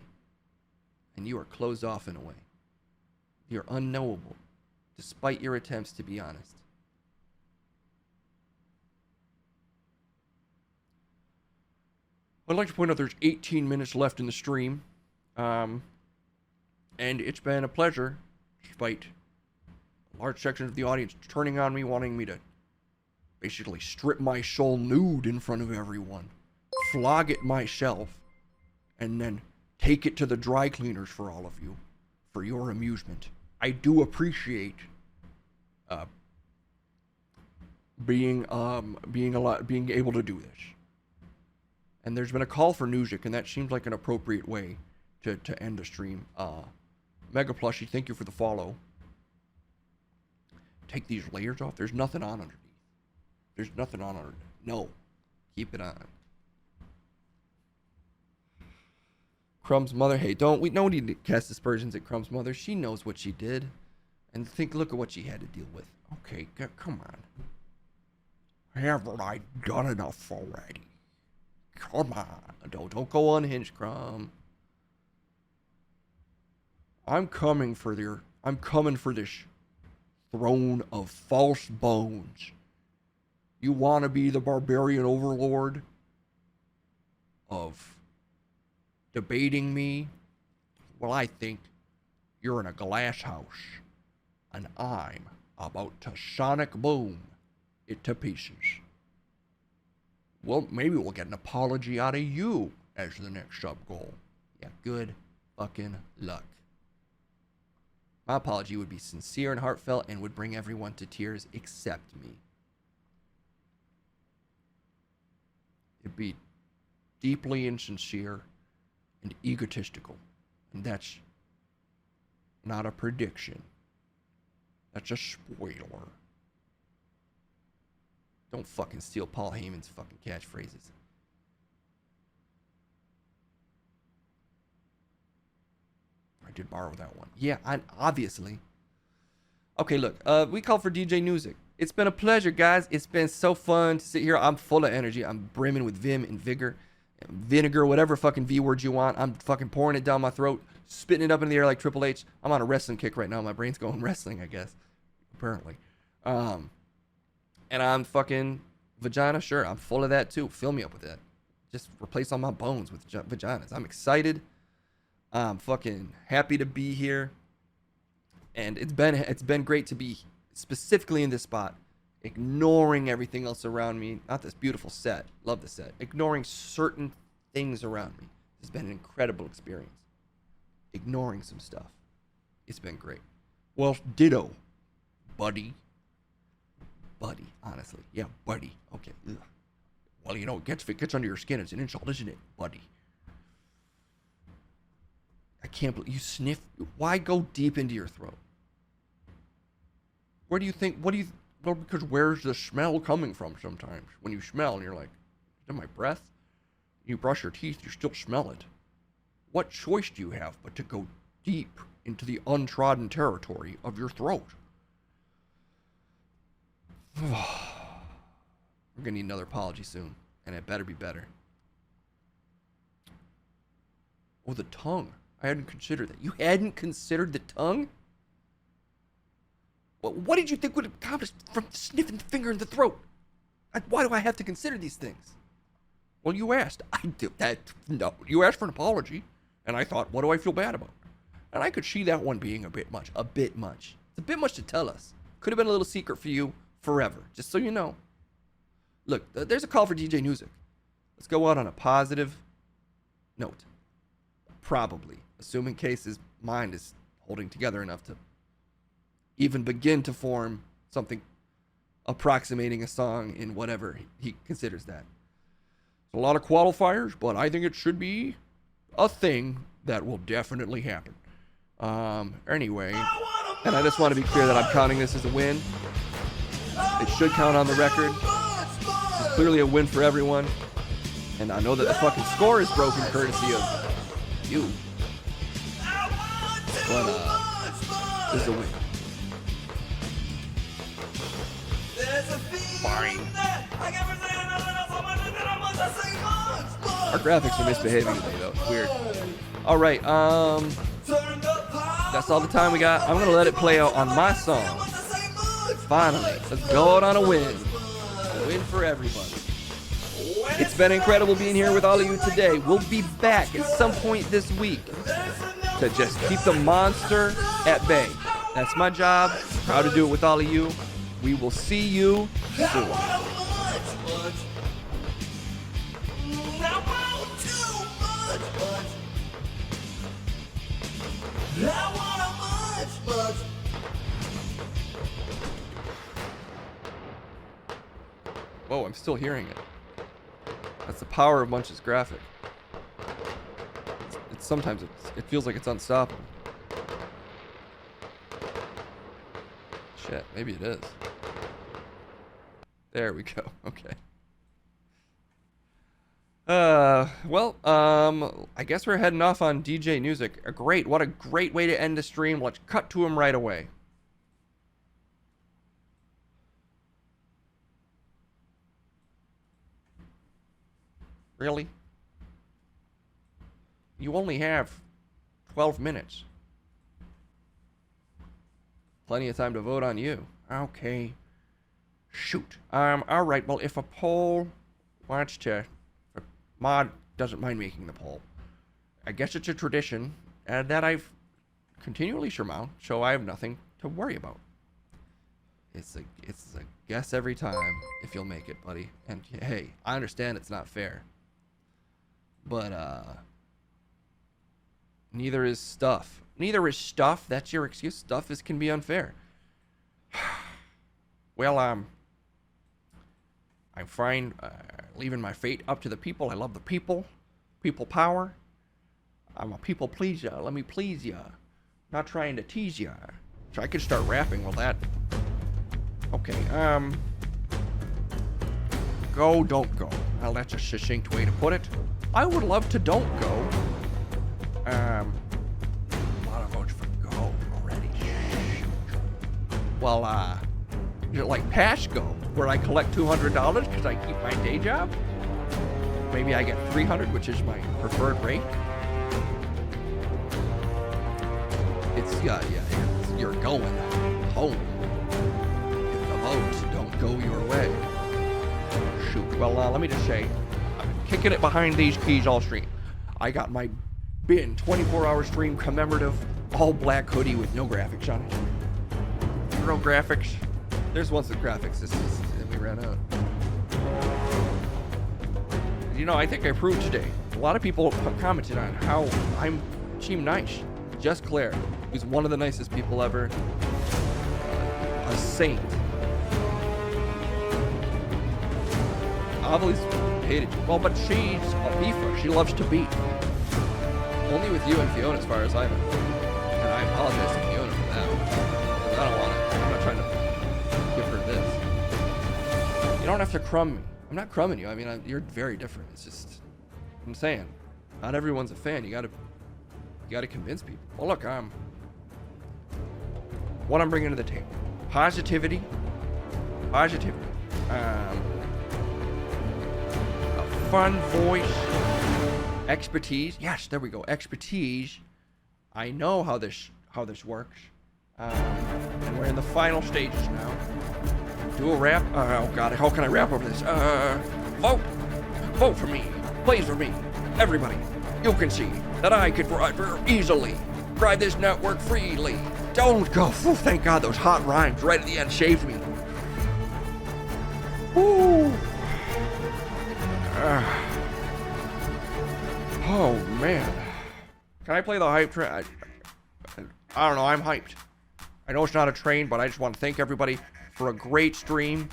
And you are closed off in a way. You're unknowable, despite your attempts to be honest. I'd like to point out there's 18 minutes left in the stream. And it's been a pleasure, despite a large section of the audience turning on me, wanting me to basically strip my soul nude in front of everyone, flog it myself, and then take it to the dry cleaners for all of you, for your amusement. I do appreciate being able to do this. And there's been a call for music, and that seems like an appropriate way to end a stream. Mega Plushie, thank you for the follow. Take these layers off. There's nothing on underneath. There's nothing on underneath. No. Keep it on. Crumb's mother. Hey, we don't need to cast aspersions at Crumb's mother. She knows what she did. And look at what she had to deal with. Okay, come on. Haven't I done enough already? Come on. Don't go unhinged, Crumb. I'm coming for this throne of false bones. You want to be the barbarian overlord of debating me, well, I think you're in a glass house, and I'm about to sonic boom it to pieces. Well, maybe we'll get an apology out of you as the next sub goal. Yeah, good fucking luck. My apology would be sincere and heartfelt and would bring everyone to tears except me. It'd be deeply insincere and egotistical. And that's not a prediction. That's a spoiler. Don't fucking steal Paul Heyman's fucking catchphrases. I did borrow that one. Yeah, obviously. Okay, look. We called for DJ Music. It's been a pleasure, guys. It's been so fun to sit here. I'm full of energy. I'm brimming with vim and vigor. Vinegar, whatever fucking V word you want. I'm fucking pouring it down my throat, spitting it up in the air like Triple H. I'm on a wrestling kick right now. My brain's going wrestling, I guess. Apparently. And I'm fucking vagina. Sure, I'm full of that too. Fill me up with that. Just replace all my bones with vaginas. I'm excited. I'm fucking happy to be here. And it's been great to be specifically in this spot, ignoring everything else around me. Not this beautiful set. Love the set. Ignoring certain things around me. It's been an incredible experience. Ignoring some stuff. It's been great. Well, ditto, buddy. Buddy, honestly. Yeah, buddy. Okay. Ugh. Well, you know, if it gets under your skin, it's an insult, isn't it, buddy? I can't believe you sniff. Why go deep into your throat? Where do you think? Well, because where's the smell coming from sometimes? When you smell and you're like, is that my breath? You brush your teeth, you still smell it. What choice do you have but to go deep into the untrodden territory of your throat? We're gonna need another apology soon, and it better be better. Oh, the tongue. I hadn't considered that. You hadn't considered the tongue? Well, what did you think would have accomplished from sniffing the finger in the throat? Why do I have to consider these things? Well, you asked. I did that. No, you asked for an apology, and I thought, what do I feel bad about? And I could see that one being a bit much. A bit much. It's a bit much to tell us. Could have been a little secret for you forever, just so you know. Look, there's a call for DJ Music. Let's go out on a positive note. Probably, assuming Case's mind is holding together enough to even begin to form something approximating a song in whatever he considers that. There's a lot of qualifiers, but I think it should be a thing that will definitely happen. Anyway, and I just want to be clear that I'm counting this as a win. It should count on the record. It's clearly a win for everyone. And I know that the fucking score is broken courtesy of you. But, this is a win. Fine. Our graphics are misbehaving today, though. It's weird. Alright, that's all the time we got. I'm gonna let it play out on my song. Finally, let's go out on a win. A win for everybody. It's been incredible being here with all of you today. We'll be back at some point this week to just keep the monster at bay. That's my job. Proud to do it with all of you. We will see you soon. Whoa, I'm still hearing it. That's the power of Munch's graphic. It's sometimes it feels like it's unstoppable. Shit, maybe it is. There we go. Okay. Well, I guess we're heading off on DJ Music. What a great way to end the stream. Let's cut to him right away. Really? You only have 12 minutes. Plenty of time to vote on you. Okay. Shoot. Alright, well, if a poll wants to... Mod doesn't mind making the poll. I guess it's a tradition that I've continually surmount, so I have nothing to worry about. It's a guess every time if you'll make it, buddy. And hey, I understand it's not fair. But neither is stuff. Neither is stuff. That's your excuse. Stuff can be unfair. Well, I'm fine leaving my fate up to the people. I love the people. People power. I'm a people pleaser. Let me please ya. Not trying to tease ya. So I could start rapping with that. Okay, go, don't go. Well, that's a succinct way to put it. I would love to don't go. A lot of votes for go already. Well, is it like Pass Go, where I collect $200 because I keep my day job? Maybe I get $300, which is my preferred rate. It's, you're going home. If the votes don't go your way. Shoot, well, let me just say, I've been kicking it behind these keys all stream. I got my bin 24-hour stream commemorative all black hoodie with no graphics on it. Zero graphics. There's one with graphics, and we ran out. You know, I think I proved today. A lot of people commented on how I'm Team Nice. Just Claire, who's one of the nicest people ever. A saint. Avalie's hated you. Well, but she's a beefer. She loves to beat. Only with you and Fiona, as far as I know. And I apologize to Fiona for that. Because I don't want it. I'm not trying to give her this. You don't have to crumb me. I'm not crumbing you. I mean, you're very different. It's just, I'm saying, not everyone's a fan. You gotta convince people. Well, look, what I'm bringing to the table: positivity, a fun voice, expertise. Yes, there we go. Expertise. I know how this works. And we're in the final stages now. Do a rap. Oh God, how can I rap over this? Vote for me, please, for me, everybody. You can see that I could easily drive this network freely. Don't go. Oh, thank God, those hot rhymes right at the end saved me. Woo. Oh man, can I play the hype train? I don't know. I'm hyped. I know it's not a train, but I just want to thank everybody for a great stream.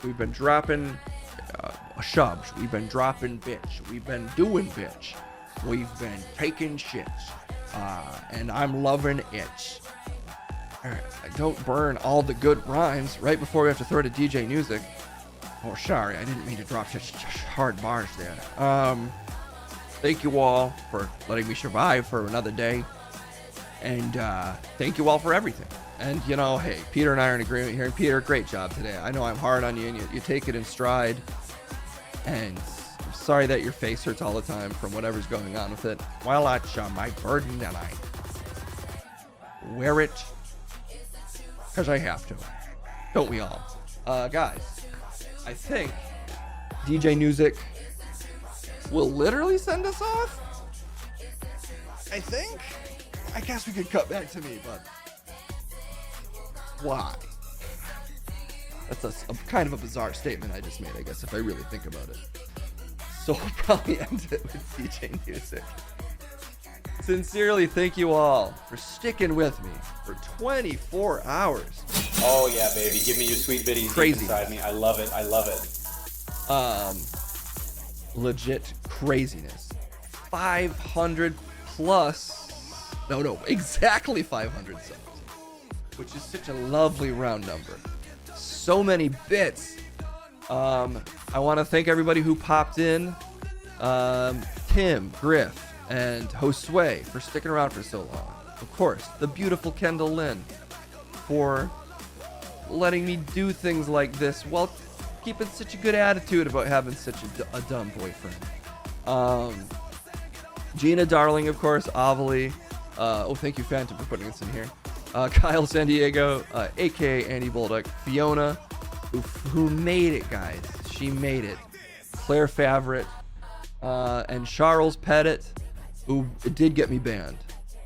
We've been dropping subs. We've been dropping bits. We've been doing bits. We've been taking shits. And I'm loving it. Don't burn all the good rhymes right before we have to throw to DJ Music. Oh, sorry. I didn't mean to drop such hard bars there. Thank you all for letting me survive for another day. And thank you all for everything. And, you know, hey, Peter and I are in agreement here. And Peter, great job today. I know I'm hard on you, and you take it in stride. And I'm sorry that your face hurts all the time from whatever's going on with it. Well, that's my burden, and I wear it because I have to. Don't we all? Guys, I think DJ Music will literally send us off. I think. I guess we could cut back to me, but why? That's a kind of a bizarre statement I just made, I guess, if I really think about it. So we'll probably end it with DJ Music. Sincerely, thank you all for sticking with me for 24 hours. Oh yeah, baby. Give me your sweet biddies Crazy. Inside me. I love it. I love it. Legit craziness. 500 plus. No, exactly 500 subs. Which is such a lovely round number. So many bits. I want to thank everybody who popped in. Tim, Griff, and Josue for sticking around for so long. Of course, the beautiful Kendall Lynn for letting me do things like this while keeping such a good attitude about having such a dumb boyfriend. Gina Darling, of course, Avalie. Thank you, Phantom, for putting this in here. Kyle San Diego, aka Andy Bolduck, Fiona, who made it, guys. She made it. Claire Favret, and Charles Pettit, who did get me banned.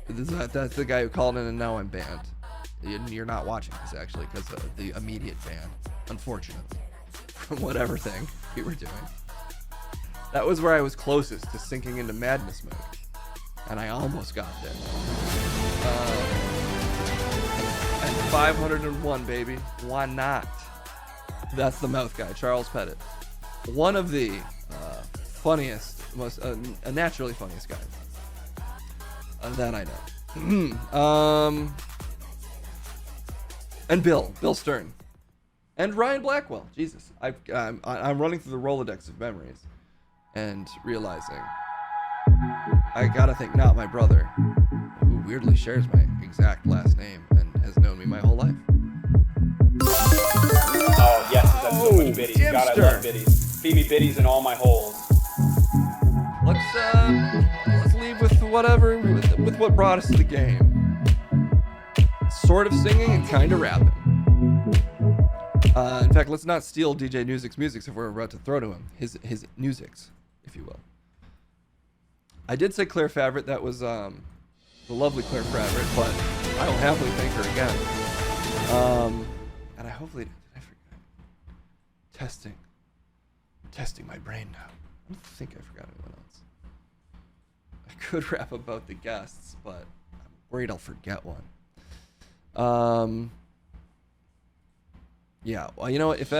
That's the guy who called in, and now I'm banned. You're not watching this, actually, because of the immediate ban, unfortunately, from whatever thing we were doing. That was where I was closest to sinking into madness mode, and I almost got there. And 501, baby. Why not? That's the mouth guy, Charles Pettit. One of the funniest, most naturally funniest guys. That I know. And Bill Stern. And Ryan Blackwell. Jesus. I'm running through the Rolodex of memories and realizing I gotta think not my brother, who weirdly shares my exact last name and has known me my whole life. Oh, yes, that's so much biddies. God, I love biddies. Feed me biddies in all my holes. Let's leave with whatever, with what brought us to the game. Sort of singing and kind of rapping. In fact, let's not steal DJ Nuzik's music if we're about to throw to him. His Nuzik's, if you will. I did say Claire Favret. That was the lovely Claire Favret, but I will happily thank her again. And I hopefully did I forget? Testing my brain now. I don't think I forgot anyone else. I could rap about the guests, but I'm worried I'll forget one. Yeah, well, you know what? If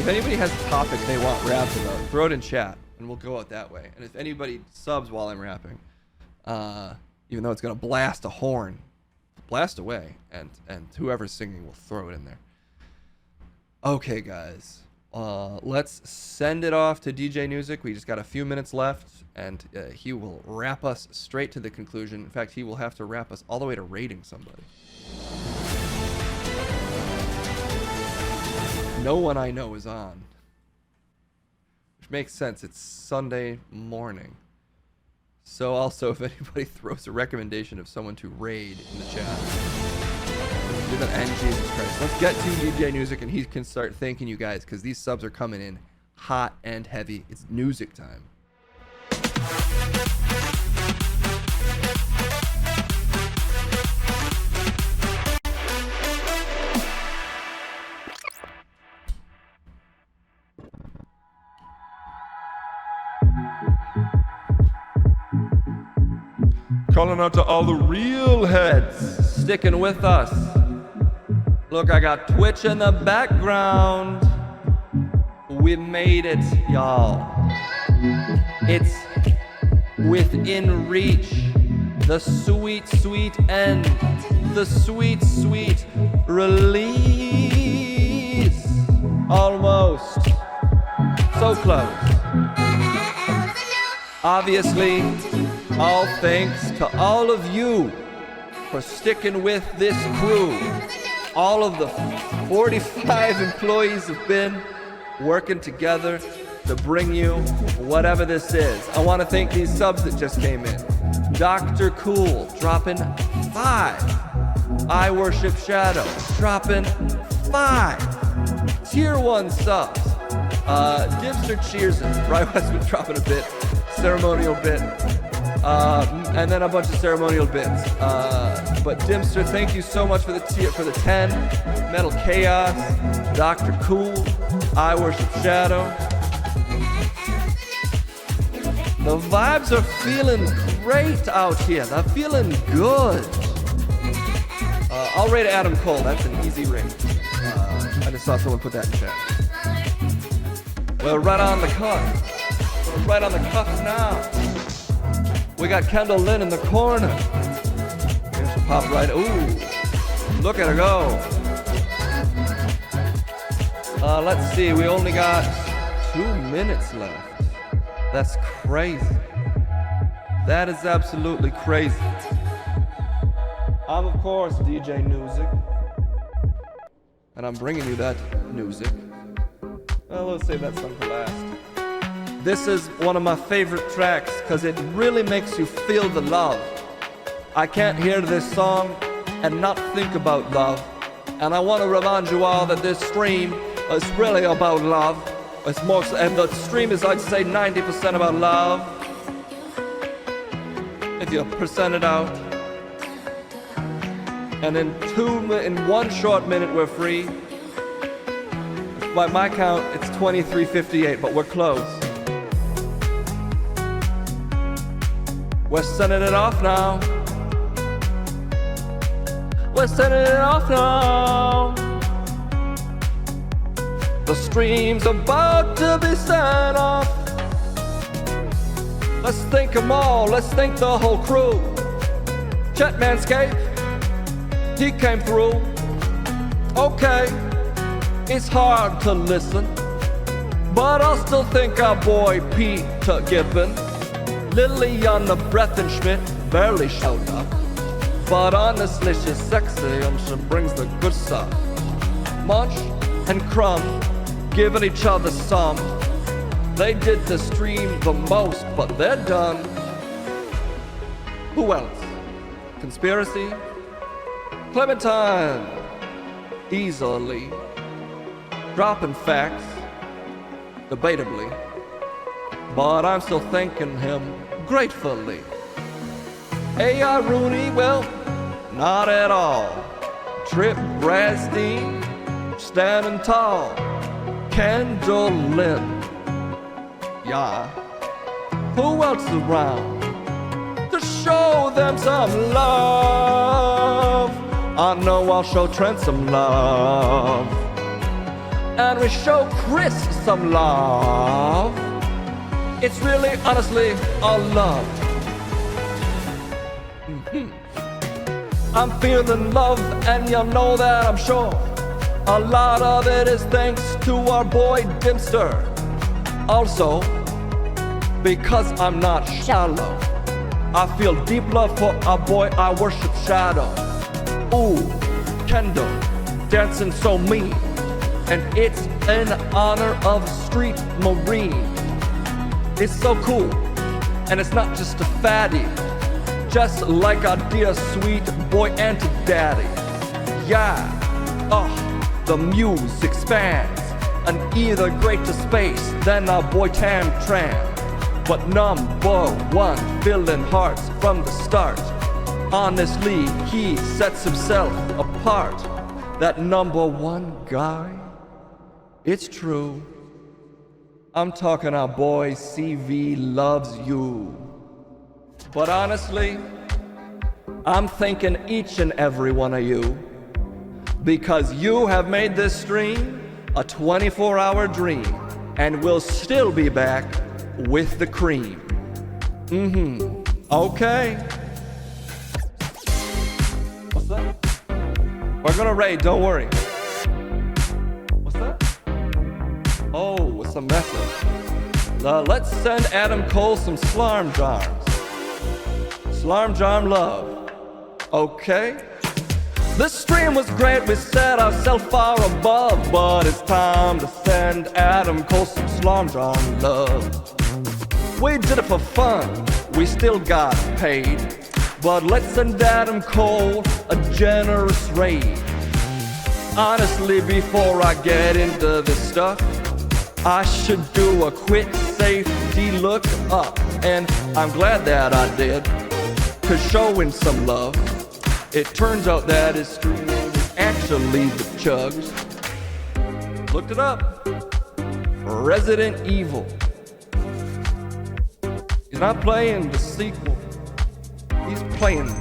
anybody has a topic they want rapped about, throw it in chat, and we'll go out that way. And if anybody subs while I'm rapping, even though it's gonna blast a horn, blast away, and whoever's singing will throw it in there. Okay, guys, let's send it off to DJ Nuzik. We just got a few minutes left, and he will wrap us straight to the conclusion. In fact, he will have to wrap us all the way to raiding somebody. No one I know is on, which makes sense. It's Sunday morning. So also, if anybody throws a recommendation of someone to raid in the chat, and Jesus Christ, let's get to DJ Nuzik, and he can start thanking you guys, because these subs are coming in hot and heavy. It's Nuzik time. Calling out to all the real heads sticking with us. Look, I got Twitch in the background. We made it, y'all. It's within reach. The sweet, sweet end. The sweet, sweet release. Almost. So close. Obviously, all thanks to all of you for sticking with this crew. All of the 45 employees have been working together to bring you whatever this is. I want to thank these subs that just came in. Dr. Cool dropping 5. I Worship Shadow dropping 5. Tier 1 subs. Dipster Cheersin. Rye Westwood dropping a bit. Ceremonial bit. And then a bunch of ceremonial bits. But Dimster, thank you so much for the 10. Metal Chaos, Dr. Cool, I Worship Shadow. The vibes are feeling great out here. They're feeling good. I'll rate Adam Cole. That's an easy rate. I just saw someone put that in chat. Well, right on the cuff. Right on the cuff now. We got Kendall Lynn in the corner. Here's some pop right. Ooh, look at her go. Let's see. We only got 2 minutes left. That's crazy. That is absolutely crazy. I'm, of course, DJ Nuzik. And I'm bringing you that Nuzik. Well, let's save that song for last. This is one of my favorite tracks because it really makes you feel the love. I can't hear this song and not think about love. And I want to remind you all that this stream is really about love. It's more, and the stream is, I'd say, 90% about love. If you percent it out. And in one short minute, we're free. By my count, it's 23:58, but we're close. We're sending it off now. We're sending it off now. The stream's about to be sent off. Let's thank them all, let's thank the whole crew. Chet Manscape, he came through. Okay, it's hard to listen, but I'll still thank our boy Peter Gibbon. Liliana Brethenschmidt barely showed up, but honestly she's sexy and she brings the good stuff. Munch and Crumb giving each other some. They did the stream the most, but they're done. Who else? Conspiracy? Clementine. Easily. Dropping facts. Debatably. But I'm still thanking him gratefully. A.I. Rooney, well, not at all. Trip Bradstein, standing tall. Kendall Lynn. Yeah. Who else around to show them some love? I know I'll show Trent some love, and we show Chris some love. It's really, honestly, all love. I'm feeling love, and you know that I'm sure. A lot of it is thanks to our boy Dimster. Also, because I'm not shallow, I feel deep love for our boy I worship Shadow. Ooh, Kendall, dancing so mean, and it's in honor of Street Marine. It's so cool, and it's not just a fatty, just like our dear sweet boy Auntie Daddy. Yeah, the muse expands, and either greater space than our boy Tam Tram. But number one, filling hearts from the start. Honestly, he sets himself apart. That number one guy, it's true. I'm talking our boy CV loves you. But honestly, I'm thanking each and every one of you, because you have made this stream a 24-hour dream, and we'll still be back with the cream. Okay. What's that? We're gonna raid, don't worry. What's that? Oh, it's a message. Let's send Adam Cole some Slarm Jarms. Slarm Jarm love. Okay. This stream was great, we set ourselves far above, but it's time to send Adam Cole some Slarm Jarm love. We did it for fun, we still got paid, but let's send Adam Cole a generous raid. Honestly, before I get into this stuff, I should do a quick safety look up, and I'm glad that I did, 'cause showing some love, it turns out that his stream name is actually The Chugs. Looked it up. Resident Evil. He's not playing the sequel. He's playing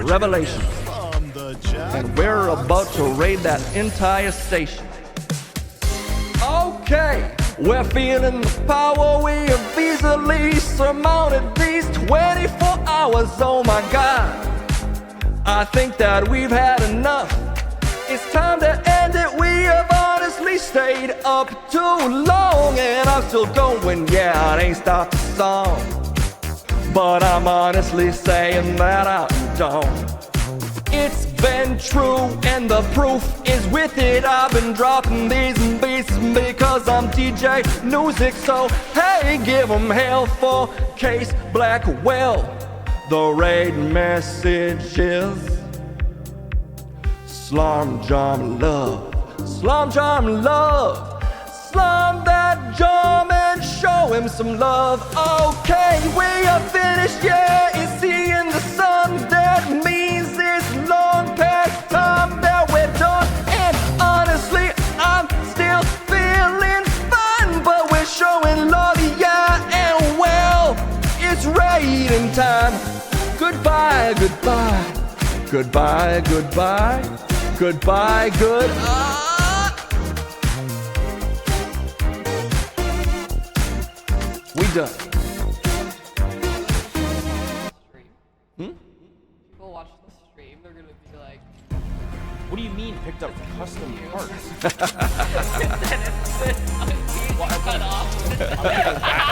Revelations. And we're about to raid that entire station. Okay, we're feeling the power. We have easily surmounted these 24 hours. Oh my God. I think that we've had enough. It's time to end it. We have honestly stayed up too long, and I'm still going. Yeah, it ain't stopped the song, but I'm honestly saying that I'm done. It's been true, and the proof is with it. I've been dropping these beats because I'm DJ Music. So hey, give 'em hell for Case Blackwell. The raid message is Slarm Jarm love. Slarm Jarm love. slam that drum and show him some love. Okay, we are finished, yeah, is he in the sun? That means it's long past time that we're done. And honestly, I'm still feeling fine, but we're showing love, yeah, and well, it's raiding time. Goodbye, goodbye, goodbye, goodbye, goodbye, good. We done. People watch the stream, they're gonna be like, What do you mean picked up custom parts? then it's cut off.